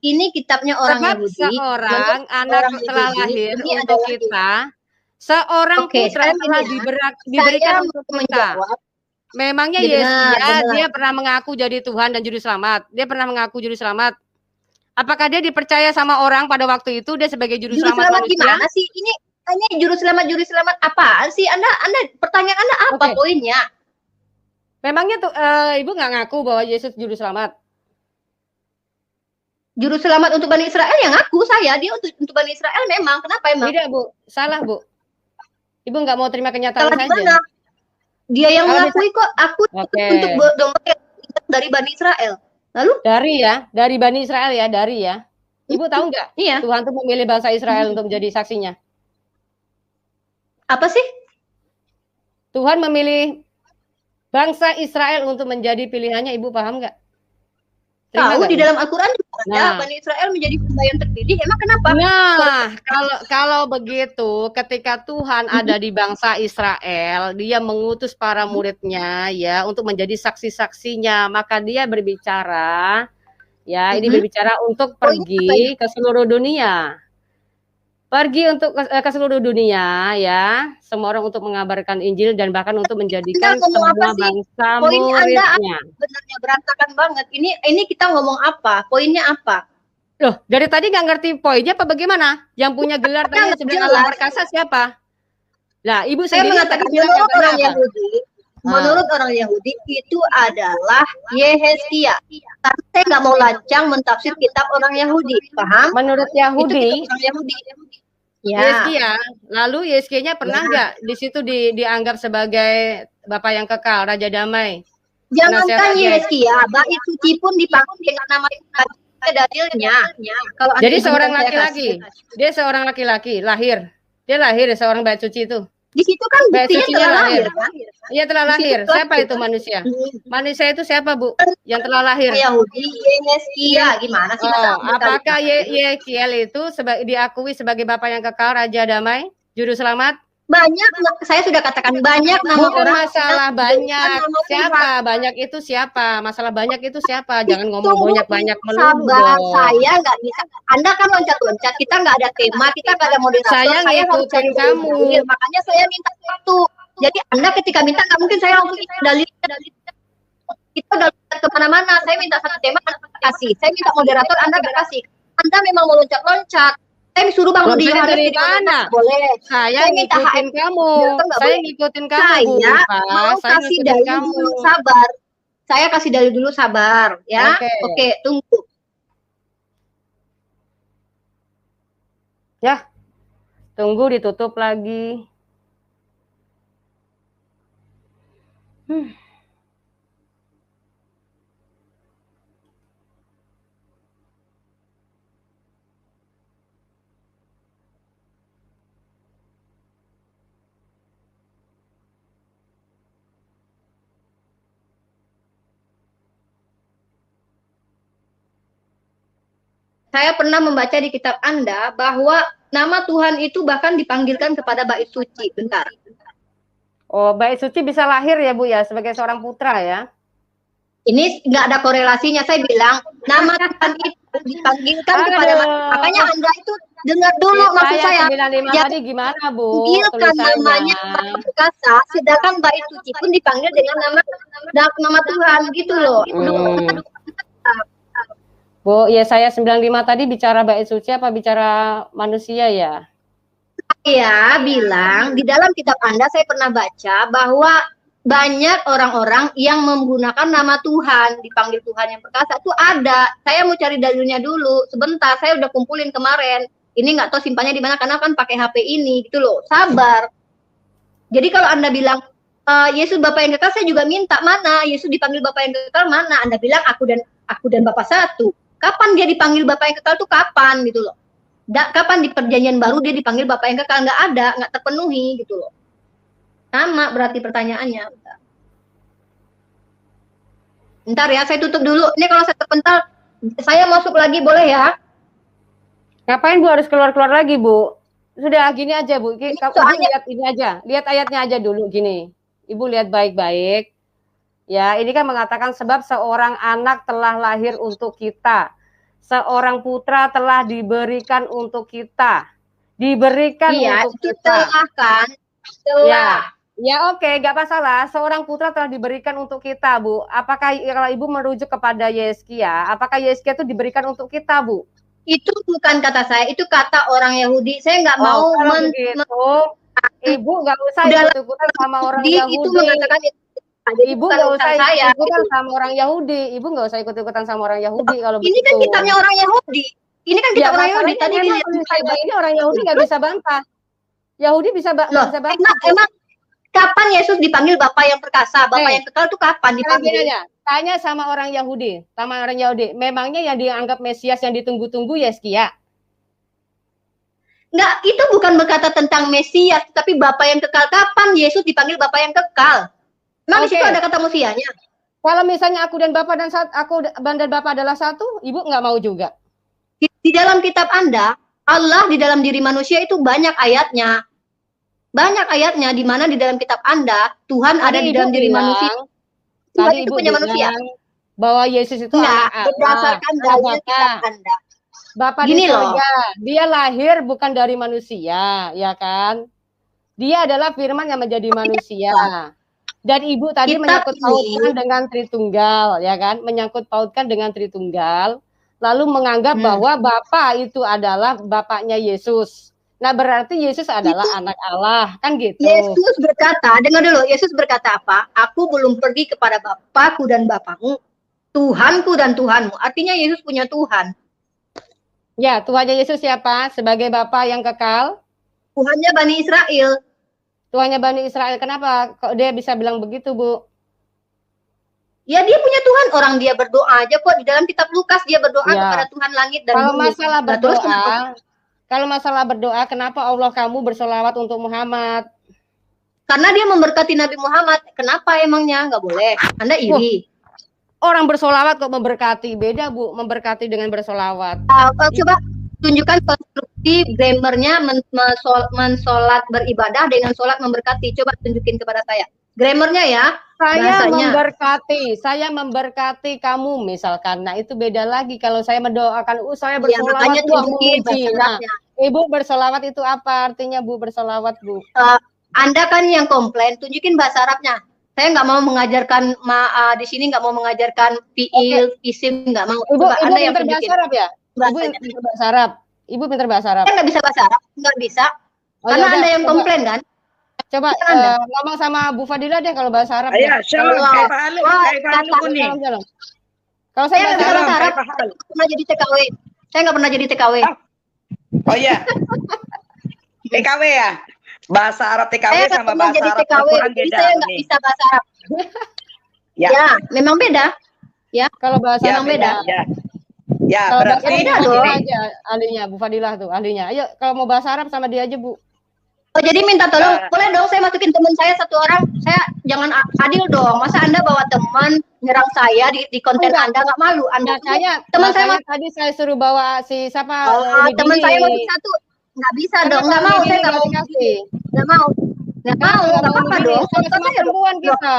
Ini kitabnya orang Yahudi. Seorang anak telah lahir untuk kita. Seorang putra telah diberikan untuk kita. Memangnya Yehezkia dia pernah mengaku jadi Tuhan dan juru selamat? Dia pernah mengaku juru selamat? Apakah dia dipercaya sama orang pada waktu itu dia sebagai juru selamat manusia? Gimana sih? Ini tanya juru selamat apaan sih? Anda pertanyaan Anda apa poinnya? Memangnya tuh Ibu nggak ngaku bahwa Yesus juru selamat? Juru selamat untuk Bani Israel yang ngaku saya. Dia untuk Bani Israel memang. Kenapa emang? Tidak, Bu. Salah, Bu. Ibu nggak mau terima kenyataan saja. Mana? Dia yang mengakui kok aku untuk domba dari Bani Israel. Lalu? Dari Bani Israel ya, Ibu tahu nggak? Iya. Tuhan tuh memilih bangsa Israel untuk menjadi saksinya. Apa sih? Tuhan memilih bangsa Israel untuk menjadi pilihannya, Ibu paham nggak? Tahu di dalam Al-Quran ada Bani Israel menjadi bangsa yang terpilih. Emang kenapa? Nah, kalau begitu, ketika Tuhan ada di bangsa Israel, Dia mengutus para muridnya ya untuk menjadi saksi-saksinya, maka Dia berbicara, ya ini berbicara untuk pergi ke seluruh dunia. Pergi untuk ke seluruh dunia ya, semua orang untuk mengabarkan Injil dan bahkan untuk menjadikan semua bangsa muridnya. Benarnya berantakan banget. Ini kita ngomong apa? Poinnya apa? Loh, dari tadi nggak ngerti poinnya apa bagaimana? Yang punya gelar tadi yang sebenarnya Allah perkasa siapa? Lah, Ibu saya mengatakan menurut orang Yahudi itu adalah Yehezkia. Tapi saya nggak mau lancang mentafsir kitab orang Yahudi, paham? Menurut Yahudi, ya. Yehezkia, lalu Yehezkia-nya pernah nggak di situ dianggap sebagai Bapak yang kekal, Raja Damai? Jangankan Yehezkia, bait suci pun dipanggil dengan nama dalilnya. Jadi seorang laki-laki, dia seorang laki-laki lahir, dia lahir seorang bait suci itu. Di situ kan buktinya telah lahir kan? Iya telah lahir. Siapa itu manusia? Manusia itu siapa, Bu? Yang telah lahir? Yahudi, Yehezkia. Gimana sih? Apakah Yehezkiel itu diakui sebagai Bapak yang kekal, Raja Damai, Juru Selamat? Banyak, saya sudah katakan banyak nama Bukan orang. masalah banyak. Siapa? Banyak itu siapa? Masalah banyak itu siapa? Jangan ngomong banyak-banyak melulu dong. Saya nggak bisa. Anda kan loncat-loncat. Kita nggak ada tema, kita nggak ada moderator. Saya ngikutin kamu. Makanya saya minta satu. Jadi Anda ketika minta nggak mungkin saya langsung dalil. Kita udah kemana-mana. Saya minta satu tema, Anda kasih. Saya minta moderator, Anda nggak kasih. Anda memang mau loncat-loncat. Saya disuruh Bang Rudi yang harus dari jadi mana? Boleh. Saya ngikutin kamu. Saya ngikutin kamu, Bu. Mau kasih dalil dulu, sabar. Saya kasih dalil dulu, sabar. Ya, oke, tunggu. Ya, tunggu ditutup lagi. Saya pernah membaca di kitab Anda bahwa nama Tuhan itu bahkan dipanggilkan kepada bait suci. Bentar. Oh, bait suci bisa lahir ya, Bu ya, sebagai seorang putra ya? Ini nggak ada korelasinya. Saya bilang nama Tuhan itu dipanggilkan kepada, makanya Anda itu dengar dulu maksud saya. Tadi gimana, Bu? Panggilkan namanya perkasa, sedangkan bait suci pun dipanggil dengan nama Tuhan gitu loh. Bu, ya saya 95 tadi bicara bait suci apa bicara manusia ya? Saya bilang di dalam kitab Anda saya pernah baca bahwa banyak orang-orang yang menggunakan nama Tuhan, dipanggil Tuhan yang perkasa itu ada. Saya mau cari dalilnya dulu. Sebentar, saya udah kumpulin kemarin. Ini nggak tahu simpannya di mana karena kan pakai HP ini gitu loh. Sabar. Jadi kalau Anda bilang Yesus Bapa yang kekal, saya juga minta mana Yesus dipanggil Bapa yang kekal mana? Anda bilang aku dan Bapa satu. Kapan dia dipanggil Bapa yang kekal tuh kapan gitu loh? Kapan di perjanjian baru dia dipanggil Bapa yang kekal? Nggak ada, nggak terpenuhi gitu loh. Sama berarti pertanyaannya. Bentar ya, saya tutup dulu. Ini kalau saya terpental, saya masuk lagi boleh ya? Ngapain Bu harus keluar-keluar lagi, Bu? Sudah gini aja, Bu. Ibu lihat ini aja. Lihat ayatnya aja dulu gini. Ibu lihat baik-baik. Ya, ini kan mengatakan sebab seorang anak telah lahir untuk kita. Seorang putra telah diberikan untuk kita. Diberikan untuk kita. Ya oke, nggak masalah. Seorang putra telah diberikan untuk kita, Bu. Apakah kalau Ibu merujuk kepada Yeskia, apakah Yeskia itu diberikan untuk kita, Bu? Itu bukan kata saya, itu kata orang Yahudi. Saya nggak mau Ibu nggak usah ikut-ikutan sama orang Yahudi. Itu mengatakan Ibu nggak usah ikut-ikutan sama orang Yahudi. Ibu nggak usah ikut-ikutan sama orang Yahudi kalau ini begitu. Kan kitabnya orang Yahudi. Ini kan kitab orang Yahudi. Tadi ini orang Yahudi nggak bisa bantah. Yahudi bisa bantah. Emang kapan Yesus dipanggil Bapa yang perkasa? Bapa yang kekal itu kapan dipanggil? Tanya sama orang Yahudi. Sama orang Yahudi. Memangnya yang dianggap Mesias yang ditunggu-tunggu Yeskia? Enggak, itu bukan berkata tentang Mesias, tapi Bapa yang kekal. Kapan Yesus dipanggil Bapa yang kekal? Memang di situ ada kata Mesianya. Kalau misalnya aku dan Bapa dan Bapa adalah satu, Ibu nggak mau juga. Di dalam kitab Anda, Allah di dalam diri manusia itu banyak ayatnya. Banyak ayatnya di mana di dalam kitab Anda Tuhan ada di dalam diri manusia. Tadi Ibu punya manusia. Bahwa Yesus itu berdasarkan dalil kitab Anda. Bapa di surga, dia lahir bukan dari manusia, ya kan? Dia adalah firman yang menjadi manusia. Dan Ibu tadi menyangkut pautkan dengan Tritunggal, ya kan? Menyangkut pautkan dengan Tritunggal, lalu menganggap bahwa Bapa itu adalah Bapaknya Yesus. Nah, berarti Yesus adalah anak Allah, kan gitu. Yesus berkata, dengar dulu, Yesus berkata apa? Aku belum pergi kepada Bapakku dan Bapamu, Tuhanku dan Tuhanmu. Artinya Yesus punya Tuhan. Ya, Tuhannya Yesus siapa? Sebagai Bapa yang kekal? Tuhannya Bani Israel. Tuhannya Bani Israel. Kenapa kok dia bisa bilang begitu, Bu? Ya, dia punya Tuhan. Orang dia berdoa aja kok. Di dalam kitab Lukas dia berdoa kepada Tuhan langit dan bumi. Kalau masalah berdoa, kenapa Allah kamu bersolawat untuk Muhammad? Karena dia memberkati Nabi Muhammad. Kenapa emangnya? Nggak boleh. Anda iri. Orang bersolawat kok memberkati. Beda, Bu. Memberkati dengan bersolawat. Coba tunjukkan konstruksi grammarnya mensolat beribadah dengan solat memberkati. Coba tunjukin kepada saya. Grammarnya ya. Saya memberkati kamu misalkan. Nah, itu beda lagi kalau saya mendoakan, saya bersolawat Ibu bersolawat itu apa artinya, Bu, bersolawat, Bu? Anda kan yang komplain, tunjukin bahasa Arabnya. Saya nggak mau mengajarkan di sini, nggak mau mengajarkan fiil, isim, nggak mau. Ibu Anda yang bahasa Arab ya? Ibu yang bahasa Arab. Ibu pintar bahasa Arab. Saya nggak bisa bahasa Arab, nggak bisa. Oh, Karena yaudah, Anda yang coba. komplain kan? Coba ngomong sama Bu Fadila deh kalau bahasa Arab. Iya, shalom, Kalau- kaifa halukum nih? Salam. Kalau saya Saya nggak bahasa bisa Arab, bahasa Arab, kaifa hal? nggak pernah jadi TKW. Saya nggak pernah jadi TKW. Oh iya. TKW ya? Bahasa Arab TKW Saya nggak sama pernah bahasa jadi Arab TKW, Al-Quran jadi beda saya nggak nih. bisa bahasa Arab. Ya, Ya, memang beda. kalau bahasa ya, memang beda. Ya, ya Kalau bahasa berarti Arab beda Bu dong. Fadilah aja ahlinya, Bu Fadilah tuh ahlinya. Ayo kalau mau bahasa Arab sama dia aja, Bu. Oh, jadi minta tolong, boleh dong saya masukin teman saya satu orang. Saya jangan adil dong. Masa Anda bawa teman nyerang saya di konten Enggak. Anda, nggak malu Anda? Teman saya tadi saya suruh bawa si siapa? Teman saya masuk satu. Nggak bisa dong, nggak mau, saya nggak mau. Nggak mau. Nggak mau, nggak apa-apa dong. Sama perempuan kita.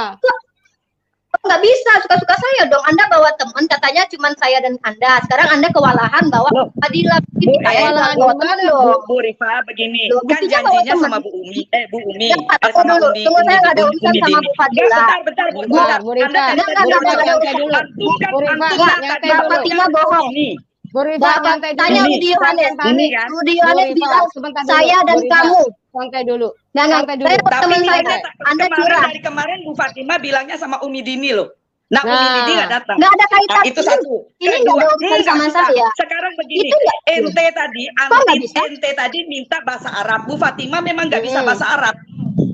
Nggak bisa, suka-suka saya dong. Anda bawa teman, katanya cuma saya dan Anda. Sekarang Anda kewalahan bawa Fadila. Saya nggak bawa teman dong. Bu Rifa begini, Loh, kan buktinya bawa janjinya teman. sama Bu Umi, Bu Umi, Tunggu dulu, tunggu, saya nggak ada urusan sama Bu Fadila. Bentar, Bu. Bentar, Bu Rifa. Anda tadi Nggak, tadi nggak, bilang, dulu. antum Bu Rifa, kan nyantai tadi dulu. Fatima bohong. Ini. Bu Rifa, santai dulu. Tanya Rudi Yohanes. Ini kan. Rudi Yohanes bilang sebentar dulu, saya dan Bu Rifa. kamu. Santai dulu. Nggak, Santai dulu. saya Tapi teman saya. bilangnya Anda kemarin curang. dari kemarin Bu Fatima bilangnya sama Umi Dini loh. Nah, Umi Nah. Dini nggak datang. Nggak ada kaitan. Itu satu. Ini nggak ada urusan Enggak sama bisa. saya. Sekarang begini, Itu nggak- ente tadi, nggak bisa? ente tadi minta bahasa Arab. Bu Fatima memang nggak bisa bahasa Arab.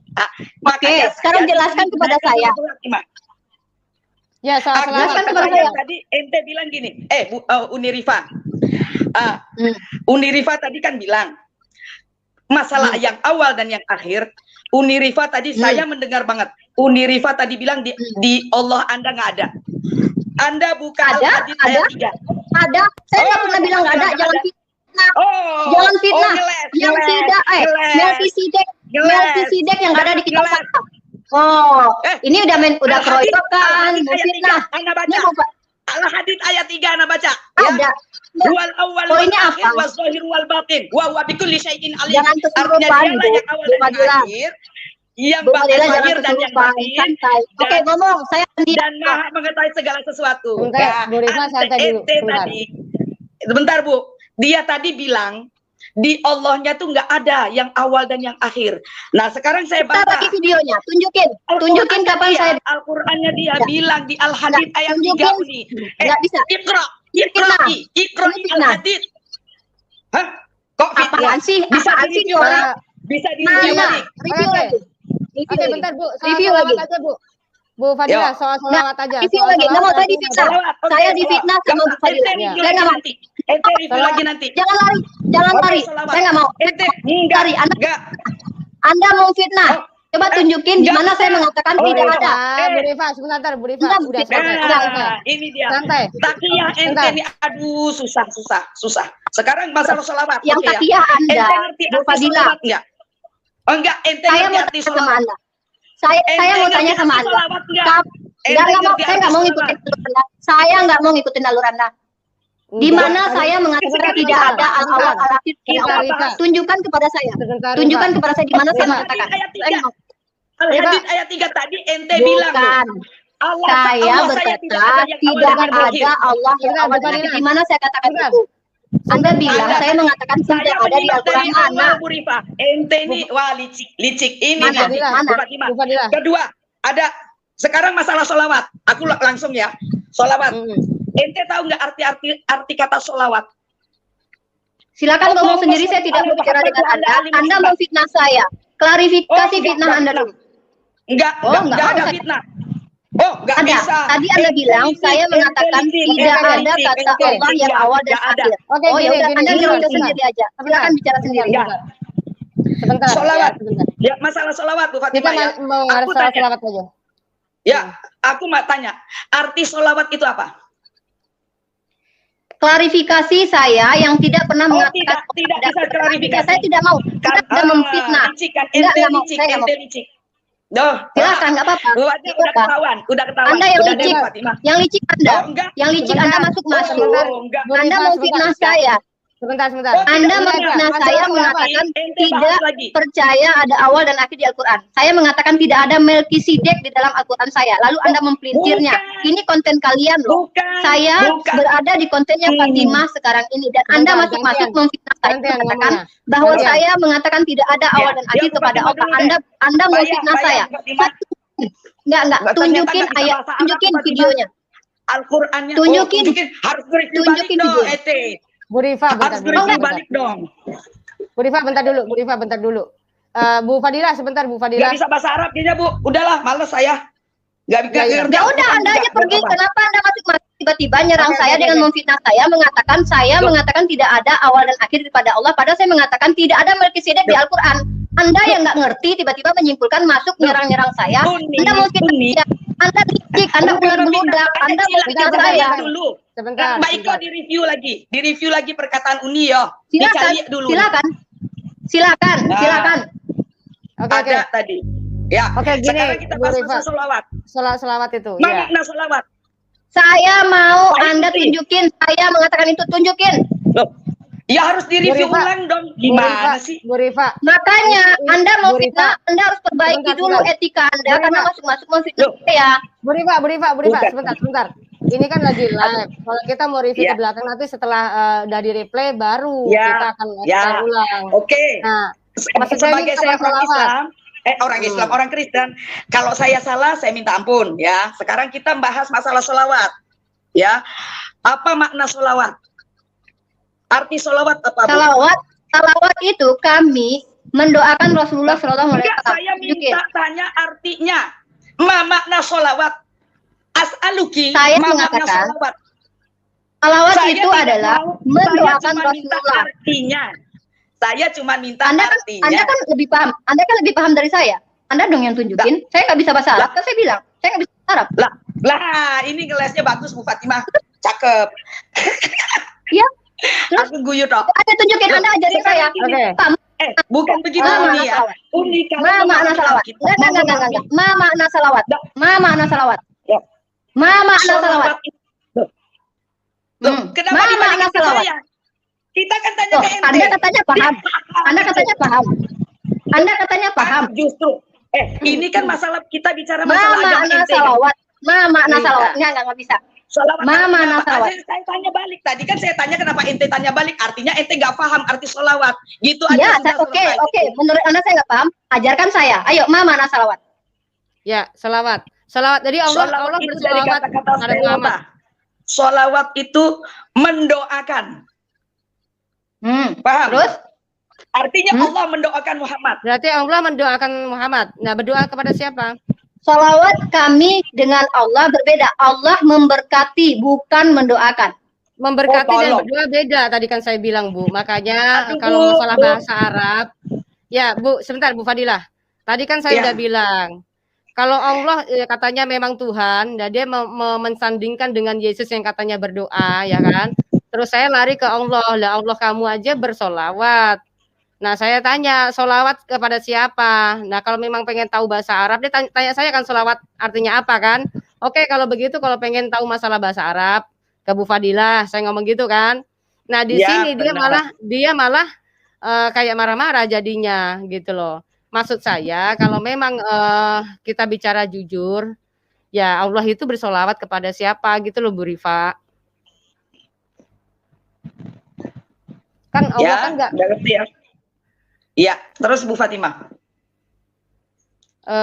Nah, Oke, sekarang jelaskan kepada saya. Ya, salah jelaskan kepada Saya saya. tadi ente bilang gini, Uni Rifa. Uni Rifa tadi kan bilang masalah yang awal dan yang akhir. Uni Rifa tadi saya mendengar banget. Uni Rifa tadi bilang di Allah Anda nggak ada. Anda buka Ada, Al-Hadid ada. ayat 3. Ada. Saya nggak pernah bilang nggak ada. Jangan fitnah. Jangan fitnah. Yang tidak, Melkisedek yang ada di kitab Fatwa. Oh, ini udah keroyokan, mau fitnah. Anda baca. Ini bukan Al-Hadid ayat 3 Anda baca. ada. Wal awal wal Poinnya akhir apa? wal zahir wal batin. Wa huwa bikulli syai'in alim. Jangan kesurupan, Artinya Bu. dialah yang awal Bu dan yang Fadila. akhir, yang Bu Fadila jangan zahir dan yang kesurupan, batin, santai. Oke, ngomong, saya sendiri. dan maha mengetahui segala sesuatu. Bentar, Bu Rifa, santai dulu. ente tadi, sebentar Bu, dia tadi bilang di Allahnya tuh nggak ada yang awal dan yang akhir. Nah sekarang saya Kita baca bagi videonya, tunjukin kapan saya. Al-Qur'annya dia bilang di Al-Hadid ayat 3 tunjukin. ini. Nggak bisa. Ikra Al-Hadid. Hah? Kok Apaan sih? Bisa Apaan sih direview orang? lagi? Bisa Mana? direview. Review Oke. lagi. Oke, bentar, Bu. Review Salawat lagi. aja, Bu. Bu Fadila, Yo. soal salawat aja. Review Soal lagi. Nggak mau, salawat saya nanti difitnah. Salawat, oke, Saya salawat. difitnah sama Bu Fadila. Ente review Saya lagi nggak mau. nanti. Ente review Salawat. lagi nanti. Jangan lari, jangan Oke, lari. salawat. Saya nggak mau. Ente enggak. Lari, Enggak. Anda mau fitnah. Oh. Coba tunjukin di Enggak mana bisa. saya mengatakan Oh, tidak iya. ada. Bu Rifa, sebentar, Bu Rifa. Enggak, Udah tidak. santai. Nah, ini dia. Santai. Takiyah ente Bentar. nih, aduh susah. Sekarang masalah salawat. Yang Oke ya. takiyah Anda, Ente ngerti Bu arti Fadila. salawat enggak? Oh enggak, ente Saya ngerti mau arti tanya sama salawat. Anda. Saya mau tanya sama Anda. Saya nggak mau ngikutin alur Anda. Saya nggak mau ngikutin alur Anda. Di mana saya mengatakan tidak ada al-awal al-akhir. Tunjukkan kepada saya. Tunjukkan kepada saya di mana saya mengatakan. Saya nggak mau. Al-Hadid ayat 3 tadi ente bilang Bukan. Allah, Saya Allah berkata tidak ada yang awal tidak dan yang akhir. ada Allah yang Bukan, awal dan bukan akhir. ini. Di mana saya katakan Bukan. itu? Anda bilang Anda- saya mengatakan Saya tidak ada di menyimak Al-Quran dari mana? awal Bu Rifa. Ente nih wah licik ini Mana? nih. Mana? Bu Fatimah. Bu Fadila. Kedua, ada sekarang masalah solawat. Aku langsung ya. Solawat. Ente tahu nggak arti kata solawat? Silakan ngomong sendiri, saya tidak mau bicara dengan Anda. Anda mau fitnah saya. Klarifikasi fitnah Anda dulu. Enggak ada usah. fitnah. Oh, enggak Ada. bisa. Tadi Anda bilang saya mengatakan tidak ada kata Allah yang awal dan akhir. Oke, Oh ya udah, gini, Anda gini, nyerocos sebentar. sendiri aja. Silakan bicara sendiri. Ya. Sebentar. Solawat. Ya, sebentar. Ya, masalah solawat Bu Kita Fatimah ya. mau Aku soal tanya. salawat aja. Ya, aku mau tanya. Arti solawat itu apa? Klarifikasi saya yang tidak pernah Oh, mengatakan tidak bisa klarifikasi. Saya tidak mau. Anda sudah memfitnah. Licik kan, Enggak, ente enggak mau. licik, Saya enggak mau. ente licik. Doh, Silakan, nggak apa-apa. udah Nggak apa-apa. ketahuan, udah ketahuan. Anda yang Udah licik. deh, Fatimah. Yang licik Anda. Oh, enggak. Yang licik Sebentar. Anda masuk. Oh, enggak. Bu Anda Rifa, mau sebentar. fitnah saya. Sebentar. Anda memfitnah saya mengatakan tidak percaya ada awal dan akhir di Al-Quran. Saya mengatakan tidak ada Melkisedek di dalam Al-Quran saya. Lalu Anda mempelintirnya. Ini konten kalian loh. Saya berada di kontennya Fatimah sekarang ini. Dan Anda masuk-masuk memfitnah saya mengatakan bahwa saya mengatakan tidak ada awal dan akhir kepada Allah. Anda memfitnah saya. Enggak. Tunjukin ayat, tunjukin videonya. Al-Qur'annya tunjukin harus tunjukin dong, Bu Rifa balik dong. Bu Rifa bentar dulu. Bu Fadila sebentar, Bu Fadila. Gak bisa bahasa Arab kayaknya, Bu. Udahlah, males saya. Gak bisa. Ya udah, Anda aja pergi. Kenapa Anda masuk tiba-tiba nyerang saya dengan memfitnah saya, mengatakan tidak ada awal dan akhir kepada Allah, padahal saya mengatakan tidak ada Melkisedek di Al-Qur'an. Anda yang nggak ngerti tiba-tiba menyimpulkan masuk nyerang-nyerang saya. Anda memfitnah saya. Anda licik, Anda ular beludak, Anda memfitnah saya. Sebentar. Mbak Iko direview lagi perkataan Uni ya. Silakan. Oke. Tadi. Ya. Oke, gini. Sekarang kita bahas masalah solawat. Solawat itu. Mana makna solawat? Saya mau Anda tunjukin. Saya mengatakan itu tunjukin. Loh, ya harus direview ulang dong. Gimana sih? Bu Rifa. Makanya Anda mau fitnah, Anda harus perbaiki dulu etika Anda karena masuk-masuk mau fitnah saya. Bu Rifa, sebentar. Ini kan lagi live. Kalau kita mau review ke belakang nanti setelah dari replay baru kita akan ulang. Oke. Nah, sebagai saya orang Islam, orang Kristen, kalau saya salah saya minta ampun ya. Sekarang kita bahas masalah solawat. Ya. Apa makna solawat? Arti solawat apa? Salawat itu kami mendoakan Rasulullah SAW. Saya minta tanya artinya. Makna solawat. As'aluki. Saya mengatakan salawat itu adalah mendoakan Rasulullah. Artinya. Saya cuma minta artinya. Anda kan lebih paham dari saya. Anda dong yang tunjukin. Saya nggak bisa bahasa Arab. Kan saya bilang, saya nggak bisa bahasa Arab. Lah, ini ngelesnya bagus Bu Fatimah. Cakep. Iya. Terus aku guyu toh. Ada tunjukin Anda ajarin saya. Oke. Bukan begitu Uni ya. Uni kalau makna salawat. Enggak. Makna salawat. Makna salawat. Makna salawat. Kenapa makna salawat? Kita kan tanya ke ente. Anda katanya paham. Justru. Ini kan masalah kita bicara masalah agama makna salawat. Makna salawat. Enggak bisa. Makna salawat. Saya tanya balik. Tadi kan saya tanya kenapa ente tanya balik. Artinya ente nggak paham arti salawat. Gitu aja. Ya, oke. Menurut Anda saya nggak paham. Ajarkan saya. Ayo, makna salawat. Ya, salawat. Jadi Allah bersalawat kepada Muhammad. Salawat itu mendoakan. Paham? Terus? Artinya Allah mendoakan Muhammad. Berarti Allah mendoakan Muhammad. Nah, berdoa kepada siapa? Salawat kami dengan Allah berbeda. Allah memberkati, bukan mendoakan. Memberkati dan berdoa beda. Tadi kan saya bilang, Bu. Makanya kalau masalah bahasa Arab, ya Bu, sebentar Bu Fadilah. Tadi kan saya udah bilang, kalau Allah katanya memang Tuhan, dan dia mensandingkan dengan Yesus yang katanya berdoa, ya kan? Terus saya lari ke Allah, lah Allah kamu aja bersolawat. Nah saya tanya, solawat kepada siapa? Nah kalau memang pengen tahu bahasa Arab, dia tanya saya kan solawat artinya apa kan? Oke kalau begitu, kalau pengen tahu masalah bahasa Arab, ke Bu Fadilah, saya ngomong gitu kan. Nah di sini dia malah kayak marah-marah jadinya gitu loh. Maksud saya kalau memang kita bicara jujur, ya Allah itu bersolawat kepada siapa gitu loh Bu Rifa. Kan Allah kan enggak ngerti ya. Iya, terus Bu Fatimah.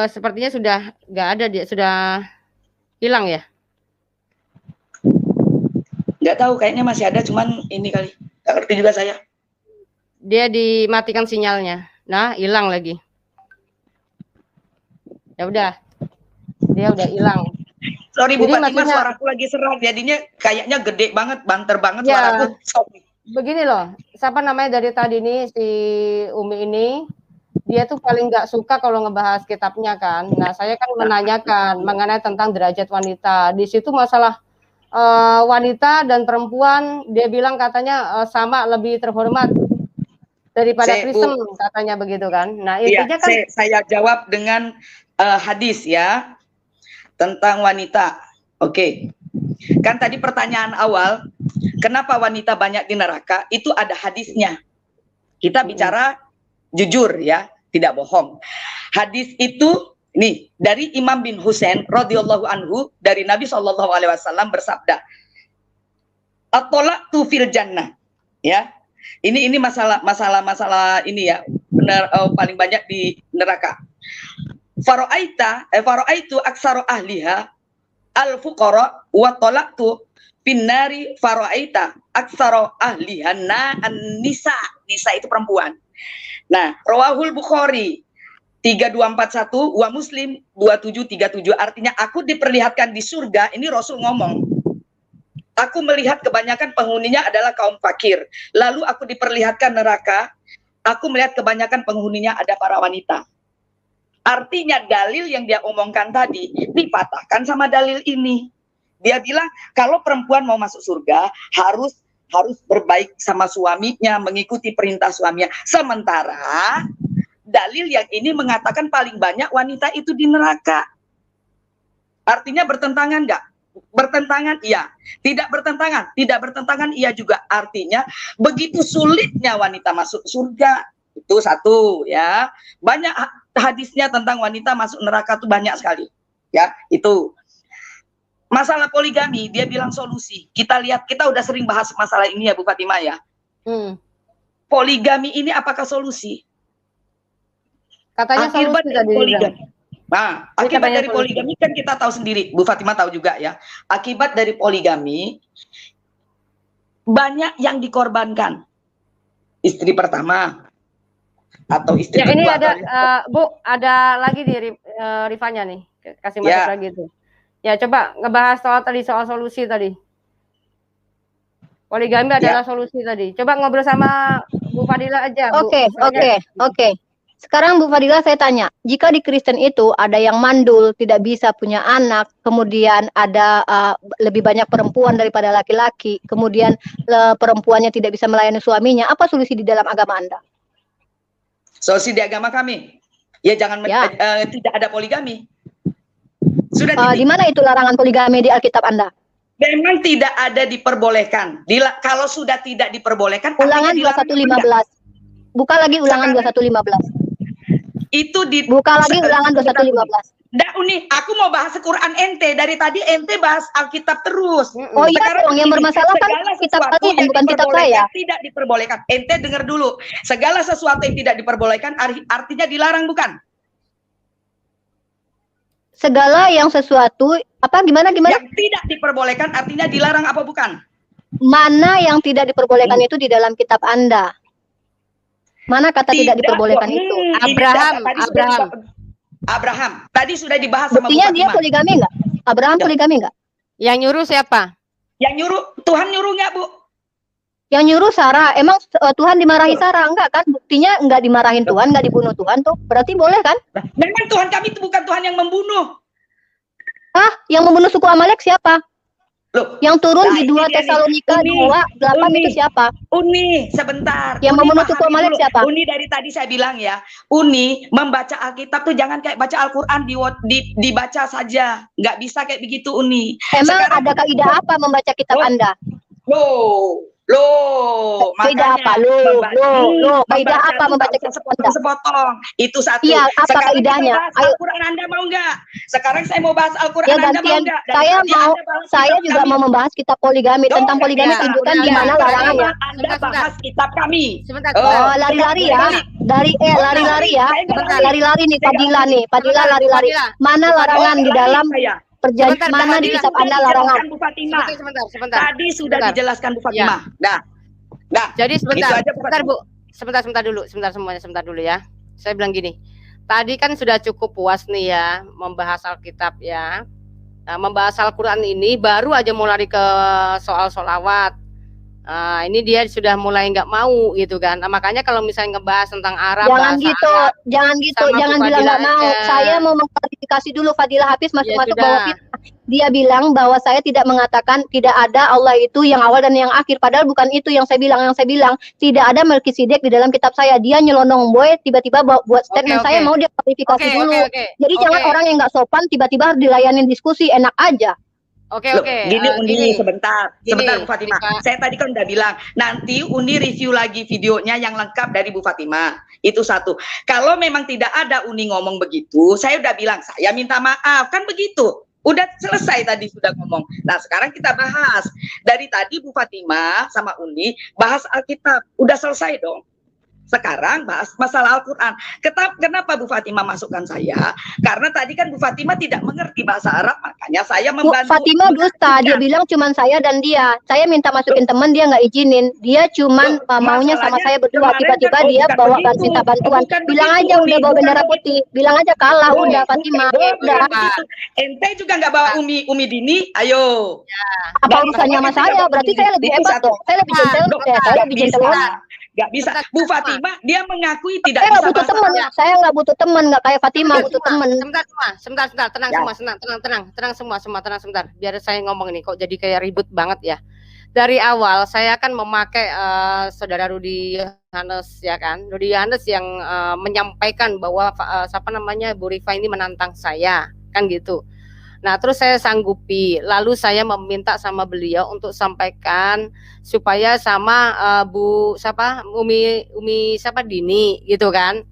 Sepertinya sudah enggak ada, dia sudah hilang ya? Enggak tahu, kayaknya masih ada, cuman ini kali. Enggak ngerti juga saya. Dia dimatikan sinyalnya. Nah, hilang lagi. Ya udah. Dia udah hilang. Sorry Bu Fatimah, suaraku lagi serak, jadinya kayaknya gede banget, banter banget suaraku. Sorry. Begini loh, siapa namanya dari tadi nih si Umi ini, dia tuh paling nggak suka kalau ngebahas kitabnya kan. Nah saya kan menanyakan mengenai tentang derajat wanita. Di situ masalah wanita dan perempuan, dia bilang katanya sama lebih terhormat daripada Kristen, katanya begitu kan. Nah intinya kan saya jawab dengan hadis ya tentang wanita. Oke. Kan tadi pertanyaan awal, kenapa wanita banyak di neraka? Itu ada hadisnya. Kita bicara jujur ya, tidak bohong. Hadis itu nih dari Imam bin Husain radhiyallahu anhu dari Nabi SAW bersabda, "At-talaqtu fil jannah." Ya. Ini masalah ini ya, benar paling banyak di neraka. Faro'aitu aksaro ahliha al-fuqara wa talaqtu finnari faro'aita aksaro ahliha an-nisa. Nisa itu perempuan. Nah, rawahul Bukhari 3241 wa Muslim 2737, artinya aku diperlihatkan di surga, ini Rasul ngomong. Aku melihat kebanyakan penghuninya adalah kaum fakir. Lalu aku diperlihatkan neraka, aku melihat kebanyakan penghuninya ada para wanita. Artinya dalil yang dia omongkan tadi dipatahkan sama dalil ini. Dia bilang kalau perempuan mau masuk surga harus berbaik sama suaminya, mengikuti perintah suaminya. Sementara dalil yang ini mengatakan paling banyak wanita itu di neraka. Artinya bertentangan enggak? Bertentangan iya, tidak bertentangan iya juga. Artinya begitu sulitnya wanita masuk surga, itu satu ya. Banyak hadisnya tentang wanita masuk neraka tuh banyak sekali ya. Itu masalah poligami, dia bilang solusi. Kita lihat, kita udah sering bahas masalah ini ya Bu Fatimah ya. Poligami ini apakah solusi? Katanya akibat solusi tadi poligami. Nah, akibat dari poligami kan kita tahu sendiri, Bu Fatimah tahu juga ya. Akibat dari poligami banyak yang dikorbankan. Istri pertama atau istri ya, kedua. ini ada Bu, ada lagi di Rifanya nih. Kasih masuk lagi tuh. Ya, coba ngebahas soal solusi tadi. Poligami adalah solusi tadi. Coba ngobrol sama Bu Fadila aja, Bu. Oke. Sekarang Bu Fadila saya tanya, jika di Kristen itu ada yang mandul, tidak bisa punya anak, kemudian ada lebih banyak perempuan daripada laki-laki, kemudian perempuannya tidak bisa melayani suaminya, apa solusi di dalam agama Anda? Solusi di agama kami, ya jangan tidak ada poligami. Sudah di mana itu larangan poligami di Alkitab Anda? Memang tidak ada diperbolehkan. Kalau sudah tidak diperbolehkan, Ulangan 2115. Buka lagi Ulangan 2115. Itu buka lagi Ulangan 2115. Nggak, Uni, aku mau bahas Quran ente. Dari tadi ente bahas Alkitab terus. Oh iya dong, yang bermasalah kan kitab kalian, bukan kitab saya. Tidak diperbolehkan. Ente dengar dulu. Segala sesuatu yang tidak diperbolehkan artinya dilarang, bukan? Segala yang sesuatu apa gimana? Yang tidak diperbolehkan artinya dilarang apa bukan? Mana yang tidak diperbolehkan itu di dalam kitab Anda? Mana kata tidak diperbolehkan itu? Abraham. Tadi sudah dibahas sama Bu Fatimah. Buktinya dia poligami enggak? Abraham poligami enggak? Yang nyuruh siapa? Yang nyuruh Tuhan nyuruh enggak, Bu? Yang nyuruh Sarah. Emang Tuhan dimarahi Sarah enggak kan? Buktinya enggak dimarahin Tuhan, enggak dibunuh Tuhan tuh. Berarti boleh kan? Memang Tuhan kami itu bukan Tuhan yang membunuh. Yang membunuh suku Amalek siapa? Loh, yang turun di 2 Tesalonika 2:8 itu siapa? Uni, sebentar. Yang membunuh suku Amalek siapa? Uni dari tadi saya bilang ya, Uni membaca Alkitab tuh jangan kayak baca Al-Quran dibaca saja. Nggak bisa kayak begitu, Uni. Emang sekarang, ada kaidah apa membaca kitab Anda? Kaidah apa? Kaidah apa membaca kitab Anda? Sepotong. Itu satu. Iya, apa kaidahnya? Al-Quran Anda mau nggak? Sekarang saya mau bahas Al-Quran Anda mau nggak? Saya juga mau membahas kitab poligami. Tentang poligami tunjukkan di mana larangannya. Anda bahas kitab kami. Sebentar. Oh, lari-lari ya. Lari-lari ya. Lari-lari nih Fadila nih. Fadila lari-lari. Mana larangan di dalam perjanjian mana di kitab Anda larangan? Bu Fatimah. Sebentar. Tadi sudah dijelaskan Bu Fatimah. Dah. Jadi sebentar Bu. Sebentar dulu ya. Saya bilang gini. Tadi kan sudah cukup puas nih ya membahas Alkitab ya. Nah, membahas Al-Qur'an ini baru aja mau lari ke soal sholawat. Nah, ini dia sudah mulai nggak mau gitu kan. Nah, makanya kalau misalnya ngebahas tentang Arab, jangan bilang nggak mau. Saya mau mengklarifikasi dulu Fadila Hafiz masuk bahwa dia bilang bahwa saya tidak mengatakan tidak ada Allah itu yang awal dan yang akhir. Padahal bukan itu yang saya bilang. Yang saya bilang tidak ada Melkisedek di dalam kitab saya. Dia nyelonong boy tiba-tiba buat statement. Saya mau dia klarifikasi dulu. Jadi jangan orang yang nggak sopan tiba-tiba harus dilayanin diskusi enak aja. Oke, Loh, oke. gini Uni, sebentar Gini, Bu Fatimah. Saya tadi kan udah bilang, nanti Uni review lagi videonya yang lengkap dari Bu Fatimah. Itu satu. Kalau memang tidak ada Uni ngomong begitu, saya udah bilang, saya minta maaf. Kan begitu. Udah selesai tadi sudah ngomong. Nah, sekarang kita bahas. Dari tadi Bu Fatimah sama Uni bahas Alkitab. Udah selesai dong. Sekarang bahas masalah Al-Quran. Kenapa Bu Fatimah masukkan saya? Karena tadi kan Bu Fatimah tidak mengerti bahasa Arab, makanya saya membantu. Bu Fatimah dusta, dia bilang cuman saya dan dia. Saya minta masukin teman, dia nggak izinin. Dia cuman maunya sama saya berdua. Tiba-tiba kan, dia bawa minta bantuan. Bilang aja udah bawa bendera putih. Bilang aja kalah udah Fatimah. Udah. Ente juga nggak bawa Umi Dini, ayo. Apa urusannya sama saya? Berarti saya lebih hebat dong. Saya lebih gentle. Saya lebih gentle. Nggak bisa. Bu Fatimah dia mengakui tidak saya bisa. Nggak butuh teman. Saya nggak butuh teman, nggak kayak Fatimah butuh teman. Sebentar, tenang semua, tenang semua, tenang sebentar. Biar saya ngomong nih, kok jadi kayak ribut banget ya. Dari awal saya akan memakai saudara Rudi Yohanes ya kan, Rudi Yohanes yang menyampaikan bahwa Bu Rifa ini menantang saya, kan gitu. Nah, terus saya sanggupi, lalu saya meminta sama beliau untuk sampaikan supaya sama Umi Dini gitu kan.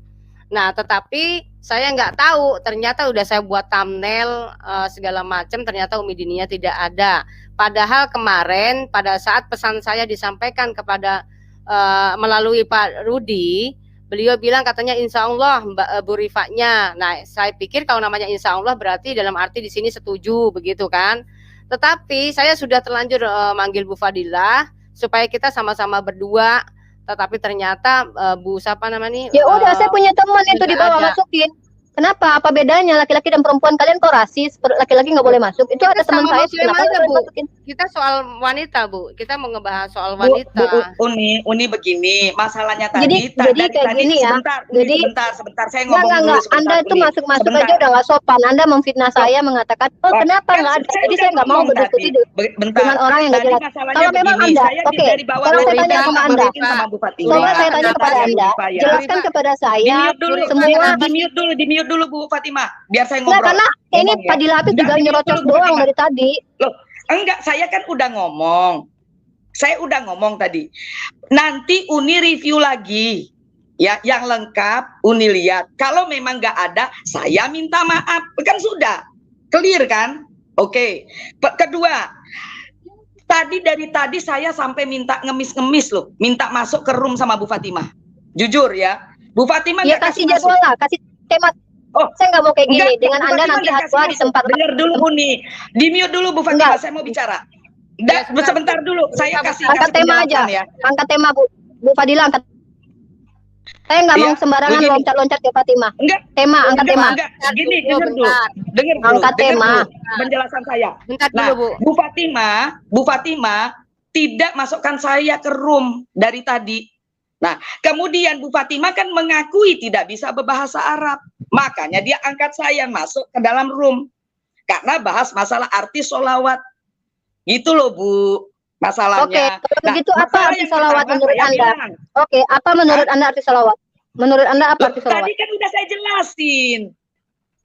Nah, tetapi saya nggak tahu, ternyata udah saya buat thumbnail segala macam, ternyata Umi Dininya tidak ada. Padahal kemarin pada saat pesan saya disampaikan kepada melalui Pak Rudi, beliau bilang katanya insya Allah Bu Rifanya. Nah, saya pikir kalau namanya insya Allah berarti dalam arti di sini setuju begitu kan. Tetapi saya sudah terlanjur manggil Bu Fadilah supaya kita sama-sama berdua. Tetapi ternyata Bu siapa namanya? Ya udah, saya punya teman itu dibawa masukin. Kenapa? Apa bedanya laki-laki dan perempuan? Kalian kok rasis? Laki-laki nggak boleh masuk? Itu ada teman saya. Kenapa Bu? Kita soal wanita, Bu. Kita mau ngebahas soal wanita. Uni begini, masalahnya tadi. Jadi kayak gini ya. Sebentar. Saya ngomong dulu sebentar. Anda tuh masuk aja udah nggak sopan. Anda memfitnah saya, mengatakan, kenapa nggak ada? Jadi saya nggak mau berdiskusi dengan orang yang nggak jelas. Kalau memang Anda, oke. Kalau saya tanya sama Anda, coba saya tanya kepada Anda, jelaskan kepada saya semua. Di mute dulu Bu Fatimah, biar saya ngobrol. Nah, karena ini Fadil Hafiz juga nyerocos doang dari tadi. Loh, enggak, saya kan udah ngomong. Saya udah ngomong tadi. Nanti Uni review lagi. Ya, yang lengkap Uni lihat. Kalau memang nggak ada, saya minta maaf. Kan sudah. Clear kan? Oke. Kedua, dari tadi saya sampai minta ngemis-ngemis loh. Minta masuk ke room sama Bu Fatimah. Jujur ya. Bu Fatimah ya kasih jadwal lah, kasih tema. Saya nggak mau kayak gini. Dengan Anda nanti di tempat. Dengar dulu Uni. Di mute dulu Bu Fatimah, saya mau bicara. Sebentar dulu, saya kasih tema aja. Ya. Angkat tema Bu Fadila, angkat. Saya nggak mau sembarangan loncat-loncat ke Fatimah. Angkat tema. Gini, dengar dulu. Angkat tema. Penjelasan saya. Nah, Bu Fatimah tidak masukkan saya ke room dari tadi. Nah, kemudian Bu Fatimah kan mengakui tidak bisa berbahasa Arab. Makanya dia angkat saya masuk ke dalam room. Karena bahas masalah arti sholawat. Itu loh Bu, masalahnya. Oke, kalau begitu apa arti sholawat menurut Anda? Oke, apa menurut Anda arti sholawat? Menurut Anda apa arti sholawat? Tadi kan udah saya jelasin.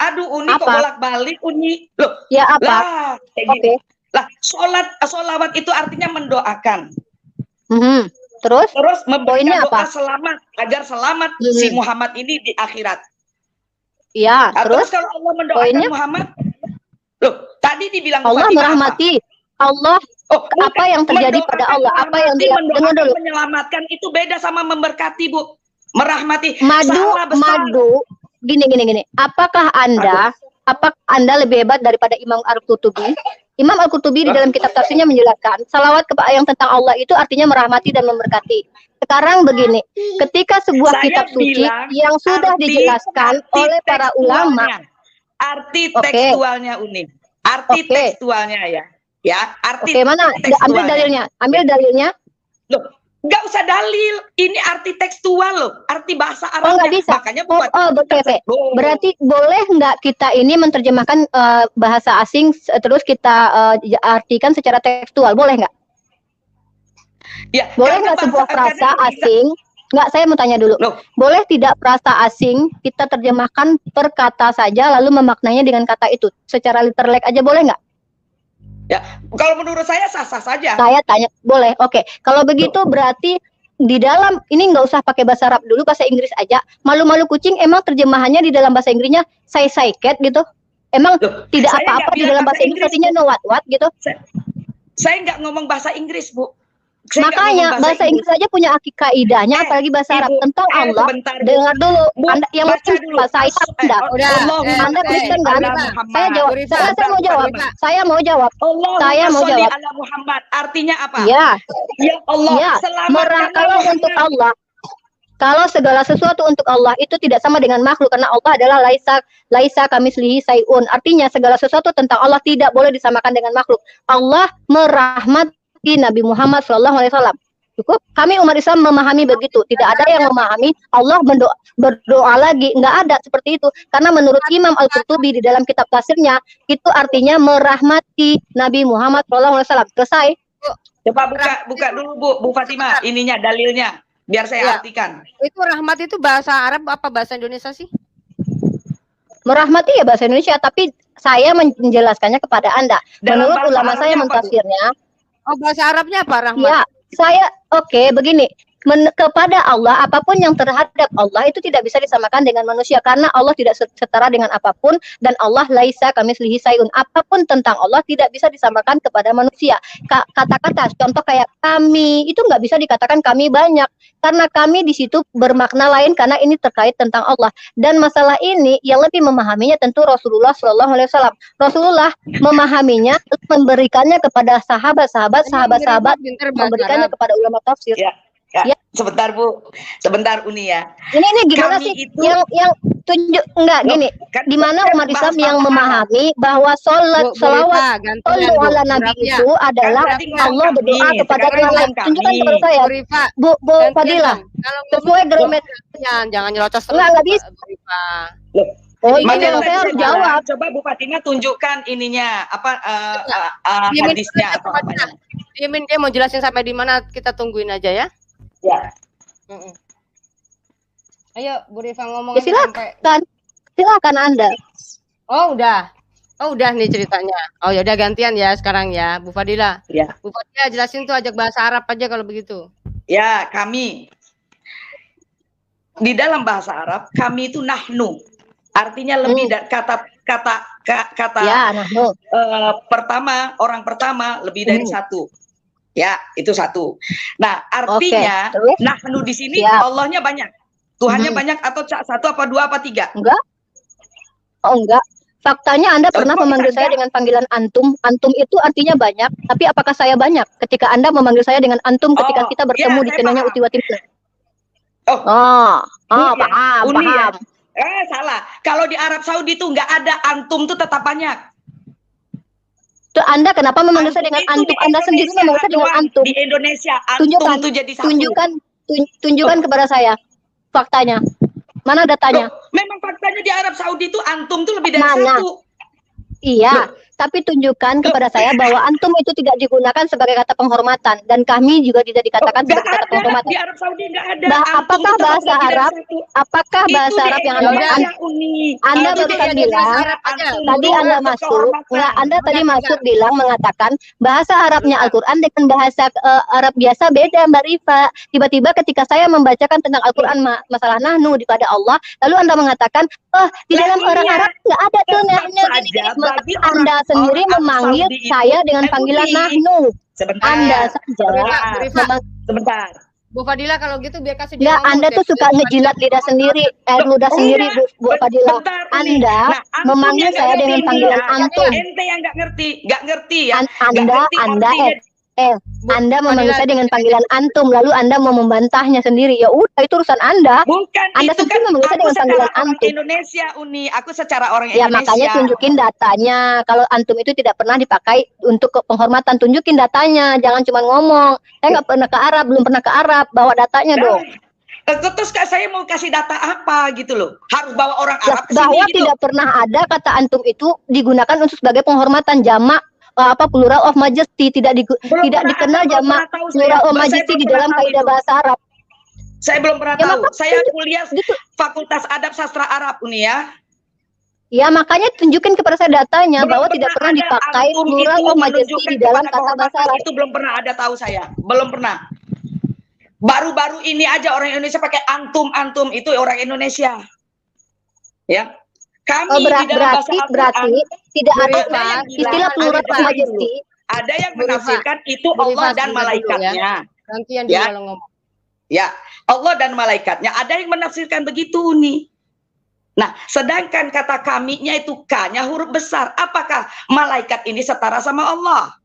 Aduh, Uni kok bolak-balik, Uni. Loh, ya apa? Oke. Lah, sholawat itu artinya mendoakan. Terus memberikan doa selamat agar selamat si Muhammad ini di akhirat. Iya. Terus kalau Allah mendoakan Muhammad, loh tadi dibilang Allah merahmati. Allah. Apa yang terjadi pada Allah? Apa yang dia dengar dulu? Menyelamatkan itu beda sama memberkati Bu. Merahmati. Madu. Gini. Apakah Anda lebih hebat daripada Imam Al-Qurtubi? Imam Al-Qurtubi di dalam kitab tafsirnya menjelaskan salawat yang tentang Allah itu artinya merahmati dan memberkati. Sekarang begini, ketika sebuah kitab suci yang sudah dijelaskan oleh para ulama, arti tekstualnya Uni, tekstualnya ya, arti. Oke, mana? Ambil dalilnya. Loh, nggak usah dalil, ini arti tekstual loh, arti bahasa Arabnya. Nggak bisa. Makanya berarti boleh nggak kita ini menerjemahkan bahasa asing terus kita artikan secara tekstual, boleh nggak? Ya, boleh nggak sebuah frasa asing? Nggak, saya mau tanya dulu. Boleh tidak frasa asing kita terjemahkan per kata saja lalu memaknainya dengan kata itu? Secara literal aja boleh nggak? Ya, kalau menurut saya sah-sah saja. Saya tanya, boleh? Oke. Kalau begitu berarti di dalam ini nggak usah pakai bahasa Arab dulu, bahasa Inggris aja. Malu-malu kucing emang terjemahannya di dalam bahasa Inggrisnya say cat gitu. Emang Loh, tidak saya apa-apa nggak di bilang dalam bahasa Inggris artinya Bu. no what gitu. Saya nggak ngomong bahasa Inggris, Bu. Saya nggak Makanya ngomong bahasa Inggris aja punya kaidahnya, apalagi bahasa Arab tentang Allah. Sebentar, Bu. Dengar dulu, Bu, Anda yang baca muslim, dulu. saya Anda. Udah, Anda Kristen kan? Saya jawab. Saya mau jawab. Saya mau jawab. Saya mau jawab. ala Muhammad. Artinya apa? Ya. Ya Allah, Ya. selamatkanlah Kalau Muhammad. untuk Allah, kalau segala sesuatu untuk Allah itu tidak sama dengan makhluk, karena Allah adalah laisa kamislihi sayun. Artinya segala sesuatu tentang Allah tidak boleh disamakan dengan makhluk. Allah merahmati Nabi Muhammad SAW. Cukup. Kami umat Islam memahami begitu. Tidak ada yang memahami Allah berdoa lagi. Nggak ada seperti itu. Karena menurut Imam Al-Qurtubi di dalam kitab tafsirnya, itu artinya merahmati Nabi Muhammad SAW. Selesai. Coba buka dulu Bu Fatimah, ininya dalilnya. Biar saya artikan. Itu rahmat itu bahasa Arab apa bahasa Indonesia sih? Merahmati ya bahasa Indonesia, tapi saya menjelaskannya kepada Anda. Menurut ulama saya mentafsirnya. Oh, bahasa Arabnya apa rahmat? Ya, saya begini. Kepada Allah, apapun yang terhadap Allah itu tidak bisa disamakan dengan manusia, karena Allah tidak setara dengan apapun, dan Allah laisa kamislihi sayun. Apapun tentang Allah tidak bisa disamakan kepada manusia. Kata-kata contoh kayak kami itu nggak bisa dikatakan kami banyak, karena kami di situ bermakna lain, karena ini terkait tentang Allah. Dan masalah ini yang lebih memahaminya tentu Rasulullah SAW. Rasulullah memahaminya, memberikannya kepada sahabat-sahabat, memberikannya kepada ulama tafsir. Ya, sebentar Bu, sebentar Uni ya. Ini gimana kami sih itu, yang tunjuk enggak gini? Gimana umat Islam yang memahami bahwa salawat ala Nabi itu adalah Allah berdoa kepada orang lain. Tunjukkan kepada saya, Bu Fadilah. Sesuai grammar. Jangan nyelocos terus. Enggak bisa. Oh, ini saya harus jawab. Coba Bu Fatimah tunjukkan ininya apa hadisnya atau apa. Dia mau jelasin sampai di mana, kita tungguin aja ya. Ya. Ayo Bu Rifa ngomong. Ya, silakan Anda. Oh udah nih ceritanya. Oh ya udah gantian ya sekarang ya Bu Fadila. Ya. Bu Fadila jelasin tuh ajak bahasa Arab aja kalau begitu. Ya, kami di dalam bahasa Arab kami itu nahnu. Artinya lebih dari kata ya, nahnu. Orang pertama lebih dari satu. Ya, itu satu. Nah, artinya nahnu di sini Allahnya banyak. Tuhannya banyak atau satu apa dua apa tiga? Enggak. Oh, enggak. Faktanya Anda pernah memanggil saya dengan panggilan antum. Antum itu artinya banyak, tapi apakah saya banyak ketika Anda memanggil saya dengan antum ketika kita bertemu di Tenanya Utiwati? Paham. Salah. Kalau di Arab Saudi tuh nggak ada antum tuh tetap banyak. Tuh Anda kenapa memanggil saya dengan antum? Anda sendiri memanggil saya dengan antum. Di Indonesia antum tuh jadi satu. Tunjukkan kepada saya faktanya. Mana datanya? Memang faktanya di Arab Saudi tuh antum tuh lebih dari satu. Iya, tapi tunjukkan kepada saya bahwa antum itu tidak digunakan sebagai kata penghormatan, dan kami juga tidak dikatakan sebagai kata penghormatan. Di Arab Saudi nggak ada. Apakah bahasa Arab? Apakah bahasa Arab yang Anda barusan bilang? Tadi Anda masuk, Anda tadi masuk bilang mengatakan bahasa Arabnya Al-Quran dengan bahasa Arab biasa beda, Mbak Rifa. Tiba-tiba ketika saya membacakan tentang Al-Quran masalah nahnu pada Allah, lalu Anda mengatakan, di dalam orang Arab nggak ada tuh nahnu gini. Anda sendiri memanggil saya dengan panggilan nahnu. Anda saja. Sebentar. Bu Fadila kalau gitu biar kasih dia. Anda tuh suka ngejilat lidah sendiri, ludah sendiri, Bu Fadila. Anda memanggil saya dengan panggilan antum. Ente yang nggak ngerti ya. Anda memanggil saya dengan panggilan antum, lalu Anda mau membantahnya sendiri. Ya udah, itu urusan Anda. Bukan, Anda sendiri memanggil saya dengan panggilan antum. Indonesia, Uni. Aku secara orang Indonesia. Ya makanya tunjukin datanya. Kalau antum itu tidak pernah dipakai untuk penghormatan, tunjukin datanya. Jangan cuma ngomong. Saya nggak pernah ke Arab, belum pernah ke Arab. Bawa datanya dong. Terus saya mau kasih data apa gitu loh? Harus bawa orang Arab ke sini bahwa gitu. Tidak pernah ada kata antum itu digunakan untuk sebagai penghormatan, jamak plural of majesty, tidak dikenal jamak plural of majesty di dalam kaidah bahasa Arab. Saya belum pernah tahu. Saya kuliah Fakultas Adab Sastra Arab Uni ya. Ya makanya tunjukin kepada saya datanya Belum bahwa tidak pernah ada dipakai antum plural itu of majesty menunjukkan di dalam kepada kata bahasa kehormatan Arab. itu belum pernah ada, tahu saya. Belum pernah. Baru-baru ini aja orang Indonesia pakai antum itu orang Indonesia. Ya. Kami di dalam bahasa berarti Al-Qur'an tidak ada istilah plural of majesty. Ada yang Bu Rifa, menafsirkan itu Bu Rifa Allah dan sebentar dulu malaikatnya. Gantian Ya. dulu ngomong. Ya, Allah dan malaikatnya. Ada yang menafsirkan begitu nih. Nah, sedangkan kata kaminya itu K-nya huruf besar. Apakah malaikat ini setara sama Allah?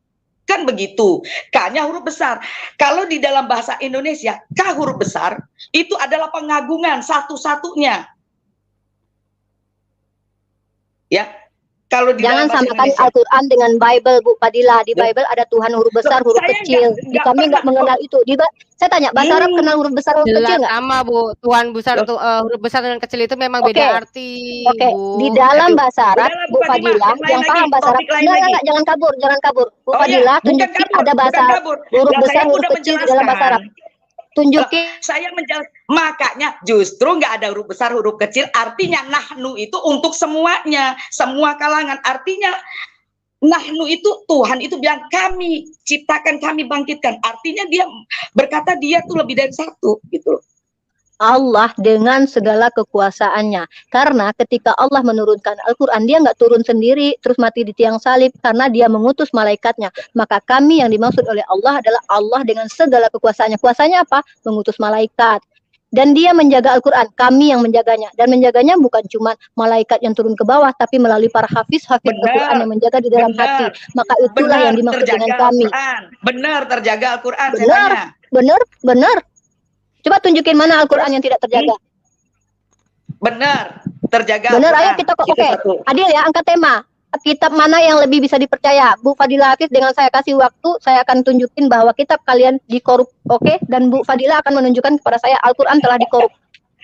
Kan begitu. K-nya huruf besar. Kalau di dalam bahasa Indonesia, K huruf besar itu adalah pengagungan satu-satunya. Ya. Kalau di Jangan dalam bahasa samakan Indonesia. Al-Quran dengan Bible, Bu Fadila. Di Bible ada Tuhan huruf besar, huruf Saya kecil. Di nggak kami nggak pernah mengenal itu. Saya tanya, bahasa Arab kenal huruf besar, huruf kecil Jelas nggak? sama Bu, Tuhan besar huruf besar dan kecil itu memang Oke. beda arti, Oke, Bu. di dalam bahasa Arab, Udahlah, Bu Bu Fatimah, Fadila, yang lain yang lagi, paham bahasa Arab, topik lain lagi. enggak, jangan kabur. Bu Oh Fadila, ya, bukan tunjukin kabur, ada bahasa bukan kabur. huruf Lah, besar, saya huruf udah kecil di dalam bahasa Arab. Tunjukin. Saya menjelaskan, makanya justru nggak ada huruf besar, huruf kecil, artinya nahnu itu untuk semuanya, semua kalangan. Artinya nahnu itu Tuhan itu bilang kami ciptakan, kami bangkitkan. Artinya dia berkata dia tuh lebih dari satu gitu. Allah dengan segala kekuasaannya. Karena ketika Allah menurunkan Al-Quran, dia nggak turun sendiri terus mati di tiang salib, karena dia mengutus malaikatnya. Maka kami yang dimaksud oleh Allah adalah Allah dengan segala kekuasaannya. Kuasanya apa? Mengutus malaikat. Dan dia menjaga Al-Quran, kami yang menjaganya. Dan menjaganya bukan cuma malaikat yang turun ke bawah, tapi melalui para hafiz-hafiz Al-Quran yang menjaga di dalam hati. Maka itulah yang dimaksud dengan kami. Benar, terjaga Al-Quran. Benar. Coba tunjukin mana Al-Quran yang tidak terjaga. Benar, terjaga. Benar, ayo kita kok. Oke, adil ya, angkat tema. Kitab mana yang lebih bisa dipercaya? Bu Fadila Hafiz, dengan saya kasih waktu, saya akan tunjukin bahwa kitab kalian dikorup. Oke? Dan Bu Fadila akan menunjukkan kepada saya Al-Quran telah dikorup.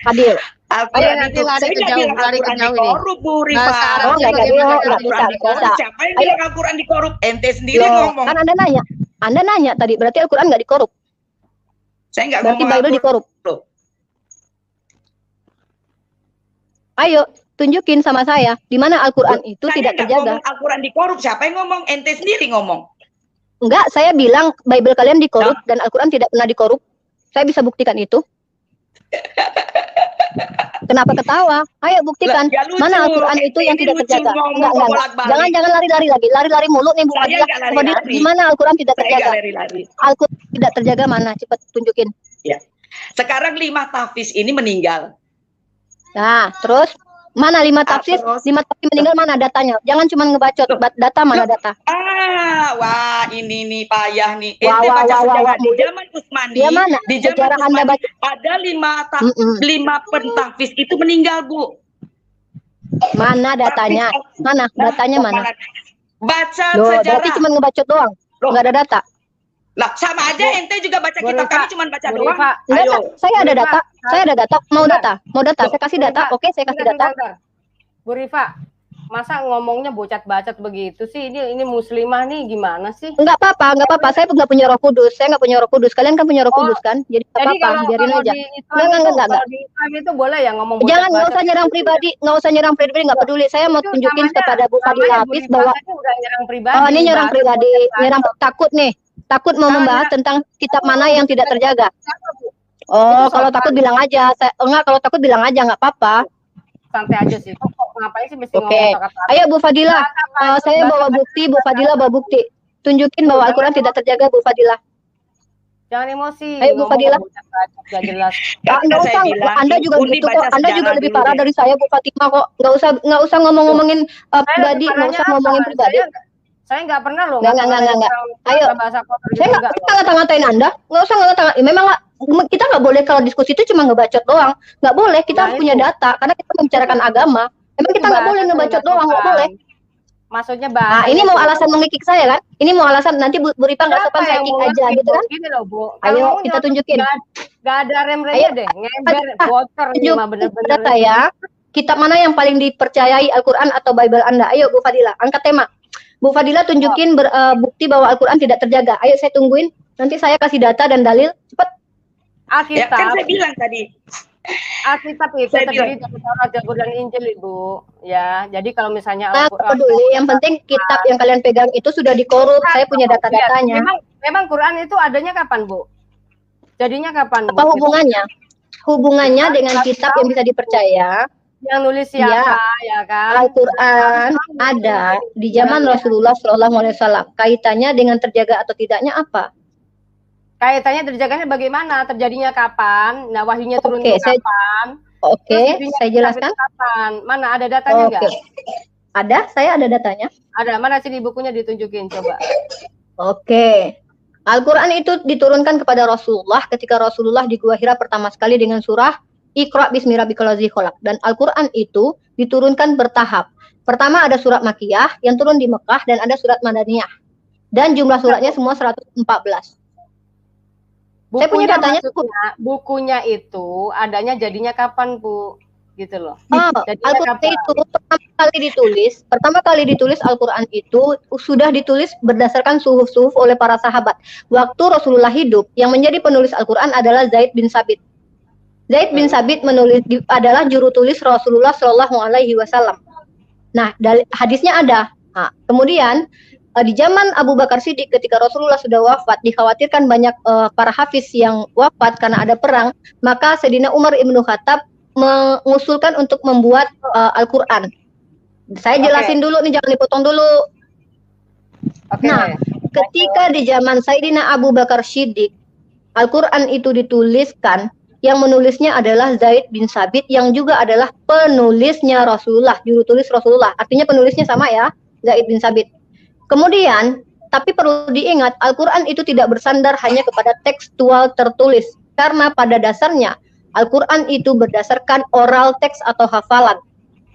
Adil. Al-Quran itu lari ke jauh dikorup, Bu Rifa. Oh, nggak bisa. Siapa yang bilang Al-Quran dikorup? Ente sendiri ngomong. Kan Anda nanya tadi, berarti Al-Quran nggak dikorup. Saya nggak berarti ngomong Bible dikorup. Ayo, tunjukin sama saya di mana Al-Quran itu tidak terjaga. Al-Quran dikorup, siapa yang ngomong? Ente sendiri ngomong. Enggak, saya bilang Bible kalian dikorup dan Al-Quran tidak pernah dikorup. Saya bisa buktikan itu. Kenapa ketawa? Ayo buktikan. Mana Al-Quran itu yang tidak terjaga? Enggak. Jangan lari-lari lagi. Lari-lari mulu nih Bu Fadila. Di mana Al-Quran tidak terjaga? Al-Quran tidak terjaga mana? Cepat tunjukin. Ya. Sekarang 5 tahfiz ini meninggal. Nah, terus mana 5 tafsir? 5 tafsir meninggal mana datanya? Jangan cuma ngebacot. Data mana data? Wah, ini nih payah nih. Ente baca sejarah di zaman Utsmani. Dia mana? Di zaman Sejarah Utsmani, Anda baca. ada 5 pentahfiz itu meninggal, Bu. Mana datanya? Mana? Datanya mana? Baca Loh, sejarah. berarti cuma ngebacot doang. Nggak ada data. Lah, sama aja ente juga baca kitab, kami cuma baca doang. Ayo. Saya ada data. Saya ada data. Mau data? Saya kasih data. Oke, saya kasih data. Bu Rifa, masa ngomongnya bocet-bacet begitu sih? Ini muslimah nih gimana sih? Enggak apa-apa. Saya nggak punya Roh Kudus. Kalian kan punya Roh Kudus kan? Jadi apa-apa, biarin aja. Enggak. Di Islam itu boleh ya ngomong bocet-bacet? Jangan, nggak usah nyerang pribadi, nggak peduli. Saya mau tunjukin kepada Bu Fadila Hafiz bahwa ini nyerang pribadi, takut nih. Takut mau membahas tentang kitab mana yang tidak terjaga. Oh, kalau takut bilang aja. Kalau takut bilang aja, nggak apa-apa. Santai aja sih. Kok ngapain sih mesti ngomong kata-kata? Ayo Bu Fadila, saya bawa bukti, Bu Fadila bawa bukti. Tunjukin bahwa Al-Quran tidak terjaga, Bu Fadila. Jangan emosi. Ayo Bu Fadila. Gak jelas. Nggak usah. Anda juga begitu kok. Anda juga lebih parah dari saya, Bu Fatimah kok. Nggak usah ngomongin pribadi, nggak usah ngomongin pribadi. Saya nggak pernah loh. Nggak. Ayo. Saya nggak ngata-ngatain Anda. Nggak usah ngata-ngatain. Memang kita nggak boleh kalau diskusi itu cuma ngebacot doang. Nggak boleh. Kita harus punya data karena kita membicarakan agama. Memang kita nggak boleh ngebacot doang. Nggak boleh. Maksudnya Nah, ini mau alasan mengikik saya kan? Ini mau alasan nanti Bu Ripa nggak sopan saya kick aja gitu kan? Gini loh, Bu. Ayo kita tunjukin. Nggak ada rem-remnya deh. Ngember, boter ini mah bener-bener. Data ya. Kitab mana yang paling dipercayai, Al-Quran atau Bible Anda? Ayo Bu Fadila, angkat tema. Bu Fadila tunjukin bukti bahwa Al-Quran tidak terjaga. Ayo saya tungguin. Nanti saya kasih data dan dalil. Cepat. Alkitab. Ya kan saya bilang tadi. Alkitab itu Saya terdiri bilang. dari Taurat, Zabur, dan Injil, Ibu. Ya, jadi kalau misalnya Nah, peduli, yang penting kitab yang kalian pegang itu sudah dikorup. Saya punya data-datanya. Memang Quran itu adanya kapan, Bu? Jadinya kapan, Bu? Apa hubungannya? Hubungannya dengan kitab yang bisa dipercaya. Yang nulis siapa, ya kan? Al-Quran ada di zaman Rasulullah SAW. Kaitannya dengan terjaga atau tidaknya apa? Kaitannya terjaganya bagaimana? Terjadinya kapan? Nah, wahyunya turun kapan? Saya jelaskan. Kapan? Mana ada datanya nggak? Ada, saya ada datanya. Ada, mana sini bukunya ditunjukin, coba. Al-Quran itu diturunkan kepada Rasulullah ketika Rasulullah di Gua Hira pertama sekali dengan surah Iqra bismi rabbikal ladzi khalaq. Dan Al-Quran itu diturunkan bertahap. Pertama ada surat Makkiyah yang turun di Mekah dan ada surat Madaniyah. Dan jumlah suratnya semua 114. Saya punya datanya. Bukunya itu adanya jadinya kapan, Bu? Gitu loh. Al-Quran itu pertama kali ditulis Al-Quran itu sudah ditulis berdasarkan suhuf-suhuf oleh para sahabat. Waktu Rasulullah hidup, yang menjadi penulis Al-Quran adalah Zaid bin Sabit. Zaid bin Sabit adalah juru tulis Rasulullah Shallallahu Alaihi Wasallam. Nah, hadisnya ada. Nah, kemudian di zaman Abu Bakar Siddiq ketika Rasulullah sudah wafat, dikhawatirkan banyak para hafiz yang wafat karena ada perang, maka Sayyidina Umar ibnu Khattab mengusulkan untuk membuat Al-Quran. Saya jelasin dulu nih, jangan dipotong dulu. Nah, ketika di zaman Sayyidina Abu Bakar Siddiq, Al-Quran itu dituliskan, yang menulisnya adalah Zaid bin Sabit yang juga adalah penulisnya Rasulullah, juru tulis Rasulullah. Artinya penulisnya sama ya, Zaid bin Sabit. Kemudian, tapi perlu diingat, Al-Quran itu tidak bersandar hanya kepada tekstual tertulis. Karena pada dasarnya, Al-Quran itu berdasarkan oral teks atau hafalan.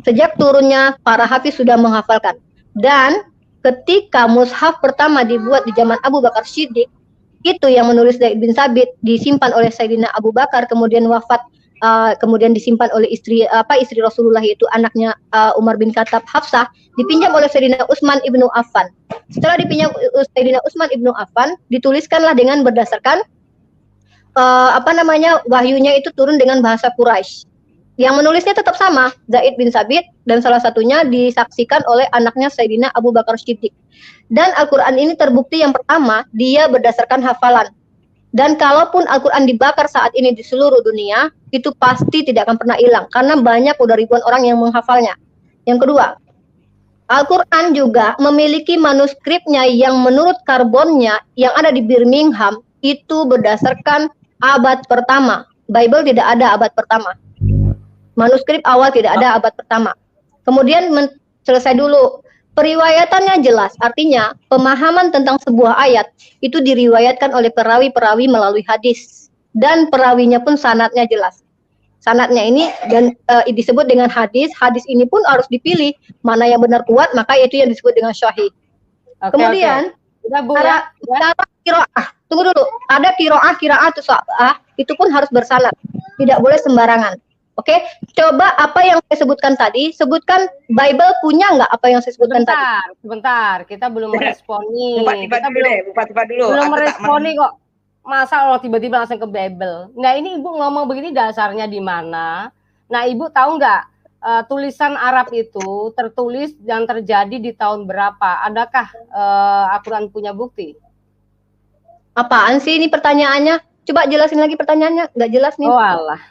Sejak turunnya, para hafiz sudah menghafalkan. Dan ketika mushaf pertama dibuat di zaman Abu Bakar Siddiq, itu yang menulis Zaid bin Sabit, disimpan oleh Sayyidina Abu Bakar, kemudian wafat, kemudian disimpan oleh istri Rasulullah, itu anaknya Umar bin Khattab, Hafsah, dipinjam oleh Sayyidina Utsman ibnu Affan. Setelah dipinjam Sayyidina Utsman ibnu Affan, dituliskanlah dengan berdasarkan wahyunya itu turun dengan bahasa Quraisy. Yang menulisnya tetap sama, Zaid bin Sabit, dan salah satunya disaksikan oleh anaknya Sayyidina Abu Bakar Siddiq. Dan Al-Quran ini terbukti yang pertama, dia berdasarkan hafalan. Dan kalaupun Al-Quran dibakar saat ini di seluruh dunia, itu pasti tidak akan pernah hilang. Karena banyak, udah ribuan orang yang menghafalnya. Yang kedua, Al-Quran juga memiliki manuskripnya yang menurut karbonnya yang ada di Birmingham, itu berdasarkan abad pertama. Bible tidak ada abad pertama. Manuskrip awal tidak ada abad pertama. Kemudian selesai dulu. Periwayatannya jelas, artinya pemahaman tentang sebuah ayat itu diriwayatkan oleh perawi-perawi melalui hadis. Dan perawinya pun sanadnya jelas. Sanadnya ini dan disebut dengan hadis. Hadis ini pun harus dipilih mana yang benar kuat, maka itu yang disebut dengan syahih. Kemudian cara qiraah. Tunggu dulu. Ada qiraah itu pun harus bersanad. Tidak boleh sembarangan. Oke, coba apa yang saya sebutkan tadi, sebutkan Bible punya nggak apa yang saya sebutkan tadi? Sebentar, kita belum meresponi. Bupati dulu. Belum meresponi kok. Masa Allah tiba-tiba langsung ke Bible. Nah, ini Ibu ngomong begini dasarnya di mana? Nah, Ibu tahu nggak tulisan Arab itu tertulis dan terjadi di tahun berapa? Adakah Al-Quran punya bukti? Apaan sih ini pertanyaannya? Coba jelasin lagi pertanyaannya, nggak jelas nih. Oh alah.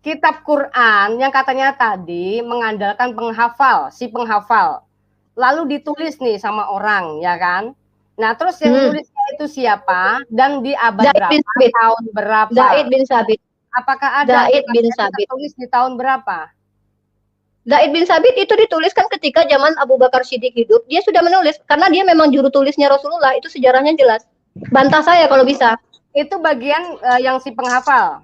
Kitab Quran yang katanya tadi mengandalkan penghafal. Lalu ditulis nih sama orang, ya kan? Nah, terus yang nulisnya itu siapa dan di abad berapa, tahun berapa? Zaid bin Sabit. Apakah ada Zaid bin Sabit tertulis di tahun berapa? Zaid bin Sabit itu dituliskan ketika zaman Abu Bakar Siddiq hidup. Dia sudah menulis karena dia memang juru tulisnya Rasulullah, itu sejarahnya jelas. Bantah saya kalau bisa. Itu bagian yang si penghafal.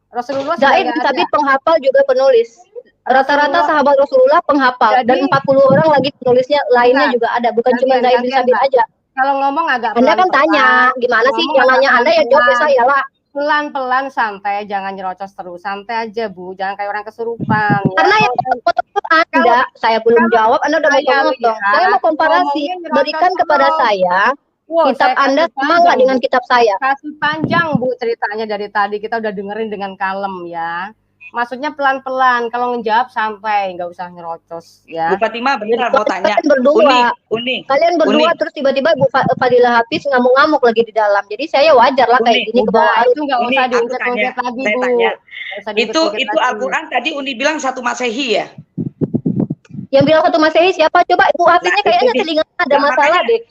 Rasulullah Zaid bin Sabit penghafal juga penulis. Rata-rata sahabat Rasulullah penghafal. Dan 40 orang lagi penulisnya lainnya juga ada. Bukan cuma Zaid bin Sabit aja. Kalau ngomong agak Anda kan tanya, gimana sih yang nanya Anda ya jawab saya lah. Pelan-pelan santai, jangan nyerocos terus. Santai aja, Bu. Jangan kayak orang kesurupan. Karena yang potong Anda, saya belum jawab, Anda udah mau potong. Saya mau komparasi. Berikan kepada saya Wow, kitab saya Anda kasih sama nggak panjang, dengan Bu. kitab saya? Kasih panjang, Bu, ceritanya dari tadi. Kita udah dengerin dengan kalem ya. Maksudnya pelan-pelan. Kalau ngejawab santai, nggak usah nyerocos ya. Bu Fatimah bentar mau tanya. Kalian berdua, Uni. kalian berdua terus tiba-tiba Bu Fadilah Hafiz ngamuk-ngamuk lagi di dalam. Jadi saya wajar lah kayak gini ke bawah Udah, arus. itu nggak Uni, usah aku diungkit-ungkit lagi, saya Bu. tanya. Nggak usah Itu diungkit-ungkit lagi. Al-Quran tadi Uni bilang 1 Masehi ya? Yang bilang 1 Masehi siapa? Coba Bu Hafiznya kayaknya telinga ada masalah deh.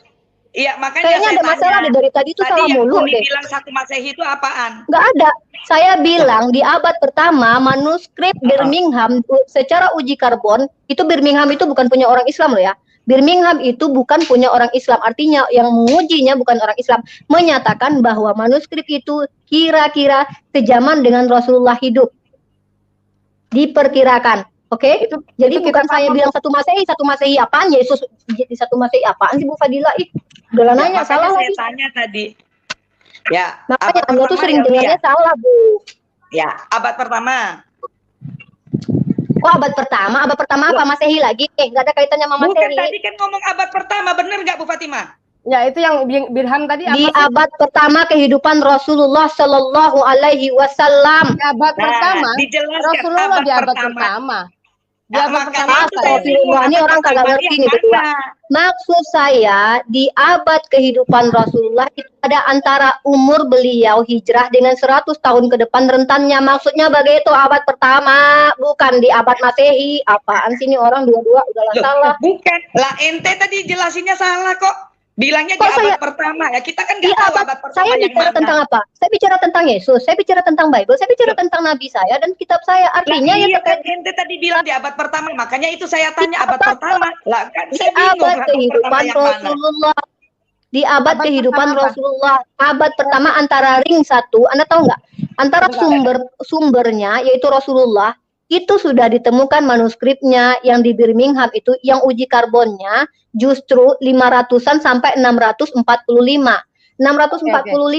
Iya, makanya Kayaknya saya ada masalah deh, dari tadi itu tadi salah yang mulu Uni deh. bilang 1 Masehi itu apaan? Nggak ada. Saya bilang di abad pertama manuskrip Birmingham secara uji karbon itu Birmingham itu bukan punya orang Islam loh ya. Birmingham itu bukan punya orang Islam. Artinya yang mengujinya bukan orang Islam. Menyatakan bahwa manuskrip itu kira-kira sejaman dengan Rasulullah hidup. Diperkirakan. Oke? Jadi itu bukan saya bilang 1 Masehi apaan? Yesus di 1 Masehi apaan sih Bu Fadilah? Udah nanya salah saya lagi. tanya tadi. Ya, makanya Anda tuh sering dengarnya salah, Bu. Ya, abad pertama. Oh, abad pertama apa? Masehi lagi? Nggak ada kaitannya sama Masehi. Bukan, tadi kan ngomong abad pertama, bener nggak Bu Fatimah? Ya, itu yang Birham tadi apa di sih? Abad pertama kehidupan Rasulullah Shallallahu Alaihi Wasallam. Di abad pertama, Rasulullah di abad pertama. Di abad pertama ini orang kagak ngerti nih berdua. Maksud saya di abad kehidupan Rasulullah itu ada antara umur beliau hijrah dengan 100 tahun ke depan rentannya. Maksudnya begitu abad pertama, bukan di abad Masehi. Apaan sih ini orang dua-dua udahlah salah. Bukan, lah ente tadi jelasinnya salah kok. Bilangnya di abad pertama ya, kita kan nggak tahu abad pertama saya bicara tentang apa? Saya bicara tentang Yesus, saya bicara tentang Bible, saya bicara tentang Nabi saya dan kitab saya. Artinya ya terkait ente tadi bilang di abad pertama, makanya itu saya tanya abad pertama. Lah kan di abad kehidupan Rasulullah. Di abad kehidupan Rasulullah, abad pertama antara ring 1, Anda tahu nggak? Antara sumbernya yaitu Rasulullah itu sudah ditemukan manuskripnya yang di Birmingham itu yang uji karbonnya justru 500-an sampai 645. 645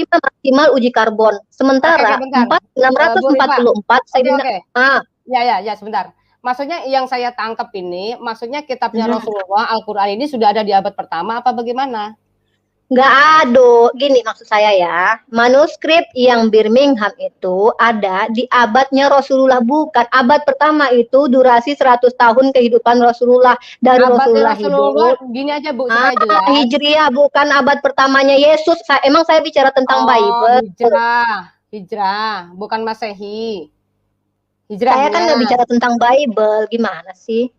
maksimal uji karbon. Sementara 644 ya sebentar. Maksudnya yang saya tangkap ini, maksudnya kitabnya Rasulullah Al-Qur'an ini sudah ada di abad pertama apa bagaimana? Nggak ada, gini maksud saya ya, manuskrip yang Birmingham itu ada di abadnya Rasulullah, bukan abad pertama itu durasi 100 tahun kehidupan Rasulullah dari Rasulullah hidup. Gini aja Bu, supaya jelas. Hijriah bukan abad pertamanya Yesus. Emang saya bicara tentang Bible. Hijrah, bukan Masehi. Saya kan nggak bicara tentang Bible, gimana sih?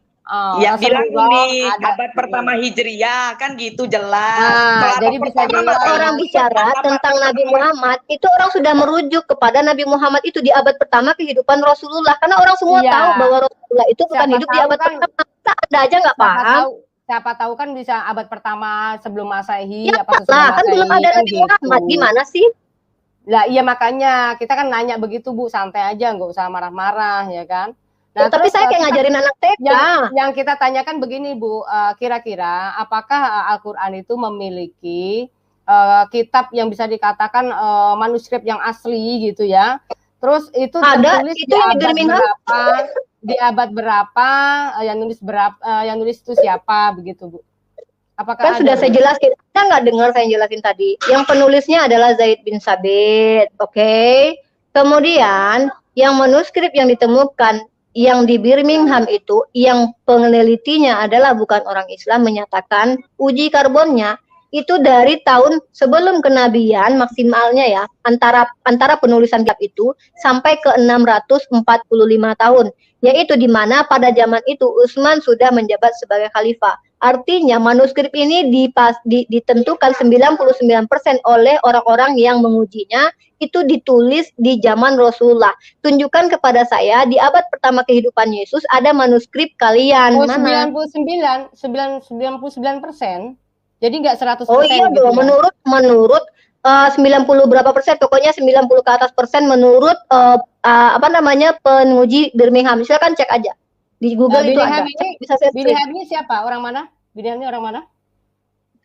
Ya bilang ini abad pertama Hijriah kan gitu jelas. Jadi bisa orang bicara tentang Nabi Muhammad itu orang sudah merujuk kepada Nabi Muhammad itu di abad pertama kehidupan Rasulullah karena orang semua tahu bahwa Rasulullah itu bukan hidup di abad pertama. Anda aja nggak paham. Siapa tahu kan bisa abad pertama sebelum Masehi apa sesudah Masehi. Kan belum ada Nabi Muhammad, gimana sih? Lah iya makanya kita kan nanya begitu Bu, santai aja nggak usah marah-marah ya kan. Nah, tapi saya kayak ngajarin anak TK. Yang kita tanyakan begini Bu, kira-kira apakah Al-Quran itu memiliki kitab yang bisa dikatakan manuskrip yang asli gitu ya? Terus itu tertulis di abad berapa? Di abad berapa? Yang nulis itu siapa begitu Bu? Apakah kan sudah saya jelasin? Anda nggak dengar saya jelasin tadi? Yang penulisnya adalah Zaid bin Sabit, oke? Kemudian yang manuskrip yang ditemukan yang di Birmingham itu yang penelitinya adalah bukan orang Islam menyatakan uji karbonnya itu dari tahun sebelum kenabian maksimalnya ya antara penulisan kitab itu sampai ke 645 tahun, yaitu di mana pada zaman itu Utsman sudah menjabat sebagai khalifah. Artinya manuskrip ini ditentukan 99% oleh orang-orang yang mengujinya itu ditulis di zaman Rasulullah. Tunjukkan kepada saya di abad pertama kehidupan Yesus ada manuskrip kalian. Oh, mana? 99%. Jadi nggak 100%. Oh iya gitu dong, ya? menurut 90 berapa persen, pokoknya 90 ke atas persen menurut penguji Birmingham. Silakan cek aja. Di Google itu ada. Bisa saya Birmingham ini siapa? Orang mana? Birmingham ini orang mana?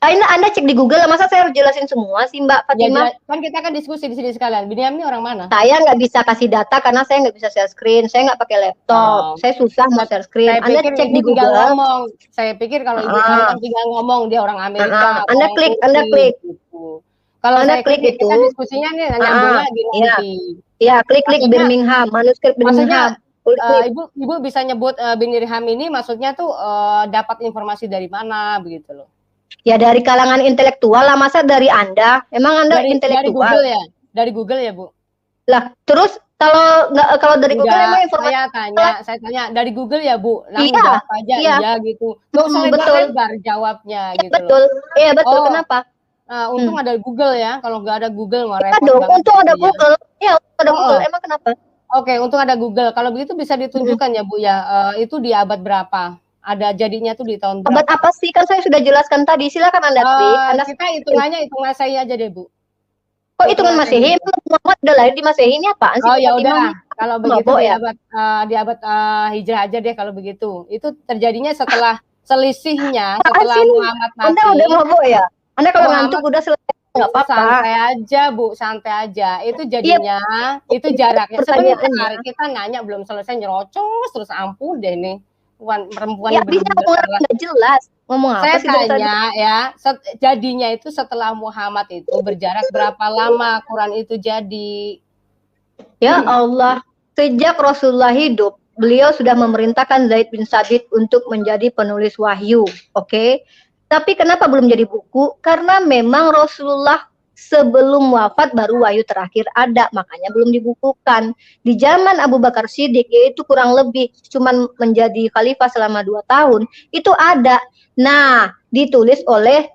Anda cek di Google, masa saya harus jelasin semua sih Mbak Fatimah? Ya, kan kita kan diskusi di sini sekalian. Birmingham ini orang mana? Saya nggak bisa kasih data karena saya nggak bisa share screen. Saya nggak pakai laptop. Saya susah mau share screen. Anda cek di Google. Saya pikir kalau ibu kan tinggal ngomong dia orang Amerika. Anda klik. Kalau Anda saya klik klik, itu, kita diskusinya nih nyambung lagi iya, nanti. iya, klik Maksudnya, Birmingham, manuskrip Birmingham. Ibu bisa nyebut Binirham ini maksudnya tuh dapat informasi dari mana begitu loh? Ya dari kalangan intelektual lah, masa dari Anda? Emang Anda Dari intelektual? Google ya? Dari Google ya, Bu? Lah, terus kalau dari Google emang informasi saya tanya dari Google ya, Bu. Langsung iya, jawab aja iya gitu. Nggak usah lebar-lebar jawabnya gitu betul. loh. Iya betul. Kenapa? Untung ada Google ya. Kalau nggak ada Google nggak repot dong, banget. untung ada Google. Ya, ada Google. Emang kenapa? Oke, untung ada Google. Kalau begitu bisa ditunjukkan ya, Bu ya. Itu di abad berapa? Ada jadinya tuh di tahun berapa? Abad apa sih? Kan saya sudah jelaskan tadi. Silakan Anda klik. Kita hitungannya hitung Masehi aja deh, Bu. Kok hitungan Masehi? Muhammad udah lahir di Masehi, ini apaan sih? Oh ya udah. Kalau begitu di abad Hijrah aja deh kalau begitu. Itu terjadinya setelah selisihnya setelah Muhammad mati. Anda udah mabuk ya? Anda kalau ngantuk udah selesai. Nggak apa-apa. Santai aja, Bu, santai aja. Itu jadinya, itu jaraknya. Sebentar, kita nanya belum selesai nyerocos, terus ampun deh nih. Perempuan ya, bisa nggak jelas. Ngomong apa saya sih tanya ya, jadinya itu setelah Muhammad itu berjarak berapa lama Quran itu jadi? Ya Allah, sejak Rasulullah hidup, beliau sudah memerintahkan Zaid bin Sabit untuk menjadi penulis wahyu, oke? Tapi kenapa belum jadi buku? Karena memang Rasulullah sebelum wafat baru wahyu terakhir ada, makanya belum dibukukan. Di zaman Abu Bakar Siddiq, yaitu kurang lebih cuman menjadi khalifah selama 2 tahun, itu ada. Nah, ditulis oleh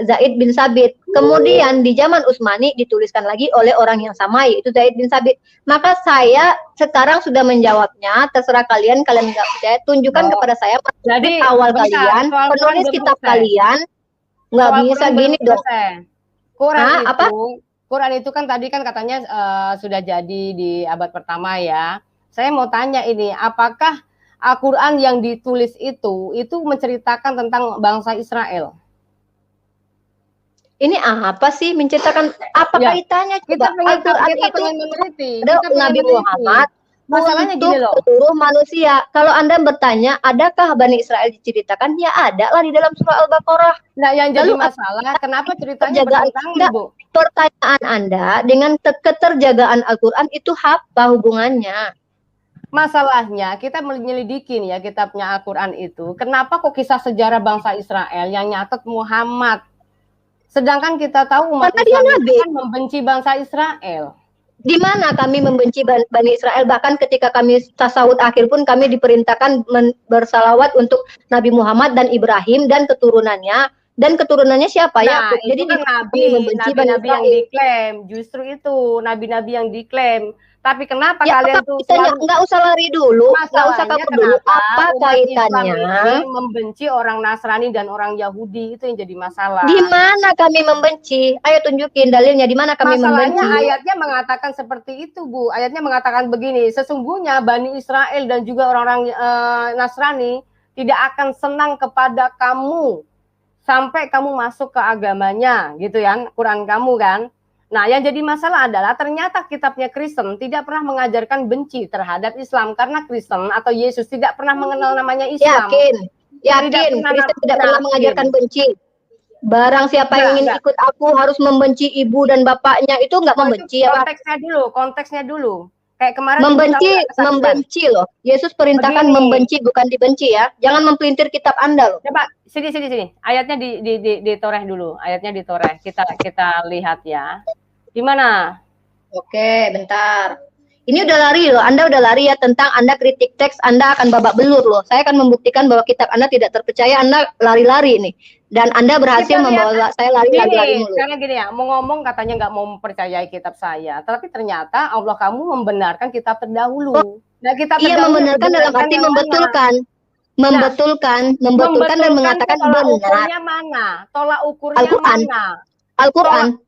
Zaid bin Sabit. Kemudian di zaman Utsmani dituliskan lagi oleh orang yang sama, yaitu Zaid bin Sabit. Maka saya sekarang sudah menjawabnya. Terserah kalian nggak percaya, tunjukkan kepada saya. Jadi awal kalian, penulis kitab kalian, nggak bisa gini dong. Quran itu kan tadi kan katanya sudah jadi di abad pertama ya. Saya mau tanya ini, apakah Al-Quran yang ditulis itu menceritakan tentang bangsa Israel? Ini apa sih menceritakan apa kaitannya? Kita pengen meneliti. Nabi Muhammad masalahnya gini loh. Seluruh manusia. Kalau Anda bertanya, adakah Bani Israel diceritakan? Ya ada lah di dalam surah Al-Baqarah. Nah, yang jadi masalah, kenapa ceritanya bertentangan, Bu? Pertanyaan Anda dengan keterjagaan Al-Quran itu apa hubungannya? Masalahnya kita menyelidikin ya kitabnya Al-Quran itu. Kenapa kok kisah sejarah bangsa Israel yang nyatet Muhammad? Sedangkan kita tahu umat Islam kan membenci bangsa Israel. Di mana kami membenci Bani Israel? Bahkan ketika kami tasawuf akhir pun kami diperintahkan bersalawat untuk Nabi Muhammad dan Ibrahim dan keturunannya. Dan keturunannya siapa? Nah, Yakub. Jadi kan nabi-nabi yang diklaim. Justru itu nabi-nabi yang diklaim. Tapi kenapa kalian tuh nggak usah lari dulu, nggak usah kabur dulu. Apa kaitannya? Membenci orang Nasrani dan orang Yahudi, itu yang jadi masalah. Di mana kami membenci? Ayo tunjukin dalilnya di mana kami membenci. Masalahnya ayatnya mengatakan seperti itu, Bu. Ayatnya mengatakan begini, sesungguhnya Bani Israel dan juga orang-orang Nasrani tidak akan senang kepada kamu sampai kamu masuk ke agamanya, gitu ya, Quran kamu kan. Nah, yang jadi masalah adalah ternyata kitabnya Kristen tidak pernah mengajarkan benci terhadap Islam karena Kristen atau Yesus tidak pernah mengenal namanya Islam. Yakin, Kristen tidak pernah mengajarkan benci. Barang siapa yang ingin ikut aku harus membenci ibu dan bapaknya, itu nggak membenci ya, Pak? Konteksnya dulu. Kayak kemarin membenci loh. Yesus perintahkan membenci bukan dibenci ya. Jangan mempelintir kitab Anda loh. Coba sini. Ayatnya ditoreh dulu. Ayatnya ditoreh. Kita lihat ya. Di mana? Oke, bentar. Ini udah lari loh. Anda udah lari ya tentang Anda kritik teks, Anda akan babak belur loh. Saya akan membuktikan bahwa kitab Anda tidak terpercaya. Anda lari-lari nih. Dan Anda berhasil membawa saya lari-lari mulu. Karena gini ya, mau ngomong katanya nggak mau mempercayai kitab saya. Tapi ternyata Allah kamu membenarkan kitab terdahulu. Nah, kitab terdahulu membenarkan dalam arti membetulkan. Membetulkan dan mengatakan benar. Ukurnya mana? Tolak ukurnya mana? Al-Quran.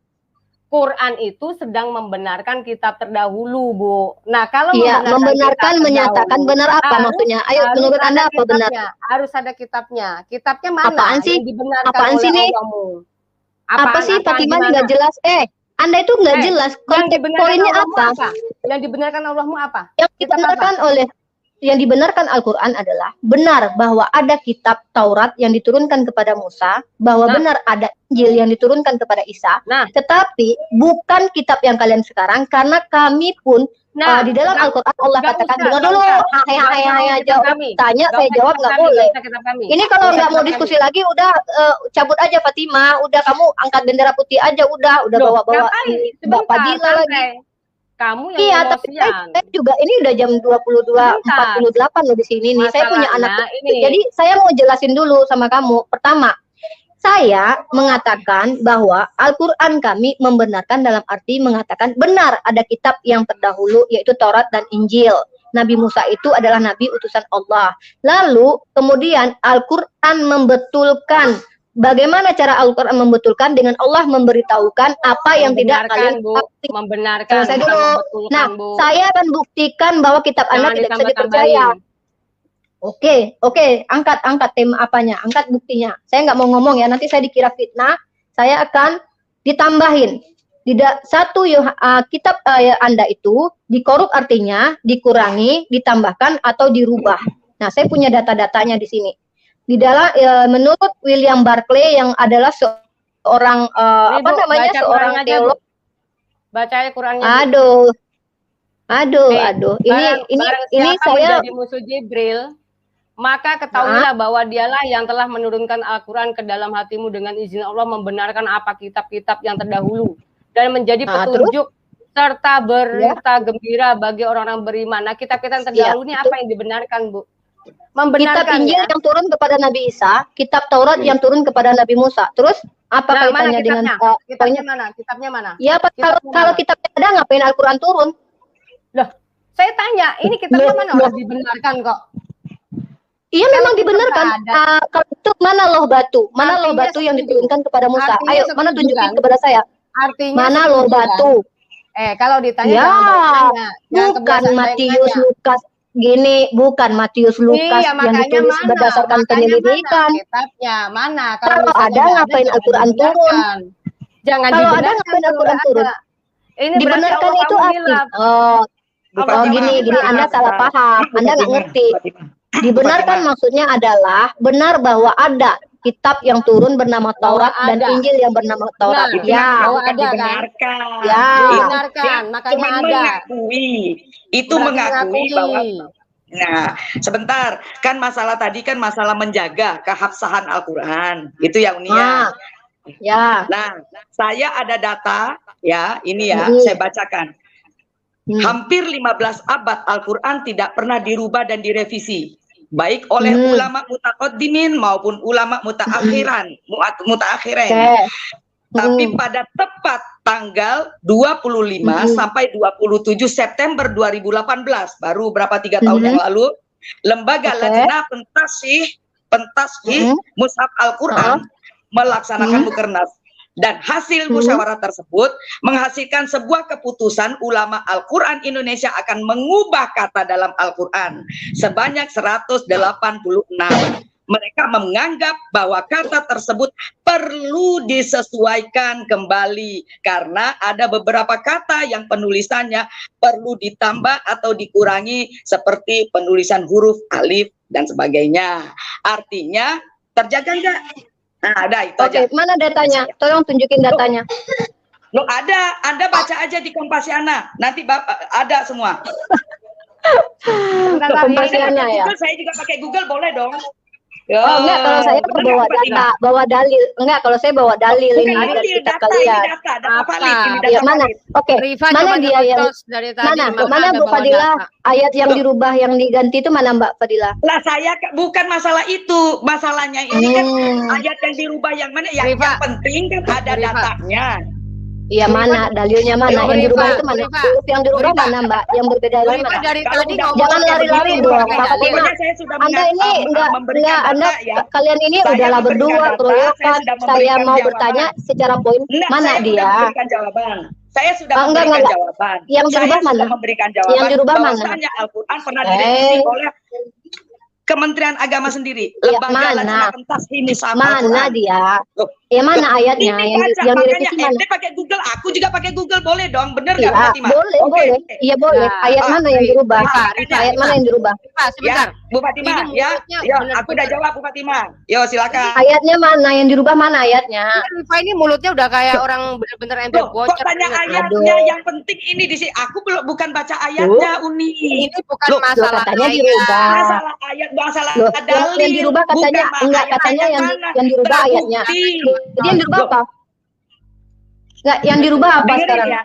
Quran itu sedang membenarkan kitab terdahulu, Bu. Nah, kalau membenarkan menyatakan benar apa maksudnya? Ayo, menurut Anda apa benar? Harus ada kitabnya. Kitabnya mana? Apaan sih? Apaan sih nih? Apa sih, Fatimah nggak jelas? Anda itu nggak jelas. Konteks poinnya apa? Yang dibenarkan Allahmu apa? Yang dibenarkan oleh yang dibenarkan Al-Quran adalah benar bahwa ada kitab Taurat yang diturunkan kepada Musa, bahwa benar ada Injil yang diturunkan kepada Isa, tetapi bukan kitab yang kalian sekarang, karena kami pun di dalam Al-Quran Allah katakan, dengar dulu, hai jawab, tanya saya jawab nggak boleh. Ini kalau nggak mau diskusi lagi, udah cabut aja Fatimah, udah kamu angkat bendera putih aja, udah bawa-bawa Mbak Fadila lagi. Kamu yang iya, tapi saya juga ini udah jam 22.48 loh di sini nih. Saya punya anak ini. Jadi saya mau jelasin dulu sama kamu. Pertama, saya mengatakan bahwa Al-Quran kami membenarkan dalam arti mengatakan benar ada kitab yang terdahulu yaitu Taurat dan Injil. Nabi Musa itu adalah nabi utusan Allah. Lalu kemudian Al-Quran membetulkan. Bagaimana cara Al-Quran membetulkan dengan Allah memberitahukan apa yang tidak kalian membenarkan. Saya dulu. Nah, saya akan buktikan bahwa kitab Anda tidak bisa dipercaya. Oke, angkat tema apanya, angkat buktinya. Saya nggak mau ngomong ya, nanti saya dikira fitnah. Saya akan ditambahin. Satu kitab Anda itu dikorup artinya dikurangi, ditambahkan atau dirubah. Nah, saya punya data-datanya di sini. Di dalam menurut William Barclay yang adalah seorang seorang teolog. Baca Qurannya. Aduh. Ini saya menjadi musuh Jibril, maka ketahuilah bahwa dialah yang telah menurunkan Al-Quran ke dalam hatimu dengan izin Allah, membenarkan apa kitab-kitab yang terdahulu dan menjadi petunjuk serta berita gembira bagi orang-orang beriman. Nah, kitab-kitab yang terdahulu ini apa yang dibenarkan, Bu? Kitab Injil yang turun kepada Nabi Isa, kitab Taurat yang turun kepada Nabi Musa. Terus apa kaitannya dengan kitabnya mana? Ya, kalau kitabnya ada ngapain Al-Quran turun? Loh, saya tanya, ini kitabnya mana harus dibenarkan kok? Iya, memang dibenarkan. Kalau itu mana loh batu? Mana loh batu yang diturunkan kepada Musa? Ayo, mana tunjukin kepada saya. Artinya mana loh batu? Kalau ditanya bukan Matius, Lukas. Gini, bukan Matius, Lukas yang ditulis berdasarkan penyelidikan. Kitabnya mana? Kalau ada ngapain Al-Quran turun? Jangan kalau ada ngapain Al-Quran turun? Ini dibenarkan itu gini, Anda salah paham, Anda nggak ngerti. Dibenarkan maksudnya adalah benar bahwa ada kitab yang turun bernama Taurat dan Injil yang bernama Taurat. Dibenarkan, makanya ada. Mengakui bahwa. Nah, sebentar, kan masalah tadi kan masalah menjaga keabsahan Al-Quran, itu ya Unia. Nah, saya ada data, ya, ini ya, saya bacakan. Hampir 15 abad Al-Quran tidak pernah dirubah dan direvisi, baik oleh ulama mutaqaddimin maupun ulama mutaakhirin. Tapi pada tepat tanggal 25 sampai 27 September 2018, baru berapa 3 tahun yang lalu, lembaga Lajnah Pentasih Mushaf Al-Quran melaksanakan mukernas. Dan hasil musyawarah tersebut menghasilkan sebuah keputusan ulama Al-Quran Indonesia akan mengubah kata dalam Al-Quran sebanyak 186. Mereka menganggap bahwa kata tersebut perlu disesuaikan kembali karena ada beberapa kata yang penulisannya perlu ditambah atau dikurangi seperti penulisan huruf alif dan sebagainya. Artinya terjaga enggak? Nah, ada itu aja. Mana datanya? Tolong tunjukin datanya. Loh, ada. Anda baca aja di Kompasiana. Nanti ada semua. Kompasiana ya. Saya juga pakai Google, boleh dong. Enggak, kalau saya bawa data, bawa dalil. Enggak, kalau saya bawa dalil ini dari kitab kalian. Ya, mana? Mana dia yang mana Bu Fadila? Ayat yang dirubah, yang diganti itu mana Mbak Fadila? Lah, saya bukan masalah itu. Masalahnya ini kan ayat yang dirubah yang mana? Yang penting kan ada datanya. Iya, mana dalilnya, mana yang dirubah itu mana? Yang dirubah mana Mbak? Yang berbeda dari mana? Jangan lari-lari dong, Pak Fatimah. Anda ini enggak Anda kalian ini udahlah berdua keroyokan. Saya mau bertanya secara poin, mana dia? Saya sudah memberikan jawaban. Yang dirubah mana? Yang dirubah mana? Al-Quran pernah direvisi oleh Kementerian Agama sendiri. Lembaga Lajnah Pentasih Mushaf Al-Quran. Mana dia? Ya mana ayatnya? Ini baca, Yang makanya direvisi mana? ente pakai Google, aku juga pakai Google, boleh dong, bener nggak Iya, Fatimah? boleh, Oke. boleh. Iya boleh. Nah, Ayat mana yang dirubah? Rifa, Ayat mana yang dirubah? Rifa, sebentar. Ya, Bu Fatimah, Ini ya, mulutnya yo, bener-bener. aku udah jawab Bu Fatimah. Yo, silakan. Ayatnya mana yang dirubah, mana ayatnya? Rifa ini mulutnya udah kayak orang bener-bener ember Loh, bocor. kok tanya bener. ayatnya? Aduh. Yang penting ini di sini. Aku belum bukan baca ayatnya, Uni. Ini bukan Loh, masalah katanya ayat. dirubah. Masalah ayat, masalah Loh, dalil. yang dirubah katanya bukan enggak, ayat katanya ayat yang mana. yang dirubah ayatnya. Terbukti. Jadi yang dirubah Loh. apa? Enggak, yang dirubah apa Dengerin sekarang? ya.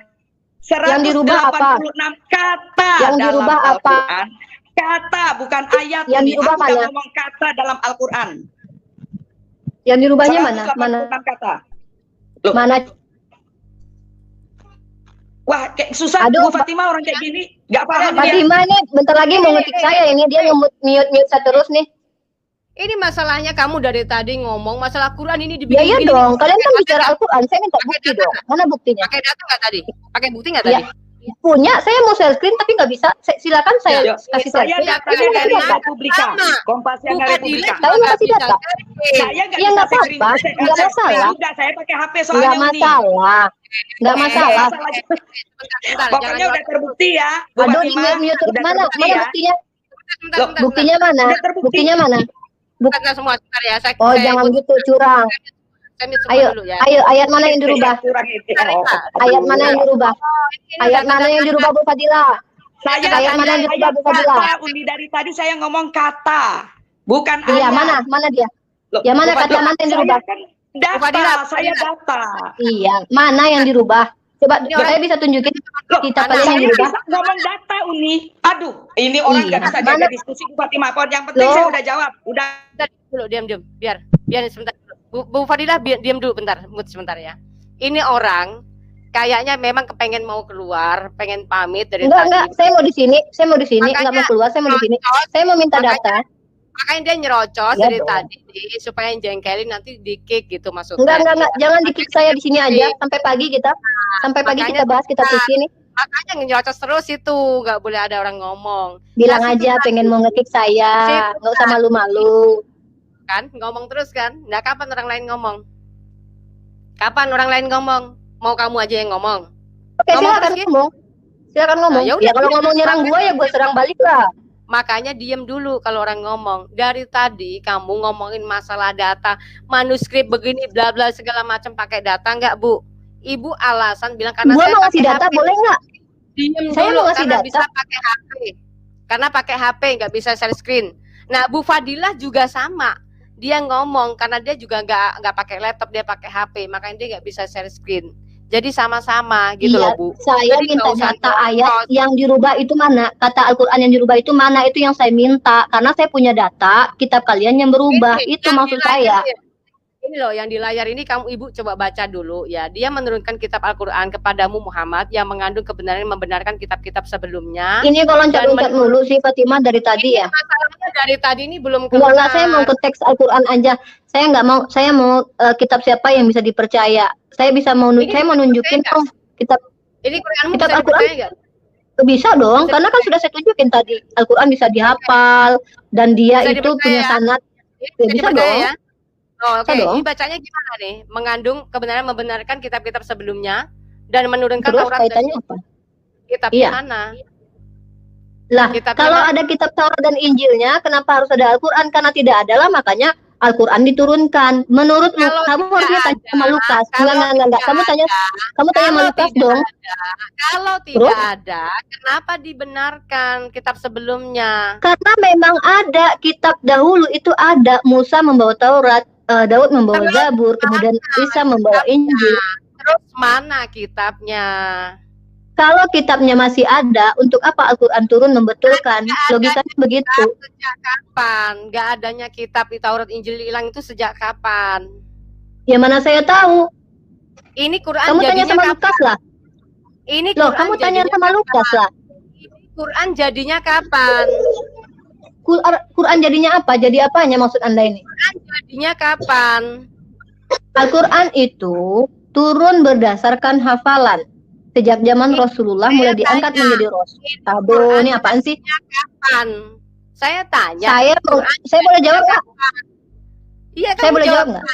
Yang dirubah apa? 186 kata Yang dalam dirubah apa? Al-Quran. Kata, bukan ayat. Yang Uni. dirubah Aku udah mana? ngomong kata dalam Al-Quran. Yang dirubahnya mana? 186 Mana? kata. Loh. Mana? Wah, kayak susah Aduh, Bu Fatimah orang kayak gini. Nggak paham dia. Fatimah ini bentar lagi mau ngetik saya ini, dia mute saya terus nih. Ini masalahnya kamu dari tadi ngomong masalah Quran ini Ya dibikin iya gini. dong, kalian kan bicara Al-Quran, saya minta bukti dong. Mana buktinya? Pakai data nggak tadi? Pakai bukti nggak Ya, tadi? punya, saya mau share screen tapi nggak bisa. Silakan saya Ya, kasih share saya screen. datanya Saya dari kasih data. Republika, Kompas yang Bukan Republika. Saya mau kasih data. Saya nggak Ya, bisa nggak share apa-apa, screen. nggak masalah. Juga saya pakai HP soalnya Nggak Uni. masalah. Nggak masalah. Bentar, Pokoknya udah terbukti ya, Bu Aduh, Fatimah. mute terus. Udah Mana? terbukti Mana ya. buktinya? Bentar, Buktinya mana? Udah terbukti. Buktinya mana? Bentar semua, bentar ya. Saya, Oh, saya jangan ikut- gitu, curang. saya mute semua Ayo, dulu ya. ayo, ayat mana yang dirubah? Kurang itu. Ayat mana yang dirubah? Ini Ayat data- mana yang dirubah, Bu Fadila? Saya Ayat mana yang dirubah, Bu Fadila? kata, Uni, dari tadi saya ngomong kata, bukan Iya, ayat. mana? Mana dia? Loh, Ya, mana Bu kata Fadila, mana yang saya dirubah? kan data, Fadila, saya data. Iya, mana yang dirubah? Coba Ini orang- saya bisa tunjukin Loh, kitab mana? kalian yang saya dirubah. bisa ngomong data, Uni. Aduh, ini orang nggak Iya, bisa mana? jaga diskusi Bu Fatimah. Yang penting Loh. saya udah jawab. Udah. Bentar dulu, diam. Biar sebentar. Bu Fadilah, diam dulu bentar, mute sebentar ya. Ini orang kayaknya memang kepengen mau keluar, pengen pamit dari Enggak, tadi. saya mau di sini, Makanya- enggak mau keluar, saya mau di sini. Saya mau minta data. Makanya dia nyerocos Iya dari dong. tadi supaya jengkelin nanti di-kick gitu maksudnya. Enggak, jangan di-kick saya di sini aja sampai pagi kita. Sampai pagi makanya- kita bahas kita puisi nih. Makanya nyerocos terus itu, nggak boleh ada orang ngomong. Bilang Nah, aja situ pengen mau ngekick saya, Situ enggak usah malu-malu. kan ngomong terus kan. Nah, kapan orang lain ngomong? Kapan orang lain ngomong? Mau kamu aja yang ngomong. Oke, Ngomong silakan terus, Ki. ngomong. Silakan ngomong. Nah, ya Ya, udah, kalau ngomong nyerang gua ya gua serang balik lah. Makanya diem dulu kalau orang ngomong. Dari tadi kamu ngomongin masalah data, manuskrip begini bla bla segala macam pakai data nggak, Bu? Ibu alasan bilang karena Gua saya mau ngasih pakai data HP. boleh nggak? Diem Saya dulu mau ngasih karena data. bisa pakai HP. Karena pakai HP nggak bisa share screen. Nah, Bu Fadilah juga sama. Dia ngomong karena dia juga nggak pakai laptop, dia pakai HP, makanya dia nggak bisa share screen. Jadi sama-sama gitu Iya, loh, Bu. saya Jadi minta nggak usah data ayat nyerocos. yang dirubah itu mana? Kata Al-Quran yang dirubah itu mana? Itu yang saya minta. Karena saya punya data, kitab kalian yang berubah. Ini, Itu yang maksud di layar saya. ini loh yang di layar ini kamu ibu coba baca dulu ya. Dia menurunkan kitab Al-Quran kepadamu Muhammad yang mengandung kebenaran membenarkan kitab-kitab sebelumnya. Ini kalau loncat-loncat mulu sih Fatimah dari tadi ya. Masalahnya dari tadi ini belum Enggak, saya mau ke teks Al-Quran aja. Saya nggak mau, saya mau kitab siapa yang bisa dipercaya. Saya bisa mau, Ini saya mau nunjukin dipercaya dong kitab. Ini Quranmu Kitab bisa Al-Quran? dipercaya nggak? Bisa dong, karena kan sudah saya tunjukin tadi. Al-Quran bisa dihafal dan dia Bisa itu punya dipercaya. sanad. Ini Ya, bisa dipercaya dong. ya? Oh, oke. Bisa dong. Ini bacanya gimana nih? Mengandung kebenaran membenarkan kitab-kitab sebelumnya dan menurunkan Terus Taurat dan kaitannya apa? kitab Iya. mana? Lah, Kitabnya kalau mana? ada kitab Taurat dan Injilnya, kenapa harus ada Al-Quran? Karena tidak ada lah, makanya Al-Quran diturunkan. Menurut lu, Kalau kamu tidak harusnya tanya ada, sama Lukas. kalau Enggak. tidak Kamu tanya ada, sama kalau Lukas tidak dong. Kalau Terus? tidak ada, kenapa dibenarkan kitab sebelumnya? Karena memang ada kitab dahulu itu ada. Musa membawa Taurat, Daud membawa Terus Zabur, kemudian Isa membawa Injil. Terus mana kitabnya? Kalau kitabnya masih ada, untuk apa Al-Quran turun membetulkan? Logikanya begitu. Sejak kapan? Gak adanya kitab di Taurat Injil hilang itu sejak kapan? Ya mana saya tahu. Ini Quran Kamu tanya jadinya sama kapan? Lukas lah. Ini Loh, Quran kamu tanya jadinya sama kapan? Lukas lah. Quran jadinya kapan? Quran jadinya apa? Jadi apanya maksud Anda ini? Quran jadinya kapan? Al-Quran itu turun berdasarkan hafalan. Sejak zaman Rasulullah mulai diangkat menjadi Rasul. Aduh, ini apaan sih? Kapan? Saya tanya. Saya boleh jawab nggak? Iya, Saya kamu boleh jawab jawab nggak?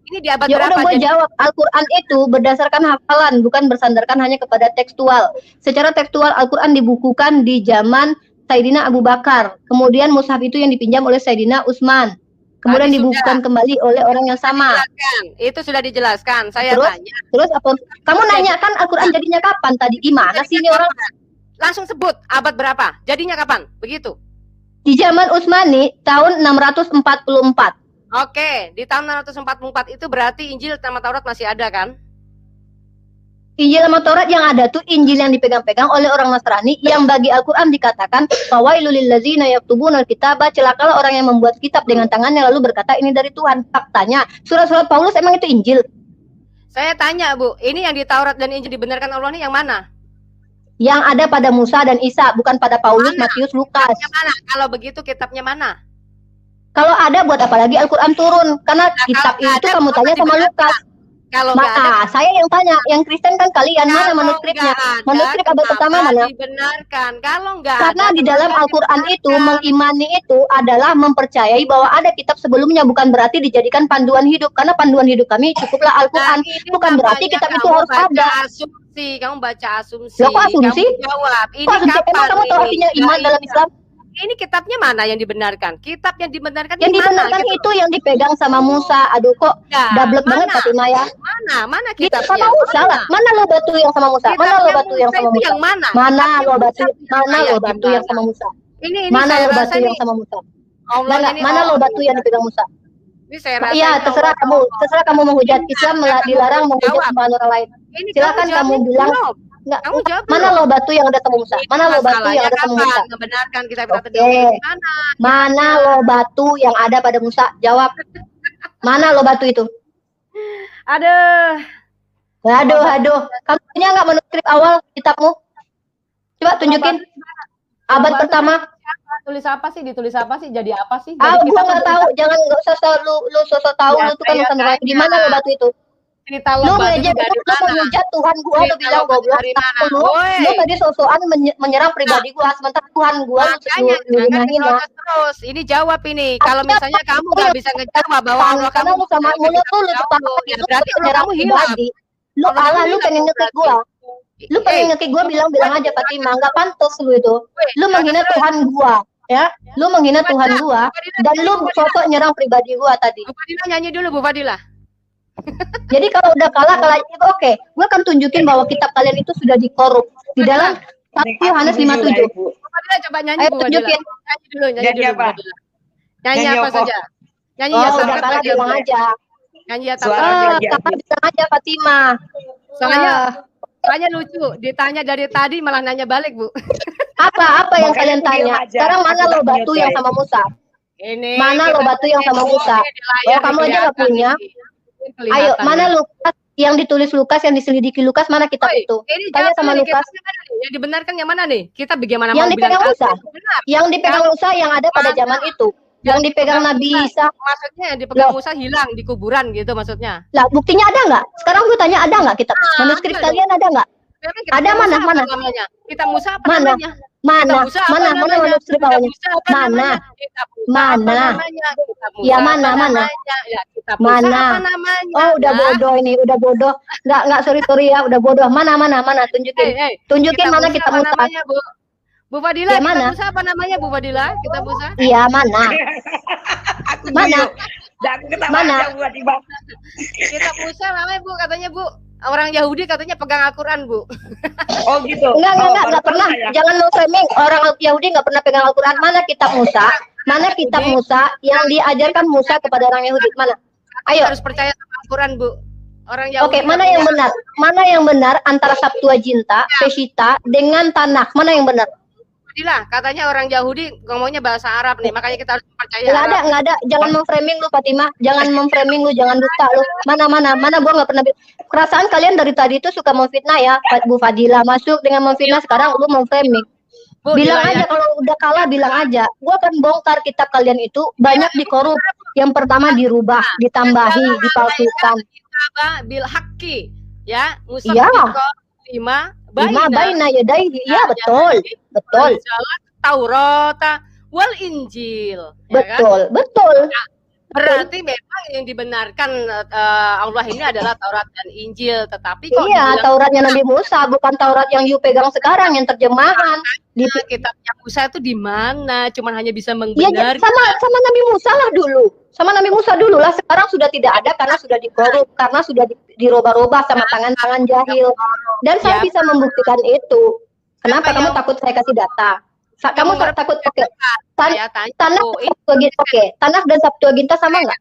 Ini di abad Ya berapa? udah gue jawab, Al-Quran itu berdasarkan hafalan, bukan bersandarkan hanya kepada tekstual. Secara tekstual Al-Quran dibukukan di zaman Sayyidina Abu Bakar. Kemudian mushaf itu yang dipinjam oleh Sayyidina Utsman. Kemudian dibukukan kembali oleh orang yang sama. Itu sudah dijelaskan. Saya tanya. Terus apa? Kamu nanya kan Al-Quran jadinya kapan tadi? Gimana sih ini orang? Langsung sebut abad berapa? Jadinya kapan? Begitu. Di zaman Utsmani tahun 644. Oke, di tahun 644 itu berarti Injil sama Taurat masih ada kan? Injil sama Taurat yang ada tuh Injil yang dipegang-pegang oleh orang Nasrani, yang bagi Al-Quran dikatakan fawailul lillazina yaktubunal kitaba, celakalah orang yang membuat kitab dengan tangannya lalu berkata ini dari Tuhan. Faktanya surat-surat Paulus emang itu Injil? Saya tanya Bu, ini yang di Taurat dan Injil dibenarkan Allah ini yang mana? Yang ada pada Musa dan Isa, bukan pada Paulus, Matius, Lukas. Mana? Kalau begitu kitabnya mana? Kalau ada buat apa lagi Al-Quran turun? Karena kitab itu kamu tanya sama Lukas. Kalau saya yang tanya, yang Kristen kan kalian, mana manuskripnya? Manuskrip abad pertama mana? Dibenarkan. Kalau nggak karena di dalam Al-Quran itu mengimani itu adalah mempercayai bahwa ada kitab sebelumnya, bukan berarti dijadikan panduan hidup. Karena panduan hidup kami cukuplah Al-Quran, bukan berarti kitab itu harus ada. Kamu baca asumsi. Loh, kok asumsi? Kamu jawab. Ini asumsi? Emang kamu tahu artinya iman dalam Islam? Ini kitabnya mana yang dibenarkan? Kitab yang dibenarkan yang dibenarkan gitu? Itu yang dipegang sama Musa. Aduh kok dablek banget Fatimah ya. Mana kitabnya? Sama Musa lah. Mana lo batu yang sama Musa? Mana lo batu yang sama Musa? Yang mana? Mana lo batu? Mana lo batu yang sama Musa? Mana lo batu yang sama Musa? Mana lo batu yang dipegang Musa? Ini saya rasa. Iya, terserah kamu menghujat. Islam dilarang menghujat sembahan orang lain. Silakan kamu bilang. Enggak, kamu jawab mana lo batu yang ada sama Musa? Mana lo batu yang ada sama Musa? Membenarkan kita Mana lo batu yang ada pada Musa? Jawab. Mana lo batu itu? Aduh. Kamu punya nggak manuskrip awal kitabmu? Coba tunjukin. Abad pertama. Tulis apa sih? Ditulis apa sih? Jadi apa sih? Gua nggak tahu. Jangan nggak usah lu sosok tahu. Lu tuh kan Nusantara. Di mana lo batu itu? Lu ngejek, lu menghujat Tuhan gua, lu bilang goblok. Lu tadi sosokan menyerang pribadi gua, sementara Tuhan gua lu hina-hina. Terus, ini jawab ini. Kalau misalnya kamu nggak bisa ngejawab bahwa Allah kamu lu sama mulut tuh lu berarti menyerang pribadi. Lu lu pengen ngekik gua. Lu pengen ngekik gua, bilang aja Fatimah, nggak pantas lu itu. Lu menghina Tuhan gua. Ya, lu menghina Tuhan gua dan lu sosok nyerang pribadi gua tadi. Bu Fadila nyanyi dulu, Bu Fadila. Jadi kalau udah kalah itu oke. Gue akan tunjukin bahwa kitab kalian itu sudah dikorup di dalam 1 Yohanes 5:7. Coba nyanyi. Ayo tunjukin. Nyanyi dulu. Nyanyi apa saja? Nyanyi ya udah kalah bilang aja. Nyanyi ya bilang aja Fatimah. Soalnya lucu, ditanya dari tadi malah nanya balik, Bu. Apa yang kalian tanya? Sekarang mana lo batu yang sama Musa? Mana lo batu yang sama Musa? Oh, kamu aja nggak punya. Ayo, mana Lukas yang ditulis Lukas, yang diselidiki Lukas, mana kitab itu? Tanya sama Lukas. Yang dibenarkan yang mana nih? Kita bagaimana yang dipegang Musa? Yang dipegang Musa yang ada pada zaman itu. Yang dipegang Nabi Isa. Maksudnya yang dipegang Musa hilang di kuburan gitu maksudnya. Lah, buktinya ada nggak? Sekarang gue tanya, ada nggak kitab? Manuskrip kalian ada nggak? Ada mana? Kitab Musa apa namanya? Mana manuskrip awalnya? Mana? Ya mana? Oh, udah bodoh ini, udah bodoh. Enggak sorry ya, udah bodoh. Mana? Tunjukin mana kitab Musa. Bu Fadila, kitab Musa apa namanya Bu Fadila? Kitab Musa? Iya, mana? Mana? Kitab Musa namanya Bu, katanya Bu. Orang Yahudi katanya pegang Al-Quran, Bu. Oh gitu. Enggak pernah. Jangan mau framing. Orang Yahudi enggak pernah pegang Al-Quran. Mana kitab Musa? Mana kitab Musa yang diajarkan Musa kepada orang Yahudi? Mana? Ayo. Harus percaya sama Al-Quran, Bu. Orang Yahudi. Oke, mana yang benar? Mana yang benar antara Septuaginta, Peshitta dengan Tanakh? Mana yang benar? Fadila, katanya orang Yahudi ngomongnya bahasa Arab nih, makanya kita harus percaya. Nggak ada. Jangan memframing lu, Fatimah. Jangan memframing lu, jangan dusta lu. Mana gua nggak pernah. Perasaan kalian dari tadi itu suka memfitnah ya, Bu Fadila masuk dengan memfitnah, sekarang lu memframing. Bilang aja kalau udah kalah, bilang aja. Gua akan bongkar kitab kalian itu banyak dikorup. Yang pertama dirubah, ditambahi, dipalsukan. Bil haqqi, ya, iya. lima baina yadayhi. Iya, betul. Taurat wal Injil. Betul. Berarti memang yang dibenarkan Allah ini adalah Taurat dan Injil, tetapi kok iya, Tauratnya Nabi Musa, bukan Taurat yang you pegang sekarang yang terjemahan. Di kitabnya Musa itu di mana? Cuman hanya bisa Iya, membenarkan. sama Nabi Musa lah dulu. Sama Nabi Musa dulu lah. Sekarang sudah tidak ada karena sudah dikorup, karena sudah dirubah-rubah sama tangan-tangan jahil. Dan saya bisa membuktikan itu. Kenapa kamu takut saya kasih data? Kamu takut oke. Tanakh dan Septuaginta sama nggak?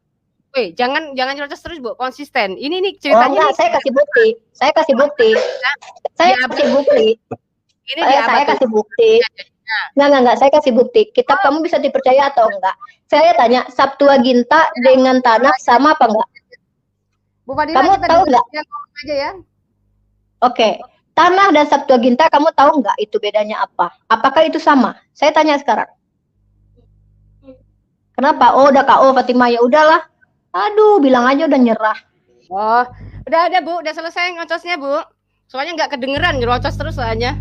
Weh, jangan nyerocos terus, Bu. Konsisten. Ini nih ceritanya. Saya kasih bukti. Saya kasih bukti. Saya kasih bukti. Saya kasih bukti. Enggak, saya kasih bukti. Kitab kamu bisa dipercaya atau enggak? Saya tanya, Septuaginta dengan Tanakh sama apa enggak? Bu Fadila, kamu tahu enggak? Aja ya. Oke. Tanakh dan Septuaginta kamu tahu enggak itu bedanya apa? Apakah itu sama? Saya tanya sekarang. Kenapa? Oh, udah KO Fatimah, ya udahlah. Aduh, bilang aja udah nyerah. Oh, udah ada, Bu. Udah selesai ngocosnya, Bu. Soalnya nggak kedengeran, nyerocos terus soalnya.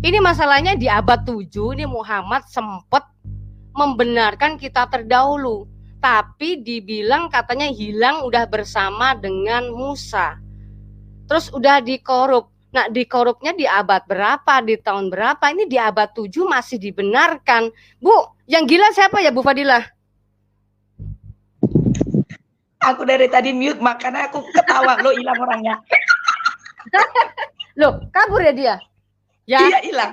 Ini masalahnya di abad 7, ini Muhammad sempat membenarkan kita terdahulu. Tapi dibilang katanya hilang udah bersama dengan Musa. Terus udah dikorup. Nah, dikorupnya di abad berapa, di tahun berapa? Ini di abad 7 masih dibenarkan. Bu, yang gila siapa ya, Bu Fadilah? Aku dari tadi mute, makanya aku ketawa. Lo hilang orangnya. Loh, kabur ya dia? Ya. Iya, hilang.